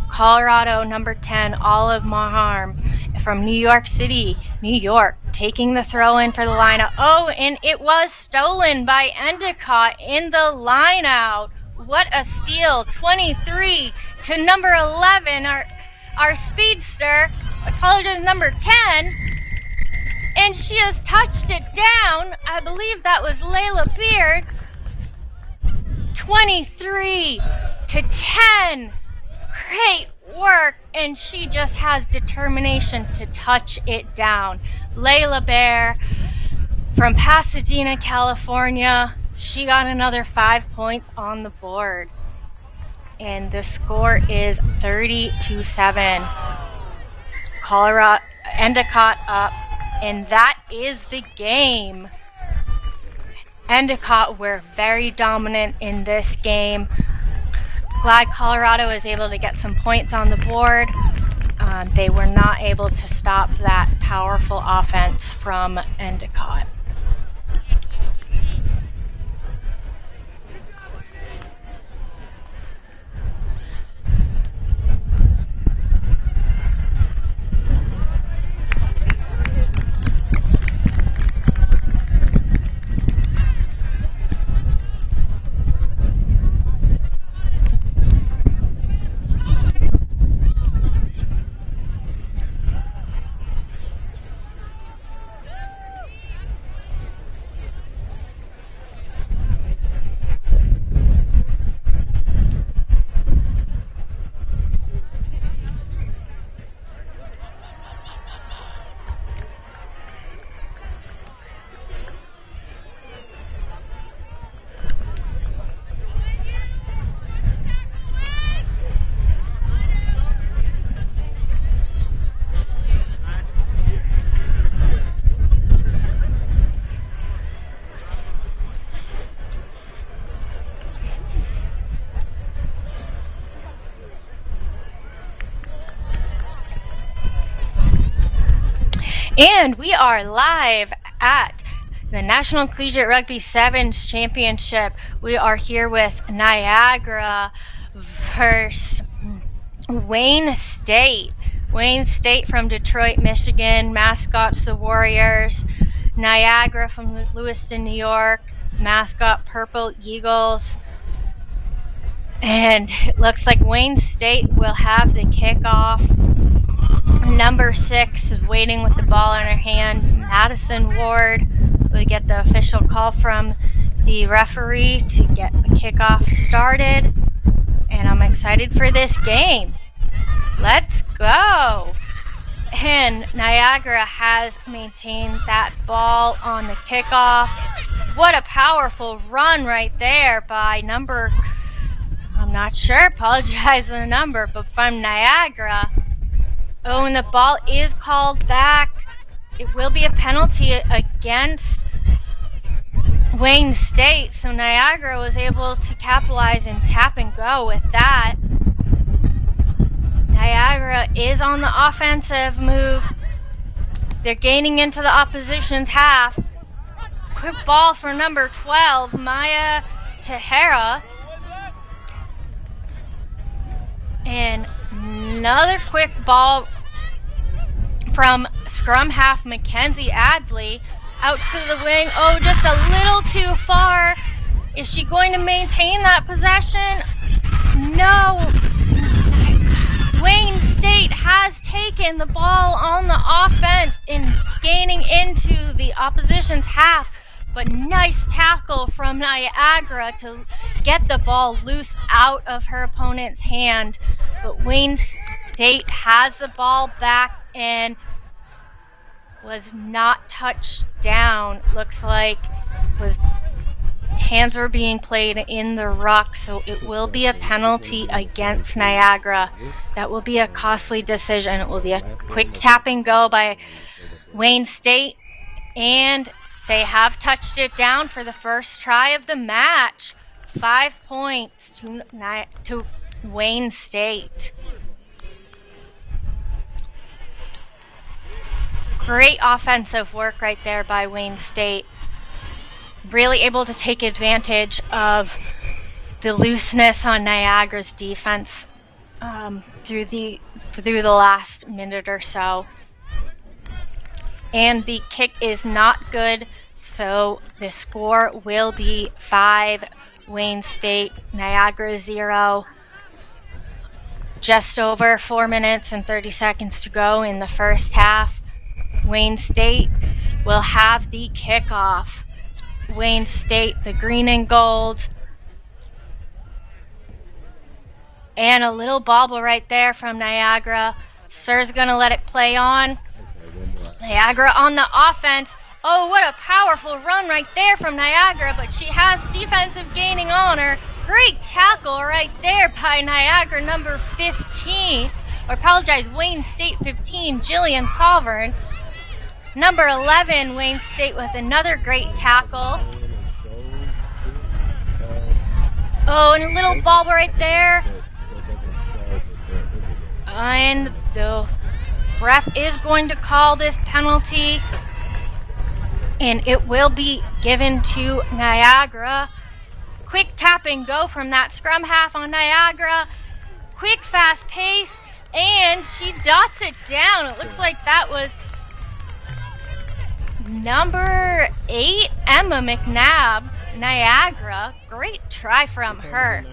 Colorado, number 10, Olive Maharm from New York City, New York, taking the throw-in for the line-out. Oh, and it was stolen by Endicott in the line-out. What a steal. 23 to number 11, our speedster. I apologize, number 10. And she has touched it down. I believe that was Layla Beard. 23 to 10. Great work, and she just has determination to touch it down. Layla Bear from Pasadena, California. She got another 5 points on the board. And the score is 30-7. Colorado, Endicott up, and that is the game. Endicott were very dominant in this game. Glad Colorado was able to get some points on the board. They were not able to stop that powerful offense from Endicott. And we are live at the National Collegiate Rugby Sevens Championship. We are here with Niagara versus Wayne State. Wayne State from Detroit, Michigan. Mascots the Warriors. Niagara from Lewiston, New York. Mascot Purple Eagles. And it looks like Wayne State will have the kickoff. Number 6 is waiting with the ball in her hand. Madison Ward. We get the official call from the referee to get the kickoff started. And I'm excited for this game. Let's go. And Niagara has maintained that ball on the kickoff. What a powerful run right there by number, I'm not sure, apologize for the number, but from Niagara. Oh, and the ball is called back. It will be a penalty against Wayne State. So Niagara was able to capitalize and tap and go with that. Niagara is on the offensive move. They're gaining into the opposition's half. Quick ball for number 12, Maya Tejera. And another quick ball from scrum half Mackenzie Adley out to the wing. Oh, just a little too far. Is she going to maintain that possession? No. Wayne State has taken the ball on the offense and gaining into the opposition's half. But nice tackle from Niagara to get the ball loose out of her opponent's hand. But Wayne State has the ball back and was not touched down. Looks like hands were being played in the ruck, so it will be a penalty against Niagara. That will be a costly decision. It will be a quick tap and go by Wayne State, and they have touched it down for the first try of the match. 5 points to Wayne State. Great offensive work right there by Wayne State. Really able to take advantage of the looseness on Niagara's defense through the last minute or so. And the kick is not good, so the score will be 5, Wayne State, Niagara 0. Just over 4 minutes and 30 seconds to go in the first half. Wayne State will have the kickoff. Wayne State, the green and gold. And a little bobble right there from Niagara. Sir's going to let it play on. Niagara on the offense. Oh, what a powerful run right there from Niagara, but she has defensive gaining on her. Great tackle right there by Niagara, number 15. Or apologize, Wayne State 15, Jillian Sovereign. Number 11, Wayne State with another great tackle. Oh, and a little bobble right there. And the ref is going to call this penalty. And it will be given to Niagara. Quick tap and go from that scrum half on Niagara. Quick, fast pace. And she dots it down. It looks like that was number 8, Emma McNabb, Niagara. Great try from her.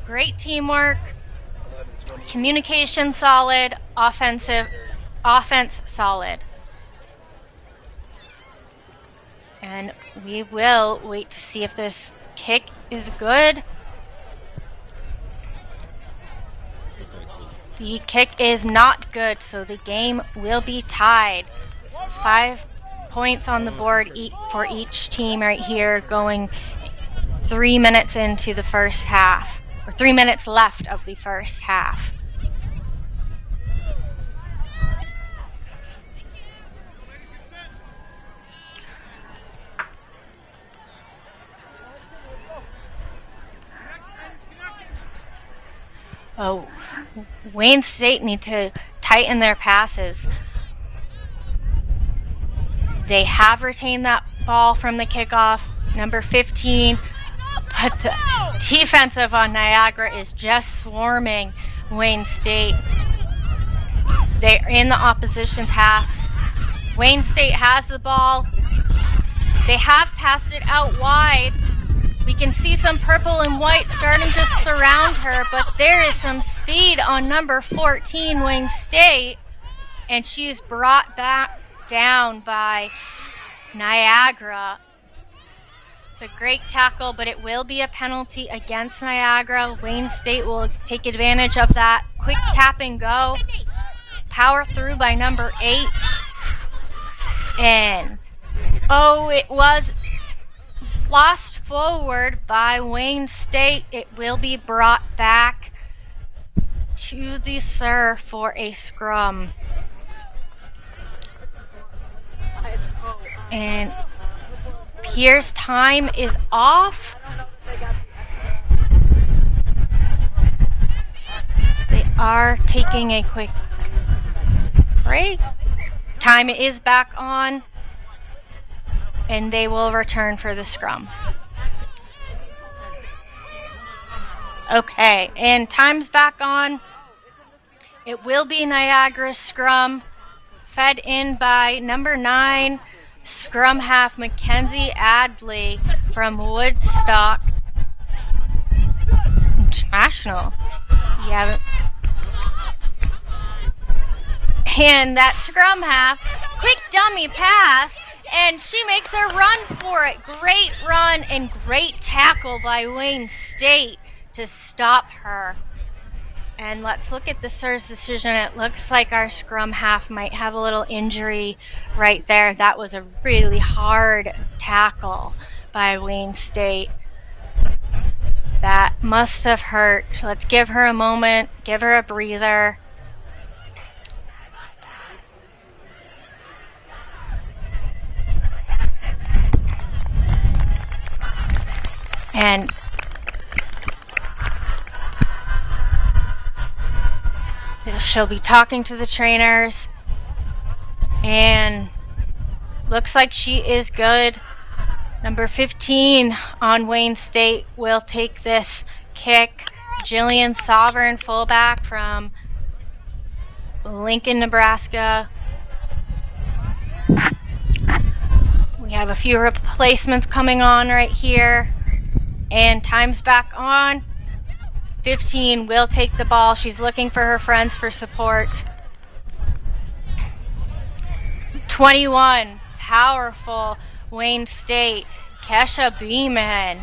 Great teamwork. Communication solid. Offense solid. And we will wait to see if this kick is good. The kick is not good, so the game will be tied. 5 points on the board for each team right here, going 3 minutes into the first half, or 3 minutes left of the first half. Oh, Wayne State need to tighten their passes. They have retained that ball from the kickoff, number 15, but the defensive on Niagara is just swarming Wayne State. They're in the opposition's half. Wayne State has the ball. They have passed it out wide. We can see some purple and white starting to surround her, but there is some speed on number 14, Wayne State, and she's brought back down by Niagara. It's a great tackle, but it will be a penalty against Niagara. Wayne State will take advantage of that. Quick tap and go. Power through by number 8. And, oh, it was lost forward by Wayne State. It will be brought back to the SIR for a scrum. And Pierre's time is off. They are taking a quick break. Time is back on, and they will return for the scrum. Okay, and time's back on. It will be Niagara's scrum, fed in by number 9, scrum half Mackenzie Adley from Woodstock International. Yeah. And that scrum half, quick dummy pass, and she makes a run for it. Great run and great tackle by Wayne State to stop her. And let's look at the SIR's decision. It looks like our scrum half might have a little injury right there. That was a really hard tackle by Wayne State. That must have hurt. Let's give her a moment, give her a breather. And she'll be talking to the trainers, and looks like she is good. Number 15 on Wayne State will take this kick. Jillian Sovereign, fullback from Lincoln, Nebraska. We have a few replacements coming on right here. And time's back on. 15 will take the ball. She's looking for her friends for support. 21, powerful Wayne State, Kesha Beeman.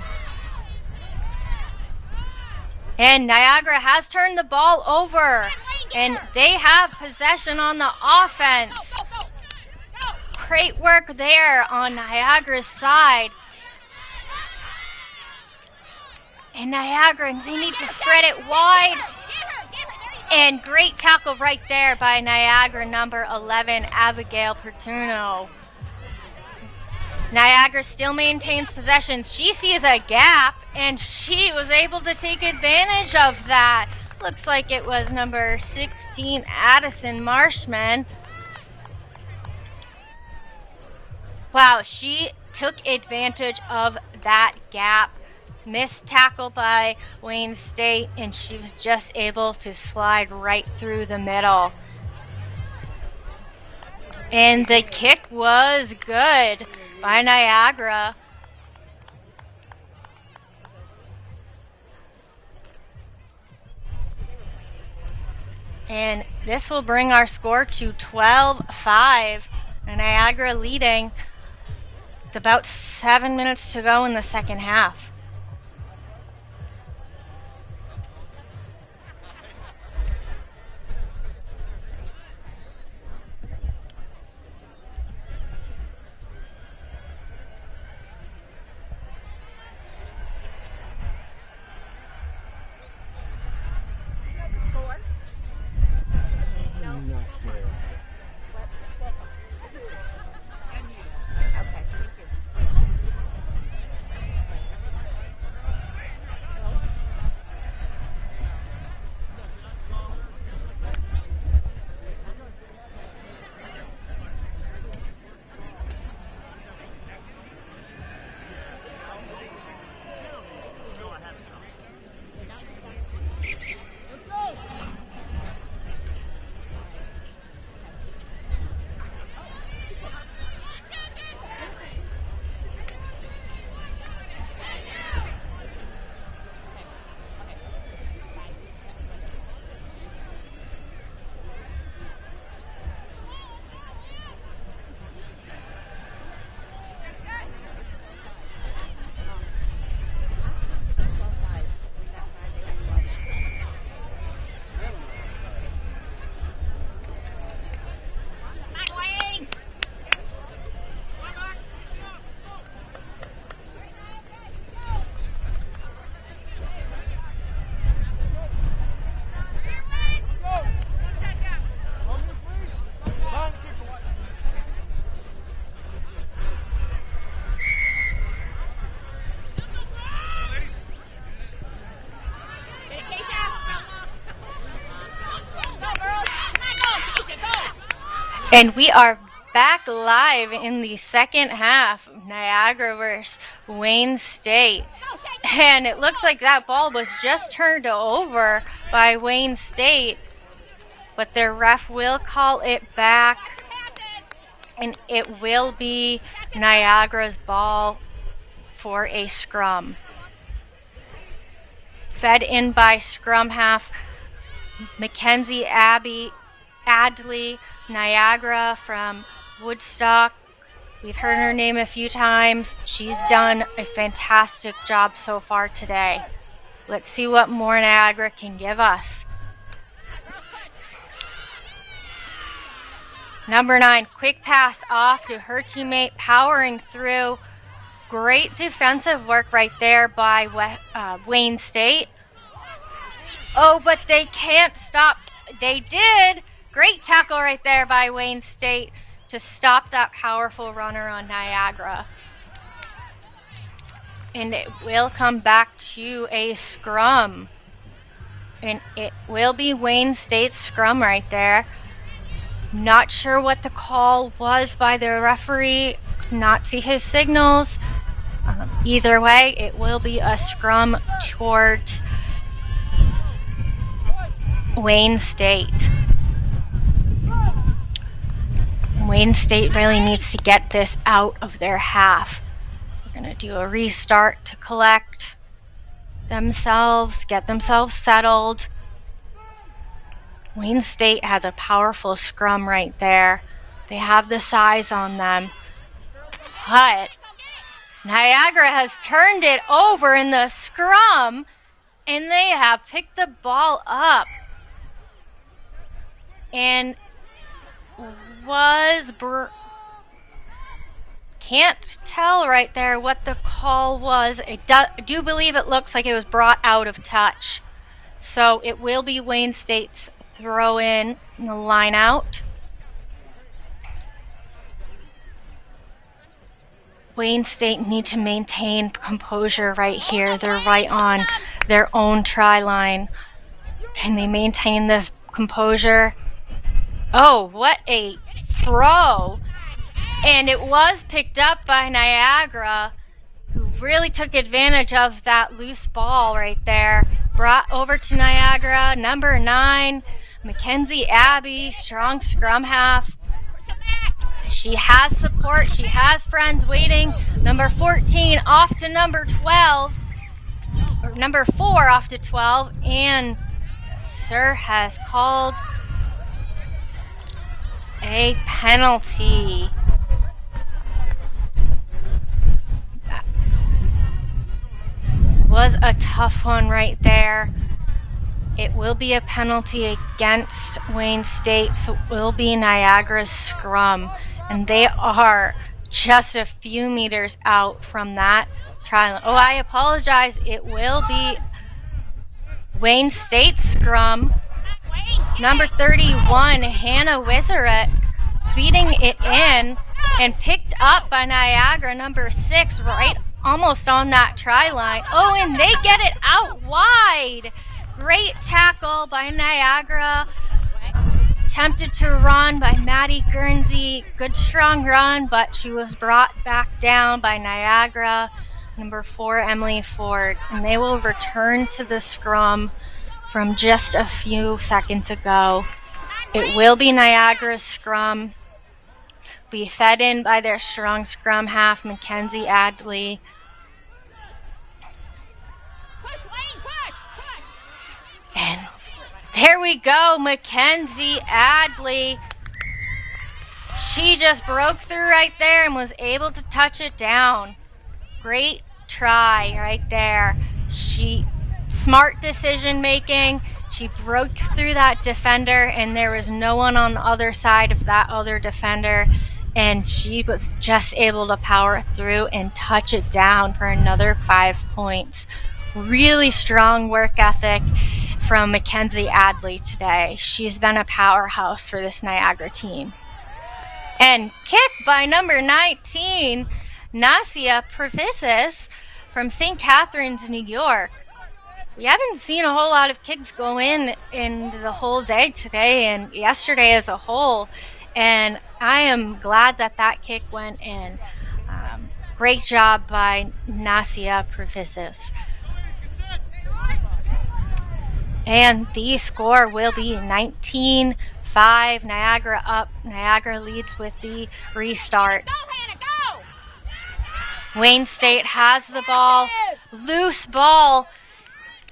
And Niagara has turned the ball over, and they have possession on the offense. Great work there on Niagara's side. And Niagara, they need to spread it wide. And great tackle right there by Niagara, number 11, Abigail Pertuno. Niagara still maintains possession. She sees a gap, and she was able to take advantage of that. Looks like it was number 16, Addison Marshman. Wow, she took advantage of that gap. Missed tackle by Wayne State, and she was just able to slide right through the middle. And the kick was good by Niagara. And this will bring our score to 12-5. Niagara leading with about 7 minutes to go in the second half. And we are back live in the second half of Niagara versus Wayne State. And it looks like that ball was just turned over by Wayne State, but their ref will call it back, and it will be Niagara's ball for a scrum. Fed in by scrum half Mackenzie Adley, Niagara from Woodstock. We've heard her name a few times. She's done a fantastic job so far today. Let's see what more Niagara can give us. Number 9, quick pass off to her teammate, powering through. Great defensive work right there by Wayne State. Oh, but they can't stop. They did. Great tackle right there by Wayne State to stop that powerful runner on Niagara. And it will come back to a scrum. And it will be Wayne State's scrum right there. Not sure what the call was by the referee. Not see his signals. Either way, it will be a scrum towards Wayne State. Wayne State really needs to get this out of their half. We're going to do a restart to collect themselves, get themselves settled. Wayne State has a powerful scrum right there. They have the size on them. But Niagara has turned it over in the scrum, and they have picked the ball up. And can't tell right there what the call was. I do believe it looks like it was brought out of touch. So it will be Wayne State's throw in the line out. Wayne State need to maintain composure right here. They're right on their own try line. Can they maintain this composure? Oh, what a throw. And it was picked up by Niagara, who really took advantage of that loose ball right there. Brought over to Niagara, number 9, Mackenzie Abbey, strong scrum half. She has support. She has friends waiting. Number 14 off to number 12. Or number 4 off to 12. And Sir has called a penalty. That was a tough one right there. It will be a penalty against Wayne State, so it will be Niagara's scrum. And they are just a few meters out from that try line. Oh, I apologize. It will be Wayne State's scrum. Number 31, Hannah Wizarek, feeding it in and picked up by Niagara, number 6, right almost on that try line. Oh, and they get it out wide. Great tackle by Niagara. Attempted to run by Maddie Guernsey. Good strong run, but she was brought back down by Niagara, number 4, Emily Ford. And they will return to the scrum from just a few seconds ago. It will be Niagara's scrum. Be fed in by their strong scrum half, Mackenzie Adley. And there we go, Mackenzie Adley. She just broke through right there and was able to touch it down. Great try right there. Smart decision making. She broke through that defender, and there was no one on the other side of that other defender, and she was just able to power through and touch it down for another 5 points. Really strong work ethic from Mackenzie Adley today. She's been a powerhouse for this Niagara team. And kick by number 19, Nasia Previsis from St. Catharines, New York. We haven't seen a whole lot of kicks go in the whole day today and yesterday as a whole. And I am glad that that kick went in. Great job by Nasia Provisis. And the score will be 19-5. Niagara up. Niagara leads with the restart. Wayne State has the ball. Loose ball.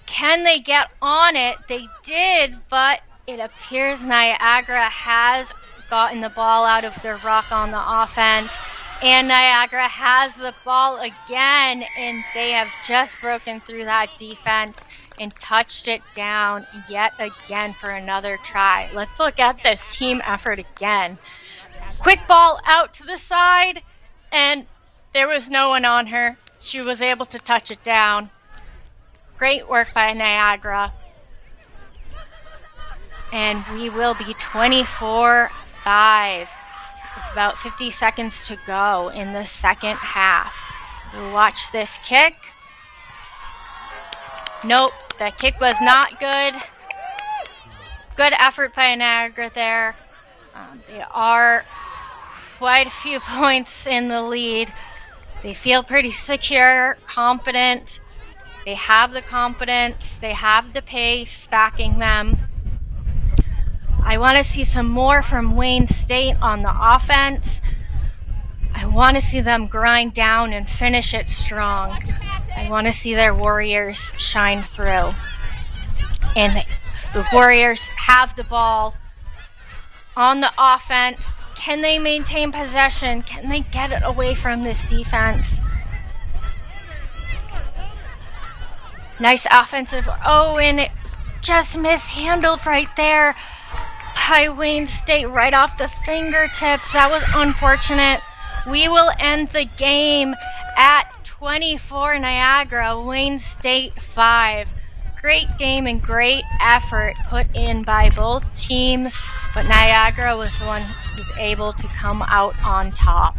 Can they get on it? They did, but it appears Niagara has gotten the ball out of their ruck on the offense. And Niagara has the ball again, and they have just broken through that defense and touched it down yet again for another try. Let's look at this team effort again. Quick ball out to the side, and there was no one on her. She was able to touch it down. Great work by Niagara. And we will be 24-5 with about 50 seconds to go in the second half. We'll watch this kick. Nope, the kick was not good. Good effort by Niagara there. They are quite a few points in the lead. They feel pretty secure, confident. They have the confidence. They have the pace backing them. I want to see some more from Wayne State on the offense. I want to see them grind down and finish it strong. I want to see their Warriors shine through. And the Warriors have the ball on the offense. Can they maintain possession? Can they get it away from this defense? Nice offensive. Oh, and it was just mishandled right there by Wayne State right off the fingertips. That was unfortunate. We will end the game at 24 Niagara, Wayne State 5. Great game and great effort put in by both teams, but Niagara was the one who was able to come out on top.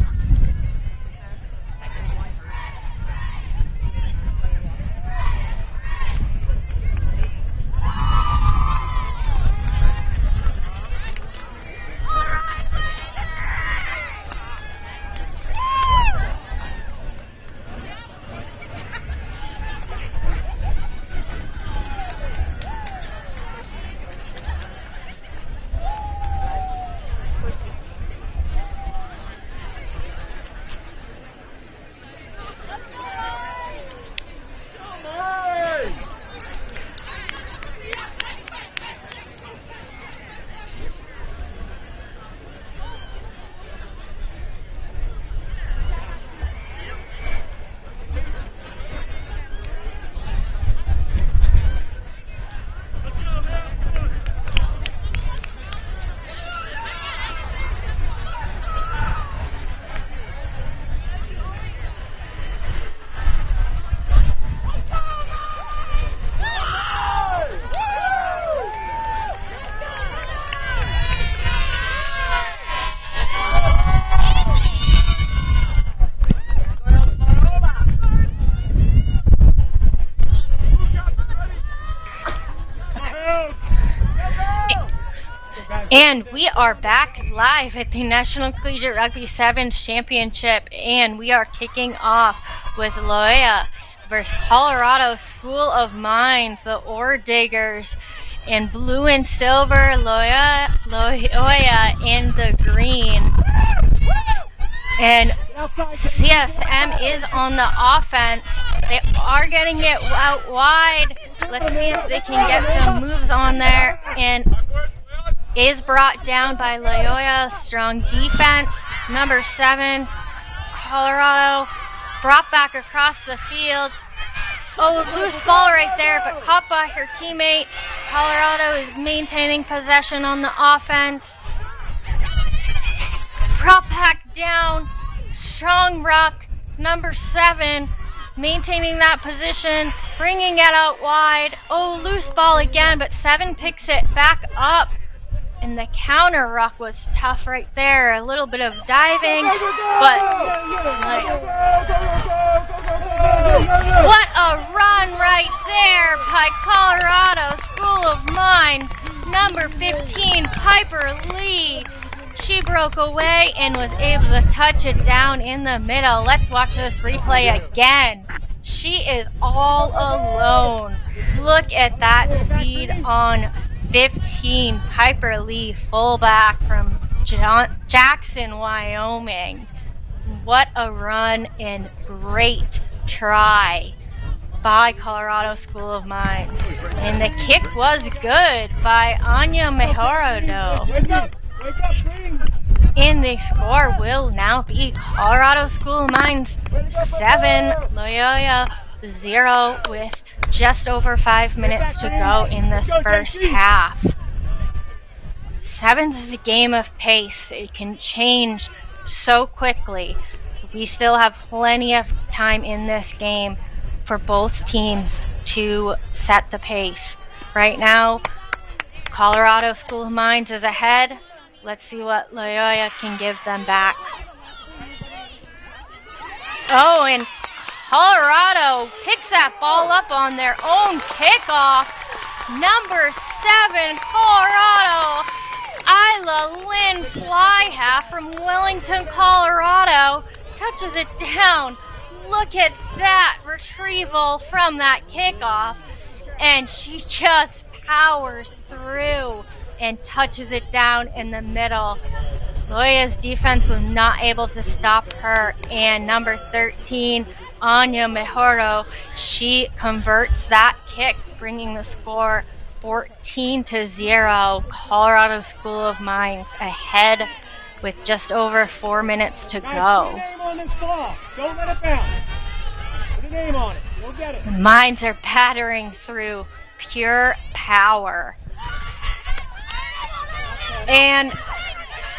And we are back live at the National Collegiate Rugby Sevens Championship, and we are kicking off with Loyola versus Colorado School of Mines, the Ore Diggers, in blue and silver, Loyola in the green. And CSM is on the offense. They are getting it out wide. Let's see if they can get some moves on there. And is brought down by Loyola. Strong defense. Number 7, Colorado, brought back across the field. Oh, loose ball right there, but caught by her teammate. Colorado is maintaining possession on the offense. Brought back down. Strong ruck. Number 7, maintaining that position, bringing it out wide. Oh, loose ball again, but 7 picks it back up. And the counter ruck was tough right there. A little bit of diving, but what a run right there by Colorado School of Mines. Number 15, Piper Lee. She broke away and was able to touch it down in the middle. Let's watch this replay again. She is all alone. Look at that speed on 15, Piper Lee, fullback from Jackson, Wyoming. What a run and great try by Colorado School of Mines. And the kick was good by Anya Mejorado. And the score will now be Colorado School of Mines 7, Loyola 0, with just over 5 minutes to go in this first half. Sevens is a game of pace. It can change so quickly. So we still have plenty of time in this game for both teams to set the pace. Right now, Colorado School of Mines is ahead. Let's see what Loyola can give them back. Oh, and Colorado picks that ball up on their own kickoff. Number 7, Colorado, Isla Lynn Flyhalf from Wellington, Colorado, touches it down. Look at that retrieval from that kickoff. And she just powers through and touches it down in the middle. Loyola's defense was not able to stop her. And number 13, Anya Mejorado, she converts that kick, bringing the score 14-0. Colorado School of Mines ahead with just over 4 minutes to go. Don't let it bounce. Put a name on it. You'll get it. The Mines are battering through pure power. And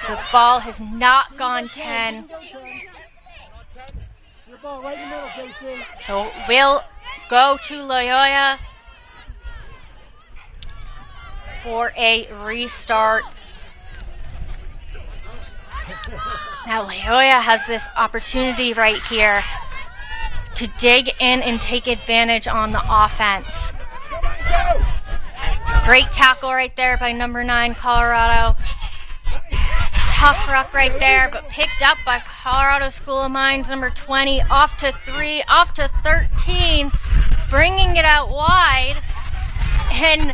the ball has not gone 10. So we'll go to Loyola for a restart. Now Loyola has this opportunity right here to dig in and take advantage on the offense. Great tackle right there by number 9, Colorado. Tough ruck right there, but picked up by Colorado School of Mines, number 20, off to 3, off to 13, bringing it out wide, and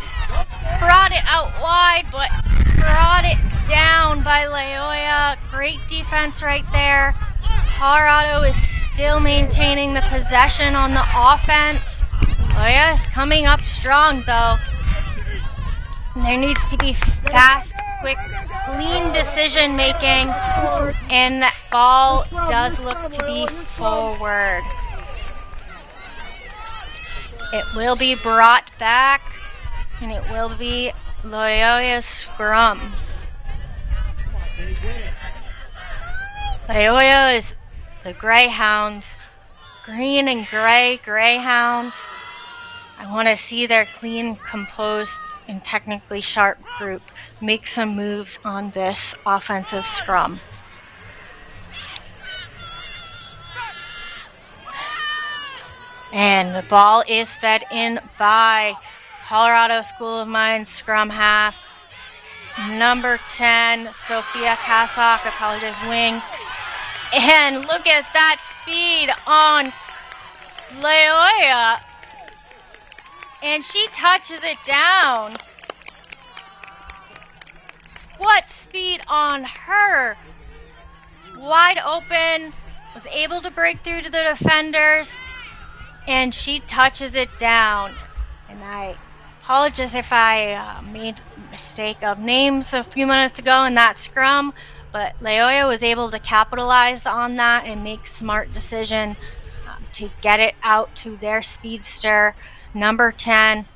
brought it out wide, but brought it down by Loyola. Great defense right there. Colorado is still maintaining the possession on the offense. Loyola is coming up strong, though. There needs to be fast, quick, clean decision making, and that ball does look to be forward. It will be brought back, and it will be Loyola's scrum. Loyola is the Greyhounds, green and gray Greyhounds. I want to see their clean, composed, and technically sharp group make some moves on this offensive scrum. And the ball is fed in by Colorado School of Mines scrum half. Number 10, Sophia Kassak, apologize, wing. And look at that speed on Loyola. And she touches it down. What speed on her. Wide open, was able to break through to the defenders, and she touches it down. And I apologize if I made a mistake of names a few minutes ago in that scrum, but Loyola was able to capitalize on that and make smart decision to get it out to their speedster, number 10,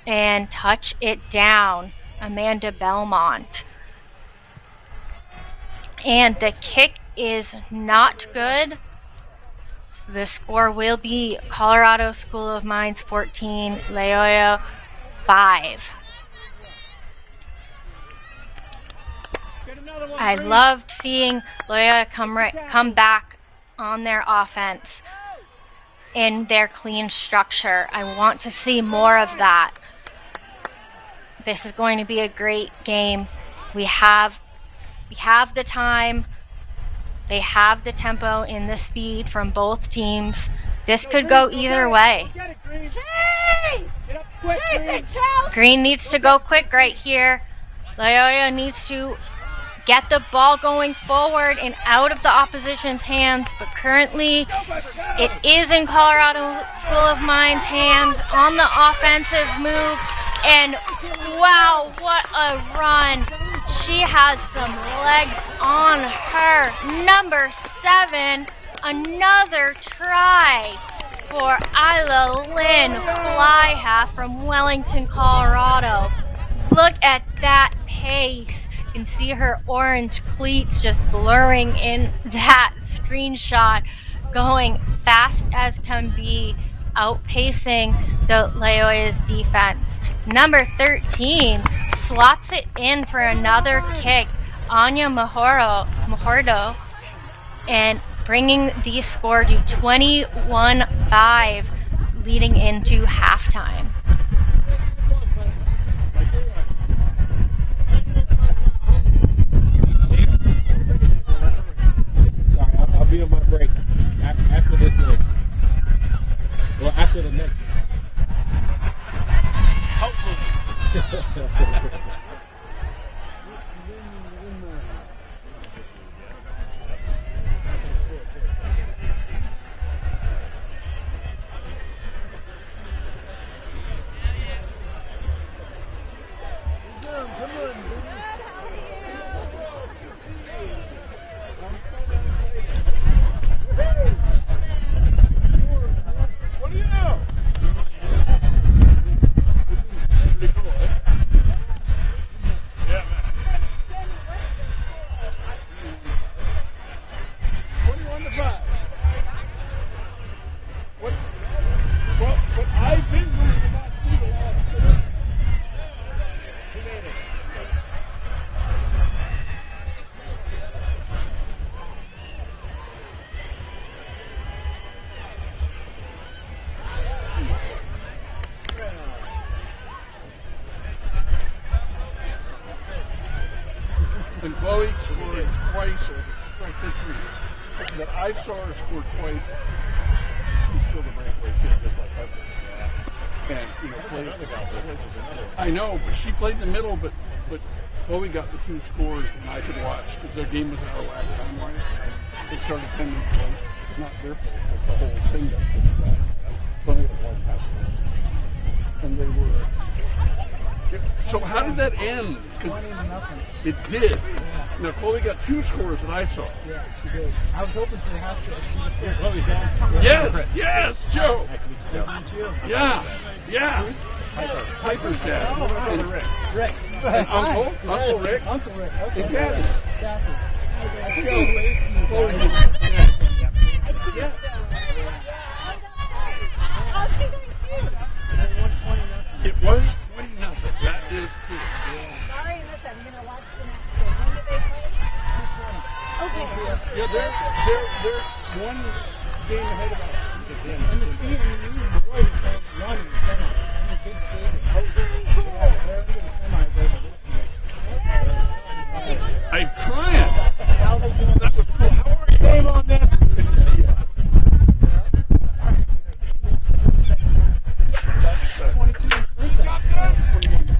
and touch it down, Amanda Belmont. And the kick is not good. So the score will be Colorado School of Mines 14, Loyola 5. I loved seeing Loyola come back on their offense in their clean structure. I want to see more of that. This is going to be a great game. We have We have the time. They have the tempo and the speed from both teams. This could go either way. Green needs to go quick right here. Loyola needs to get the ball going forward and out of the opposition's hands, but currently it is in Colorado School of Mines' hands on the offensive move, and wow, what a run. She has some legs on her. Number 7, another try for Isla Lynn, fly half from Wellington, Colorado. Look at that pace. You can see her orange cleats just blurring in that screenshot, going fast as can be, outpacing the Loyola's defense. Number 13 slots it in for another kick, Anya Majordo, and bringing the score to 21-5 leading into halftime. I'll be on my break after this leg. Well, after the next. Hopefully. What do you know? Yeah, man. 21-5. What I've been worried about through the last 2 minutes. And Chloe scored twice, or I said 3. That I saw her score twice. She's still the breakaway kid, just like Heather. And, you know, played. I know, but she played in the middle, but Chloe got the 2 scores, and I could watch, because their game was out of whack time-wise. They started pending, so it's not their fault, but the whole thing got pushed back. Chloe had one pass. And they were... So how did that end? 20-0. It did. Now Chloe got 2 scores that I saw. Yeah, she did. I was hoping for half to see Chloe's down. Yes, Joe. Yeah. Piper's dad. Rick. And Uncle Rick. Uncle Rick. Okay. And Kathy. Yeah. It was 20-0. That is true. Sorry, listen, I'm gonna watch the next game. When did they play? Okay. Yeah, they're one game ahead of us. And the season, the boys are playing 1 in the semis. In a big stadium. They're into the semis over this. I'm trying. How they doing? That was cool. How are you? Game on this. Good to see you.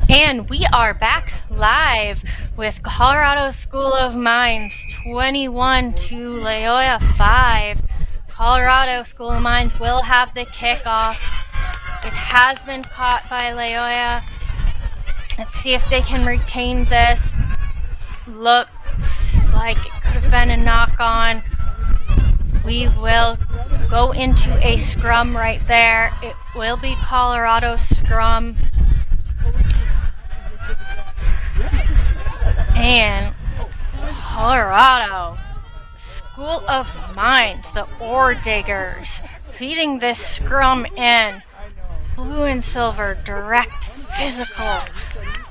And we are back live with Colorado School of Mines 21 to Loyola 5. Colorado School of Mines will have the kickoff. It has been caught by Loyola. Let's see if they can retain this. Looks like it could have been a knock-on. We will go into a scrum right there. It will be Colorado's scrum. And Colorado School of Mines, the ore diggers, feeding this scrum in. Blue and silver, direct, physical,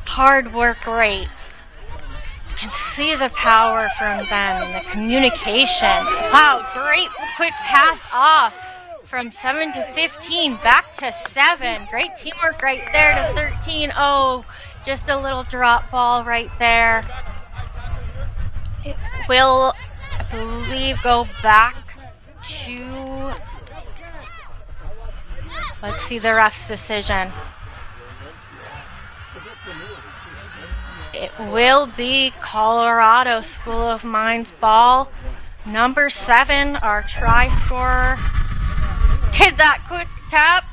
hard work rate. You can see the power from them and the communication. Wow, great quick pass off from 7 to 15, back to 7. Great teamwork right there to 13. Oh, just a little drop ball right there. it will, I believe, go back to, let's see the ref's decision. It will be Colorado School of Mines ball. Number 7, our try scorer, did that quick tap,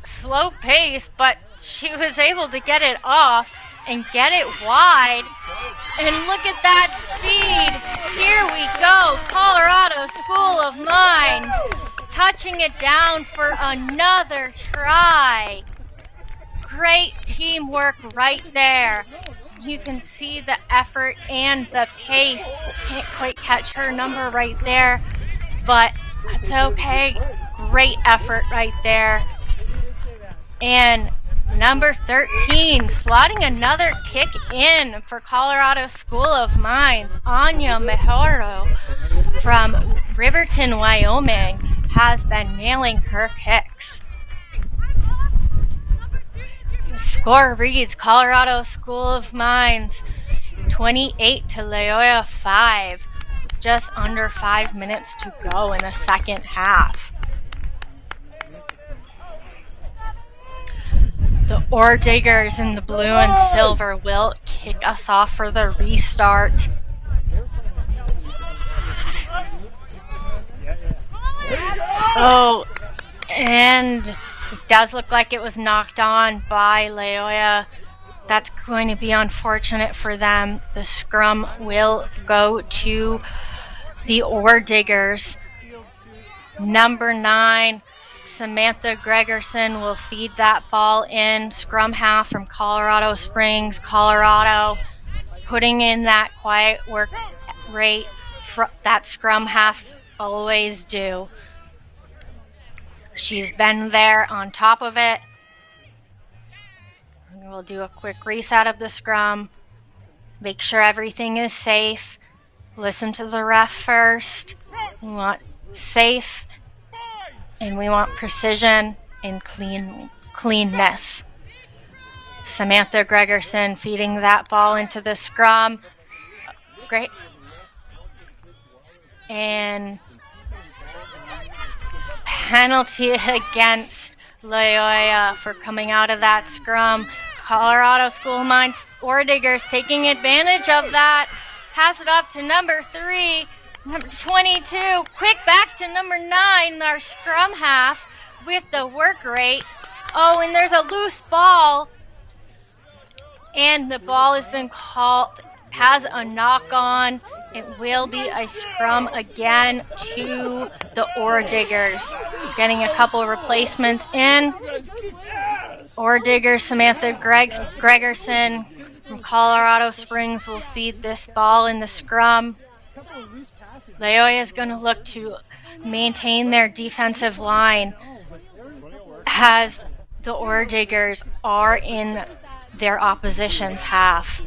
slow pace, but she was able to get it off and get it wide. And look at that speed. Here we go. Colorado School of Mines touching it down for another try. Great teamwork right there. You can see the effort and the pace. Can't quite catch her number right there, but that's okay. Great effort right there. And number 13, slotting another kick in for Colorado School of Mines. Anya Mejoro from Riverton, Wyoming, has been nailing her kicks. The score reads Colorado School of Mines 28 to Loyola 5. Just under 5 minutes to go in the second half. The Ore Diggers in the blue and silver will kick us off for the restart. Oh, and it does look like it was knocked on by Loyola. That's going to be unfortunate for them. The scrum will go to the Ore Diggers. Number 9, Samantha Gregerson will feed that ball in. Scrum half from Colorado Springs, Colorado, putting in that quiet work rate that scrum halves always do. She's been there on top of it. And we'll do a quick reset of the scrum. Make sure everything is safe. Listen to the ref first. We want safe, and we want precision and cleanness. Samantha Gregerson feeding that ball into the scrum. Great. And penalty against Loyola for coming out of that scrum. Colorado School of Mines Ore Diggers taking advantage of that. Pass it off to number 3, number 22. Quick back to number 9, our scrum half with the work rate. Oh, and there's a loose ball. And the ball has been called, has a knock on. It will be a scrum again to the Ore Diggers. Getting a couple of replacements in. Ore Diggers, Samantha Gregerson from Colorado Springs will feed this ball in the scrum. Loyola is going to look to maintain their defensive line as the Ore Diggers are in their opposition's half.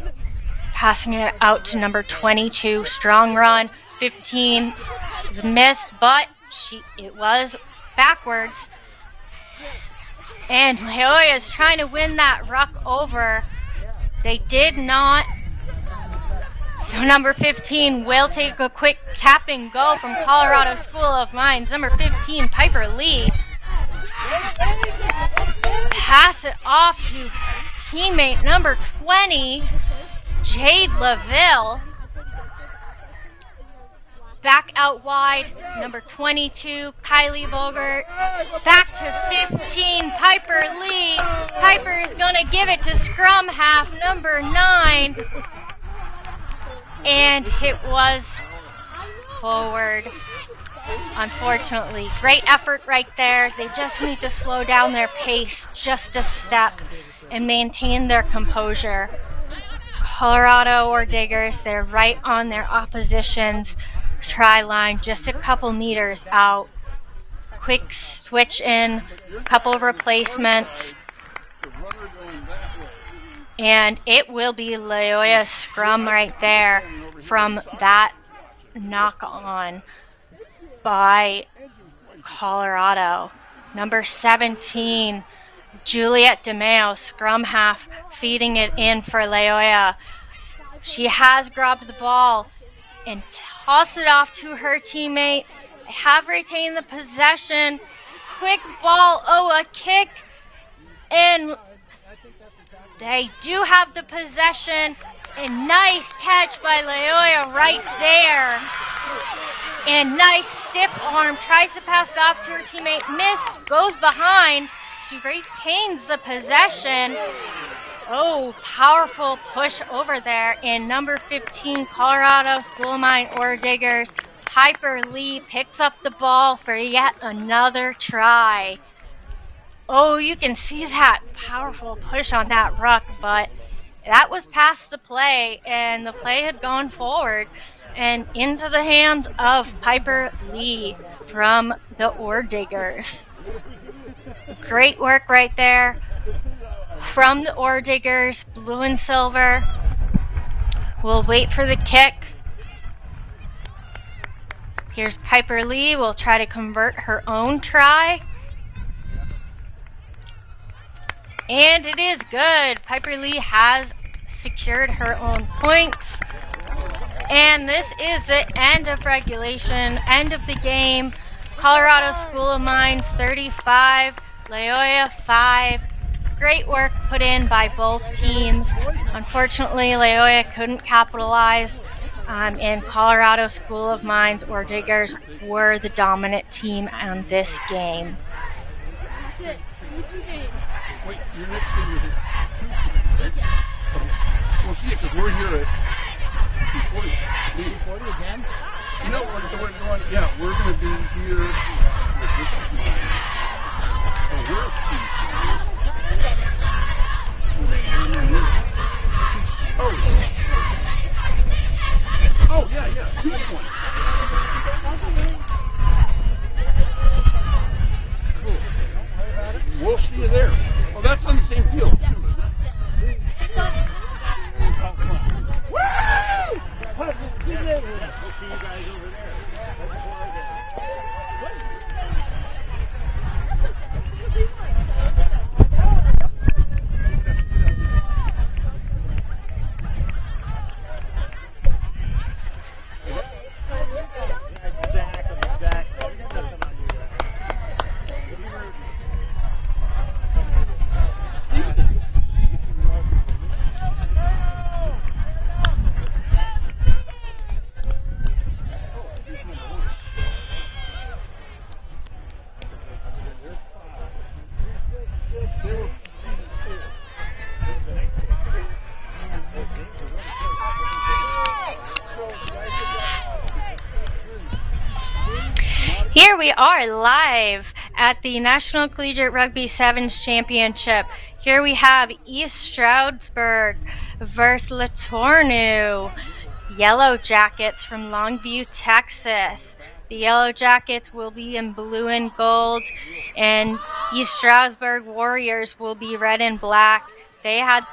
Passing it out to number 22, strong run, 15 was missed, but it was backwards. And Loyola is trying to win that ruck over. They did not. So number 15 will take a quick tap and go from Colorado School of Mines. Number 15, Piper Lee. Pass it off to teammate number 20, Jade LaVille. Back out wide, number 22, Kylie Bogert. Back to 15, Piper Lee. Piper is going to give it to scrum half, number 9. And it was forward, unfortunately. Great effort right there. They just need to slow down their pace just a step and maintain their composure. Colorado Ore Diggers, they're right on their opposition's try line, just a couple meters out. Quick switch in, couple of replacements. And it will be Loyola scrum right there from that knock on by Colorado. Number 17, Juliet DeMeo, scrum half, feeding it in for Loyola. She has grabbed the ball and toss it off to her teammate. They have retained the possession. Quick ball, a kick, and they do have the possession. A nice catch by Loyola right there. And nice stiff arm, tries to pass it off to her teammate, missed, goes behind. She retains the possession. Oh, powerful push over there. And number 15, Colorado School of Mine Ore Diggers, Piper Lee picks up the ball for yet another try. Oh, you can see that powerful push on that ruck, but that was past the play, and the play had gone forward and into the hands of Piper Lee from the Ore Diggers. Great work right there from the Ore Diggers, blue and silver. We'll wait for the kick. Here's Piper Lee. Will try to convert her own try. And it is good. Piper Lee has secured her own points. And this is the end of regulation, end of the game. Colorado School of Mines 35, Loyola 5. Great work put in by both teams. Unfortunately, Loyola couldn't capitalize, and Colorado School of Mines Ore Diggers were the dominant team on this game. That's it. Only 2 games. Wait, your next game is at 2 p.m., right? Okay. We'll see it because we're here at 2:40. 2:40 again? No, we're going. Yeah, we're going to be here. This is mine. Oh, we're at 2. Oh, yeah, 2:20. Cool. We'll see you there. Oh, that's on the same field, too, isn't it? Woo! We'll see you guys over there. Right before I get Here we are live at the National Collegiate Rugby Sevens Championship. Here we have East Stroudsburg versus LeTourneau. Yellow Jackets from Longview, Texas. The Yellow Jackets will be in blue and gold, and East Stroudsburg Warriors will be red and black. They had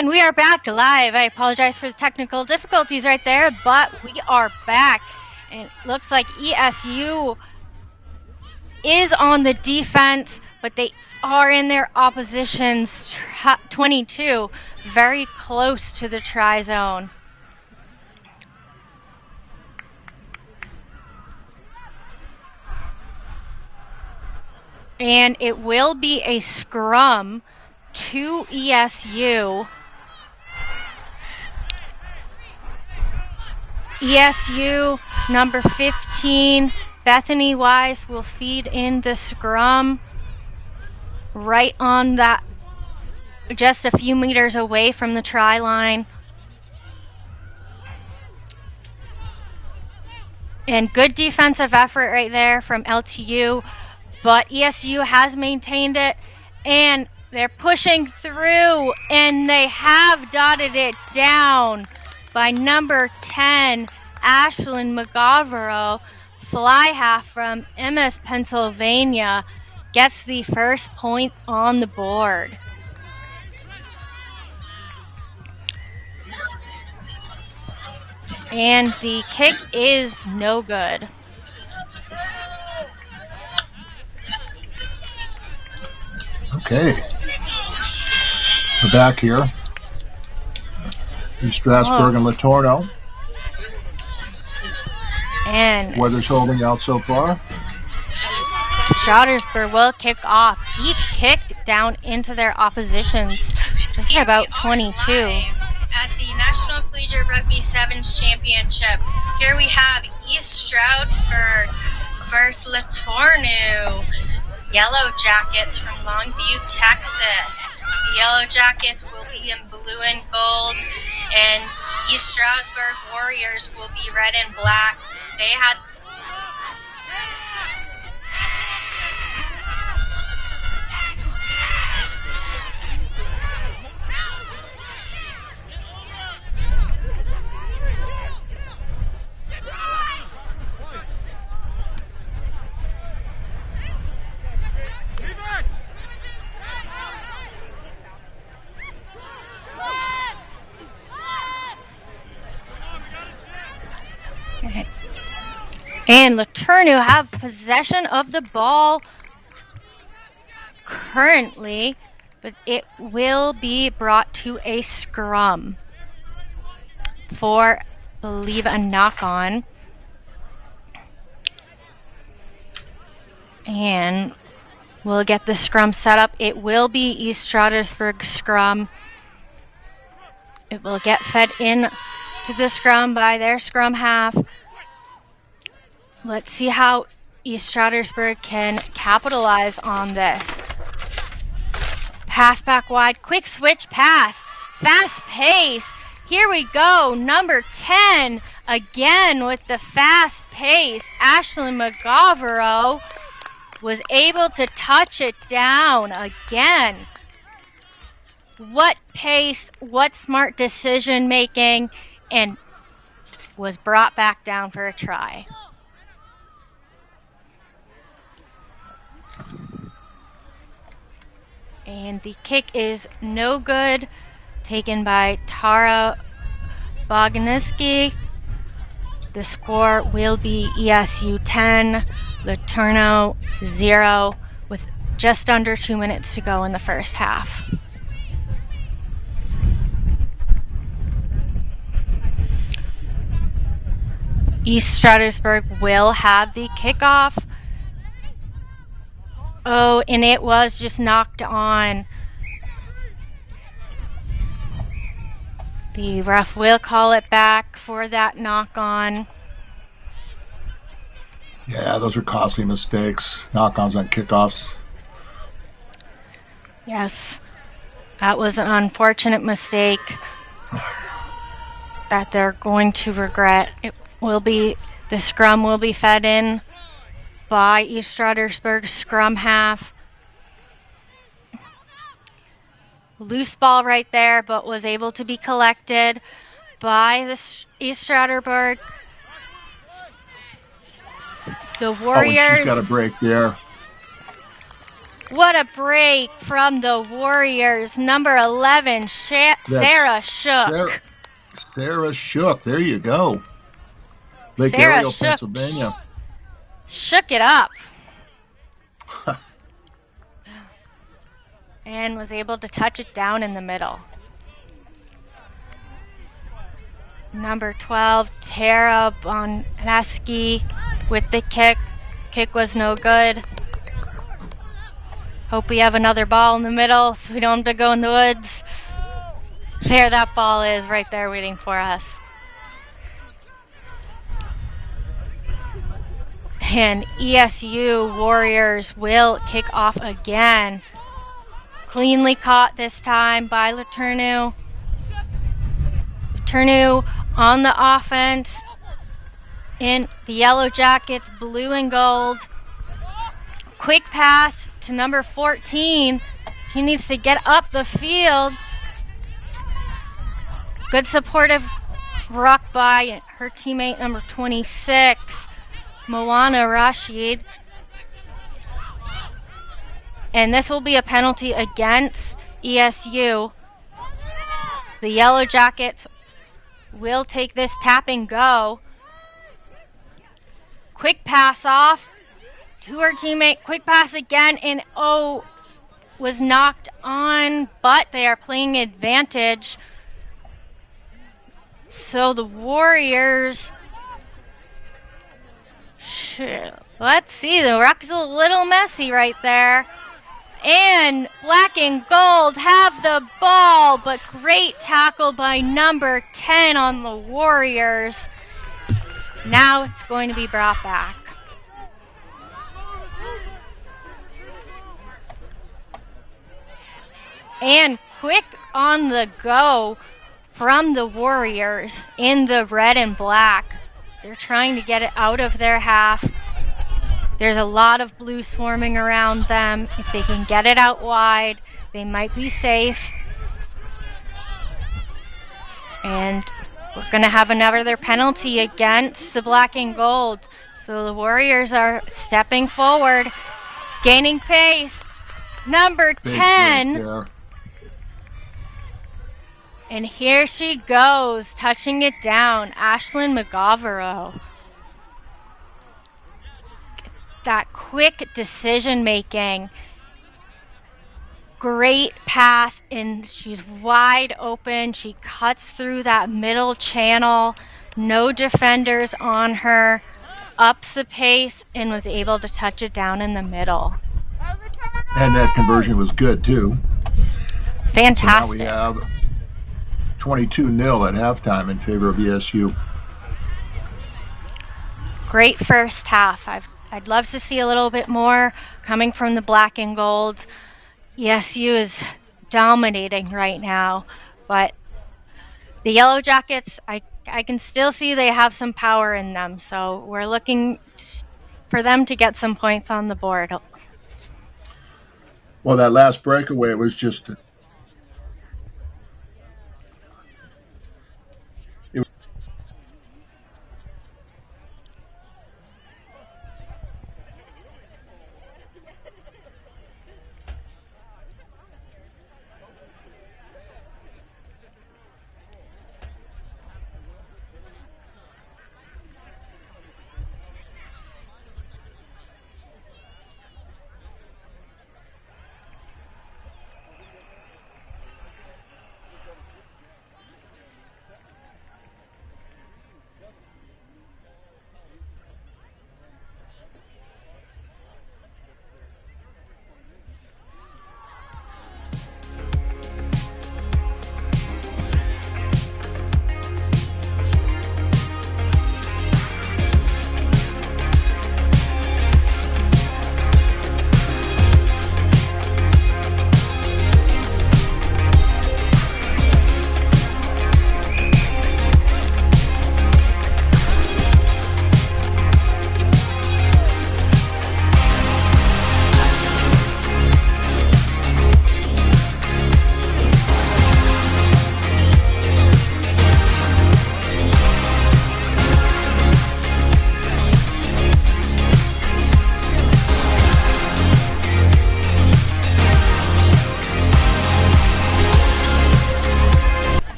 And we are back live. I apologize for the technical difficulties right there, but we are back. And it looks like ESU is on the defense, but they are in their opposition's 22, very close to the try zone. And it will be a scrum to ESU. ESU number 15, Bethany Wise, will feed in the scrum right on that, just a few meters away from the try line. And good defensive effort right there from LTU, but ESU has maintained it, and they're pushing through, and they have dotted it down by number 10, Ashlyn McGovero, fly half from Emmaus, Pennsylvania, gets the first points on the board. And the kick is no good. Okay. We're back here. Stroudsburg and LeTourneau. And weather's holding out so far. Stroudsburg will kick off. Deep kick down into their oppositions. Just about 22. At the National Collegiate Rugby Sevens Championship, here we have East Stroudsburg versus LeTourneau. Yellow Jackets from Longview, Texas. The Yellow Jackets will be in blue and gold, and East Stroudsburg Warriors will be red and black. They had and LeTourneau have possession of the ball currently, but it will be brought to a scrum for, I believe, a knock-on. And we'll get the scrum set up. It will be East Stroudsburg scrum. It will get fed in to the scrum by their scrum half. Let's see how East Stroudsburg can capitalize on this. Pass back wide, quick switch pass, fast pace. Here we go, number 10 again with the fast pace. Ashlyn McGovero was able to touch it down again. What pace, what smart decision making, and was brought back down for a try. And the kick is no good, taken by Tara Bogniski. The score will be ESU 10, LeTourneau 0, with just under 2 minutes to go in the first half. East Stroudsburg will have the kickoff. Oh, and it was just knocked on. The ref will call it back for that knock on. Yeah, those are costly mistakes. Knock-ons on kickoffs. Yes, that was an unfortunate mistake that they're going to regret. It will be, the scrum will be fed in by East Stroudsburg scrum half. Loose ball right there, but was able to be collected by the East Stroudsburg. The Warriors. Oh, and she's got a break there. What a break from the Warriors. Number 11, Sarah Shook. Sarah Shook. There you go. Lake Sarah Ariel, Shook. Pennsylvania. Shook it up. And was able to touch it down in the middle. Number 12, Tara Boneski with the kick. Kick was no good. Hope we have another ball in the middle so we don't have to go in the woods. There that ball is, right there waiting for us. And ESU Warriors will kick off again. Cleanly caught this time by LeTourneau. LeTourneau on the offense in the Yellow Jackets, blue and gold. Quick pass to number 14. He needs to get up the field. Good supportive ruck by her teammate number 26, Moana Rashid. And this will be a penalty against ESU. The Yellow Jackets will take this tap and go. Quick pass off to her teammate. Quick pass again, and was knocked on, but they are playing advantage. So the Warriors, let's see, the ruck's a little messy right there. And black and gold have the ball, but great tackle by number 10 on the Warriors. Now it's going to be brought back. And quick on the go from the Warriors in the red and black. They're trying to get it out of their half. There's a lot of blue swarming around them. If they can get it out wide, they might be safe. And we're going to have another penalty against the black and gold. So the Warriors are stepping forward, gaining pace. Number 10. And here she goes, touching it down, Ashlyn McGovero. That quick decision making. Great pass, and she's wide open. She cuts through that middle channel. No defenders on her. Ups the pace and was able to touch it down in the middle. And that conversion was good too. Fantastic. So now we have 22-0 at halftime in favor of ESU. Great first half. I'd love to see a little bit more coming from the black and gold. ESU is dominating right now, but the Yellow Jackets, I can still see they have some power in them, so we're looking for them to get some points on the board. Well, that last breakaway was just...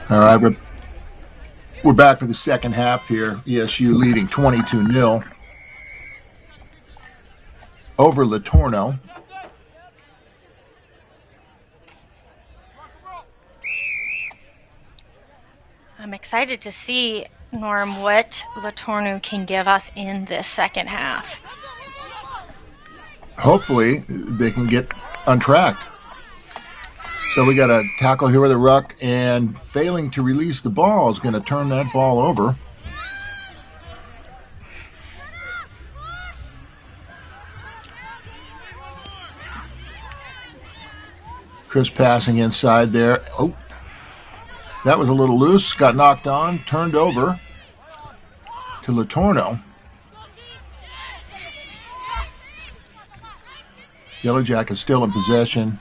All right, we're back for the second half here. ESU leading 22-0 over LeTourneau. I'm excited to see, Norm, what LeTourneau can give us in this second half. hopefully they can get untracked. So we got a tackle here with a ruck, and failing to release the ball is going to turn that ball over. Chris passing inside there. Oh, that was a little loose. Got knocked on, turned over to LeTourneau. Yellow Jackets still in possession.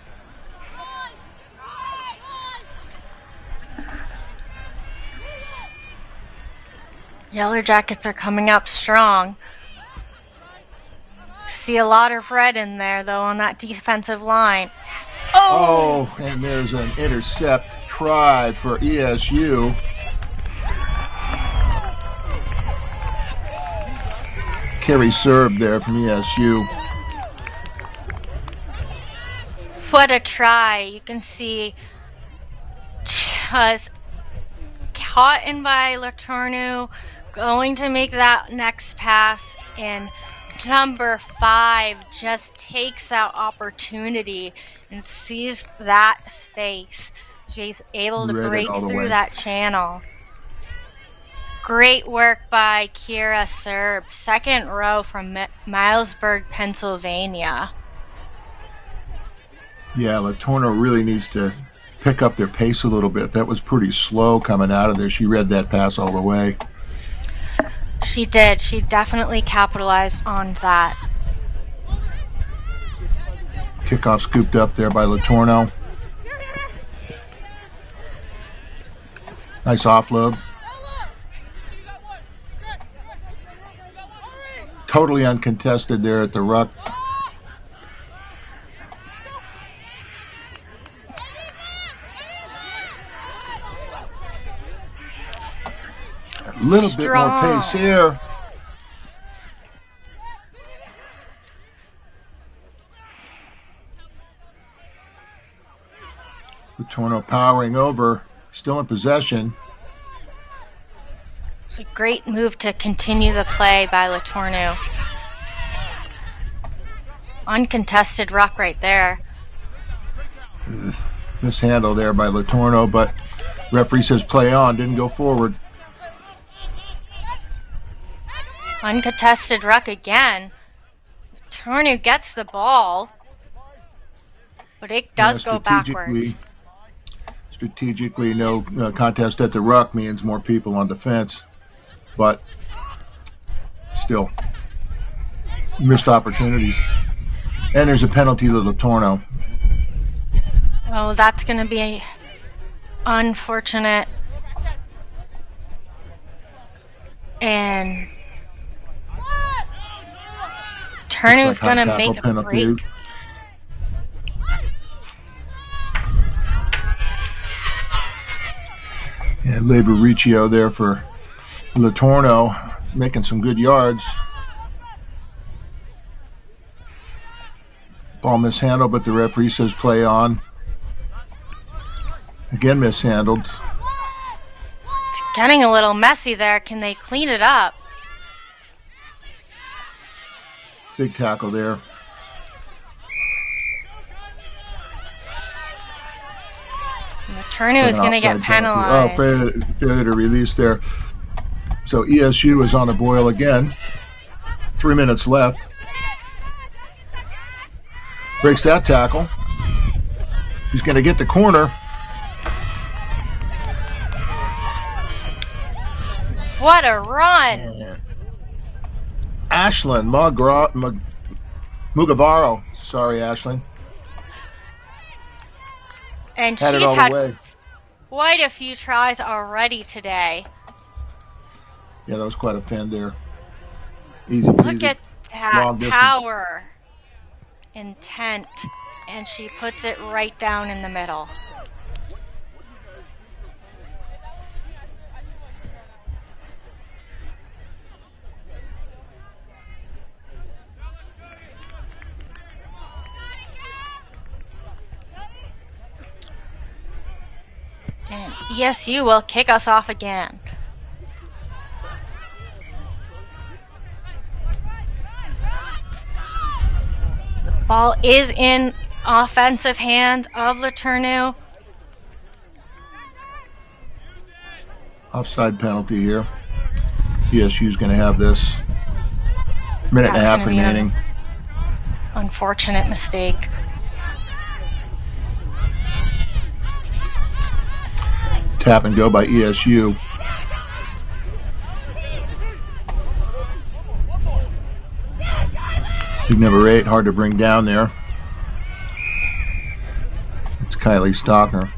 Yellow Jackets are coming up strong. See a lot of red in there, though, on that defensive line. Oh, and there's an intercept try for ESU. Carry served there from ESU. What a try. You can see just caught in by LeTourneau, going to make that next pass, and number 5 just takes that opportunity and sees that space. She's able to break through that channel. Great work by Kira Serb, second row from Milesburg, Pennsylvania. Yeah, LeTourneau really needs to pick up their pace a little bit. That was pretty slow coming out of there. She read that pass all the way. She did. She definitely capitalized on that. Kickoff scooped up there by LeTourneau. Nice offload. Totally uncontested there at the ruck. A little bit more pace here. LeTourneau powering over, still in possession. It's a great move to continue the play by LeTourneau. Uncontested ruck right there. Mishandle there by LeTourneau, but referee says play on, didn't go forward. Uncontested ruck again. LeTourneau gets the ball, but it does go backwards. Strategically, no contest at the ruck means more people on defense, but still missed opportunities. And there's a penalty to LeTourneau. Oh, that's going to be unfortunate. And LeTourneau's going to make a break. Yeah, Levericcio there for LeTourneau, making some good yards. Ball mishandled, but the referee says play on. Again mishandled. It's getting a little messy there. Can they clean it up? Big tackle there. LeTourneau is going to get penalized. Oh, failure to release there. So ESU is on the boil again. 3 minutes left. Breaks that tackle. He's going to get the corner. What a run. Ashlyn Mugavaro. Sorry, Ashlyn. And she's had quite a few tries already today. Yeah, that was quite a fend there. Easy. Look at that power, intent, and she puts it right down in the middle. And ESU will kick us off again. The Ball is in offensive hand of LeTourneau. Offside penalty here. ESU's going to have this. Minute and a half remaining. Unfortunate mistake. Tap and go by ESU. Big number 8, hard to bring down there. It's Kylie Stockner.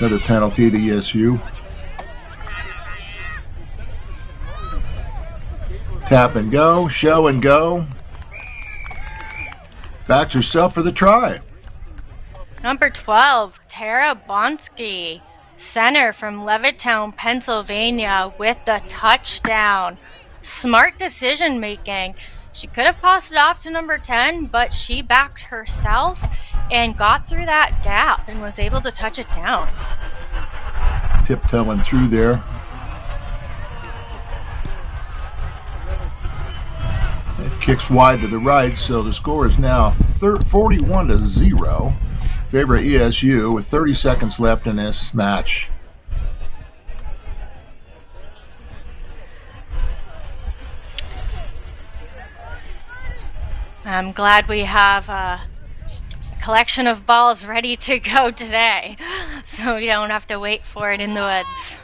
Another penalty to ESU. Tap and go, show and go. Backs herself for the try. Number 12, Tara Bonsky, center from Levittown, Pennsylvania, with the touchdown. Smart decision making. She could have passed it off to number 10, but she backed herself and got through that gap and was able to touch it down. Tiptoeing through there. It kicks wide to the right, so the score is now 41-0. Favor of ESU with 30 seconds left in this match. I'm glad we have a collection of balls ready to go today, so we don't have to wait for it in the woods.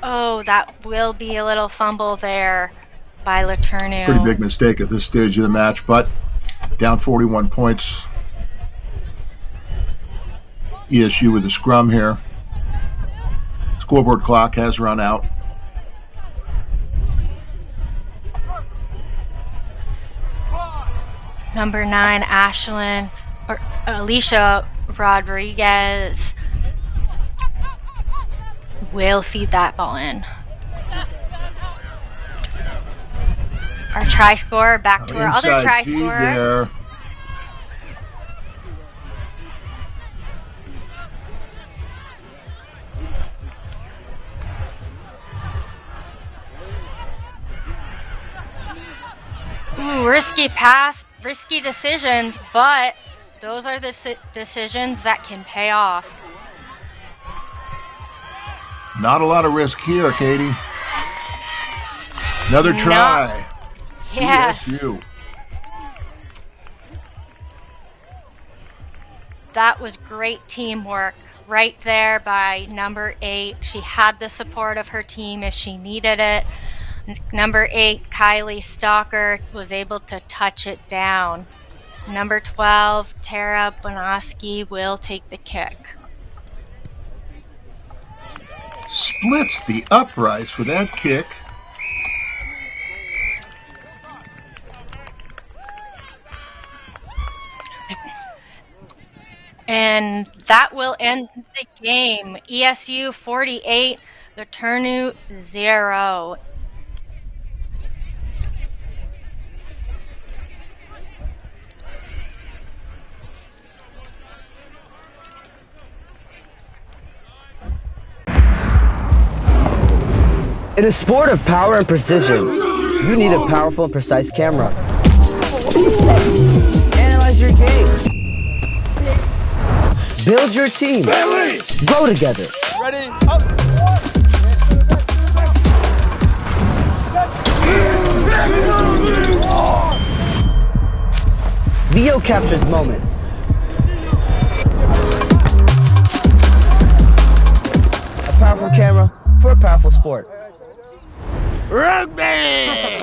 Oh, that will be a little fumble there by LeTourneau. Pretty big mistake at this stage of the match, but down 41 points. ESU with a scrum here. Scoreboard clock has run out. Number 9, Alicia Rodriguez will feed that ball in. Our try scorer back to our other try scorer. There. Ooh, risky pass, risky decisions, but those are the decisions that can pay off. Not a lot of risk here, Katie. Another try. Yes. ESU. That was great teamwork right there by number 8. She had the support of her team if she needed it. Number 8, Kylie Stalker, was able to touch it down. Number 12, Tara Bonoski, will take the kick. Splits the uprights with that kick. And that will end the game. ESU 48, LeTourneau 0. In a sport of power and precision, you need a powerful and precise camera. Analyze your game. Build your team. Grow together. Ready, up. Video captures moments. A powerful camera for a powerful sport. Rugby!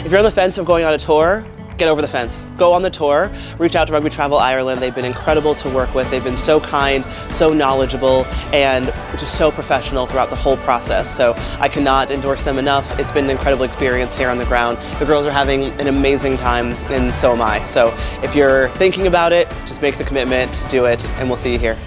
If you're on the fence of going on a tour, get over the fence. Go on the tour, reach out to Rugby Travel Ireland. They've been incredible to work with. They've been so kind, so knowledgeable, and just so professional throughout the whole process. So I cannot endorse them enough. It's been an incredible experience here on the ground. The girls are having an amazing time, and so am I. So if you're thinking about it, just make the commitment, do it, and we'll see you here.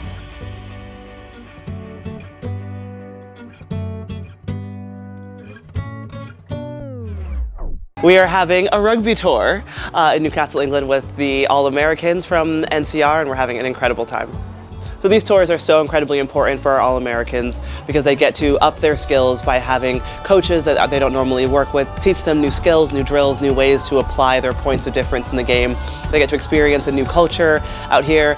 We are having a rugby tour in Newcastle, England with the All-Americans from NCR, and we're having an incredible time. So these tours are so incredibly important for our All-Americans because they get to up their skills by having coaches that they don't normally work with, teach them new skills, new drills, new ways to apply their points of difference in the game. They get to experience a new culture out here,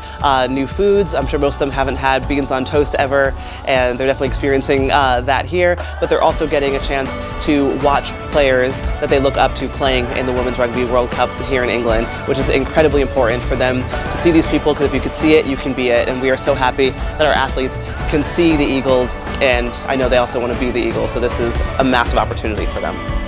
new foods. I'm sure most of them haven't had beans on toast ever, and they're definitely experiencing that here, but they're also getting a chance to watch players that they look up to playing in the Women's Rugby World Cup here in England, which is incredibly important for them to see these people, because if you could see it, you can be it, and we are so happy that our athletes can see the Eagles, and I know they also want to be the Eagles, so this is a massive opportunity for them.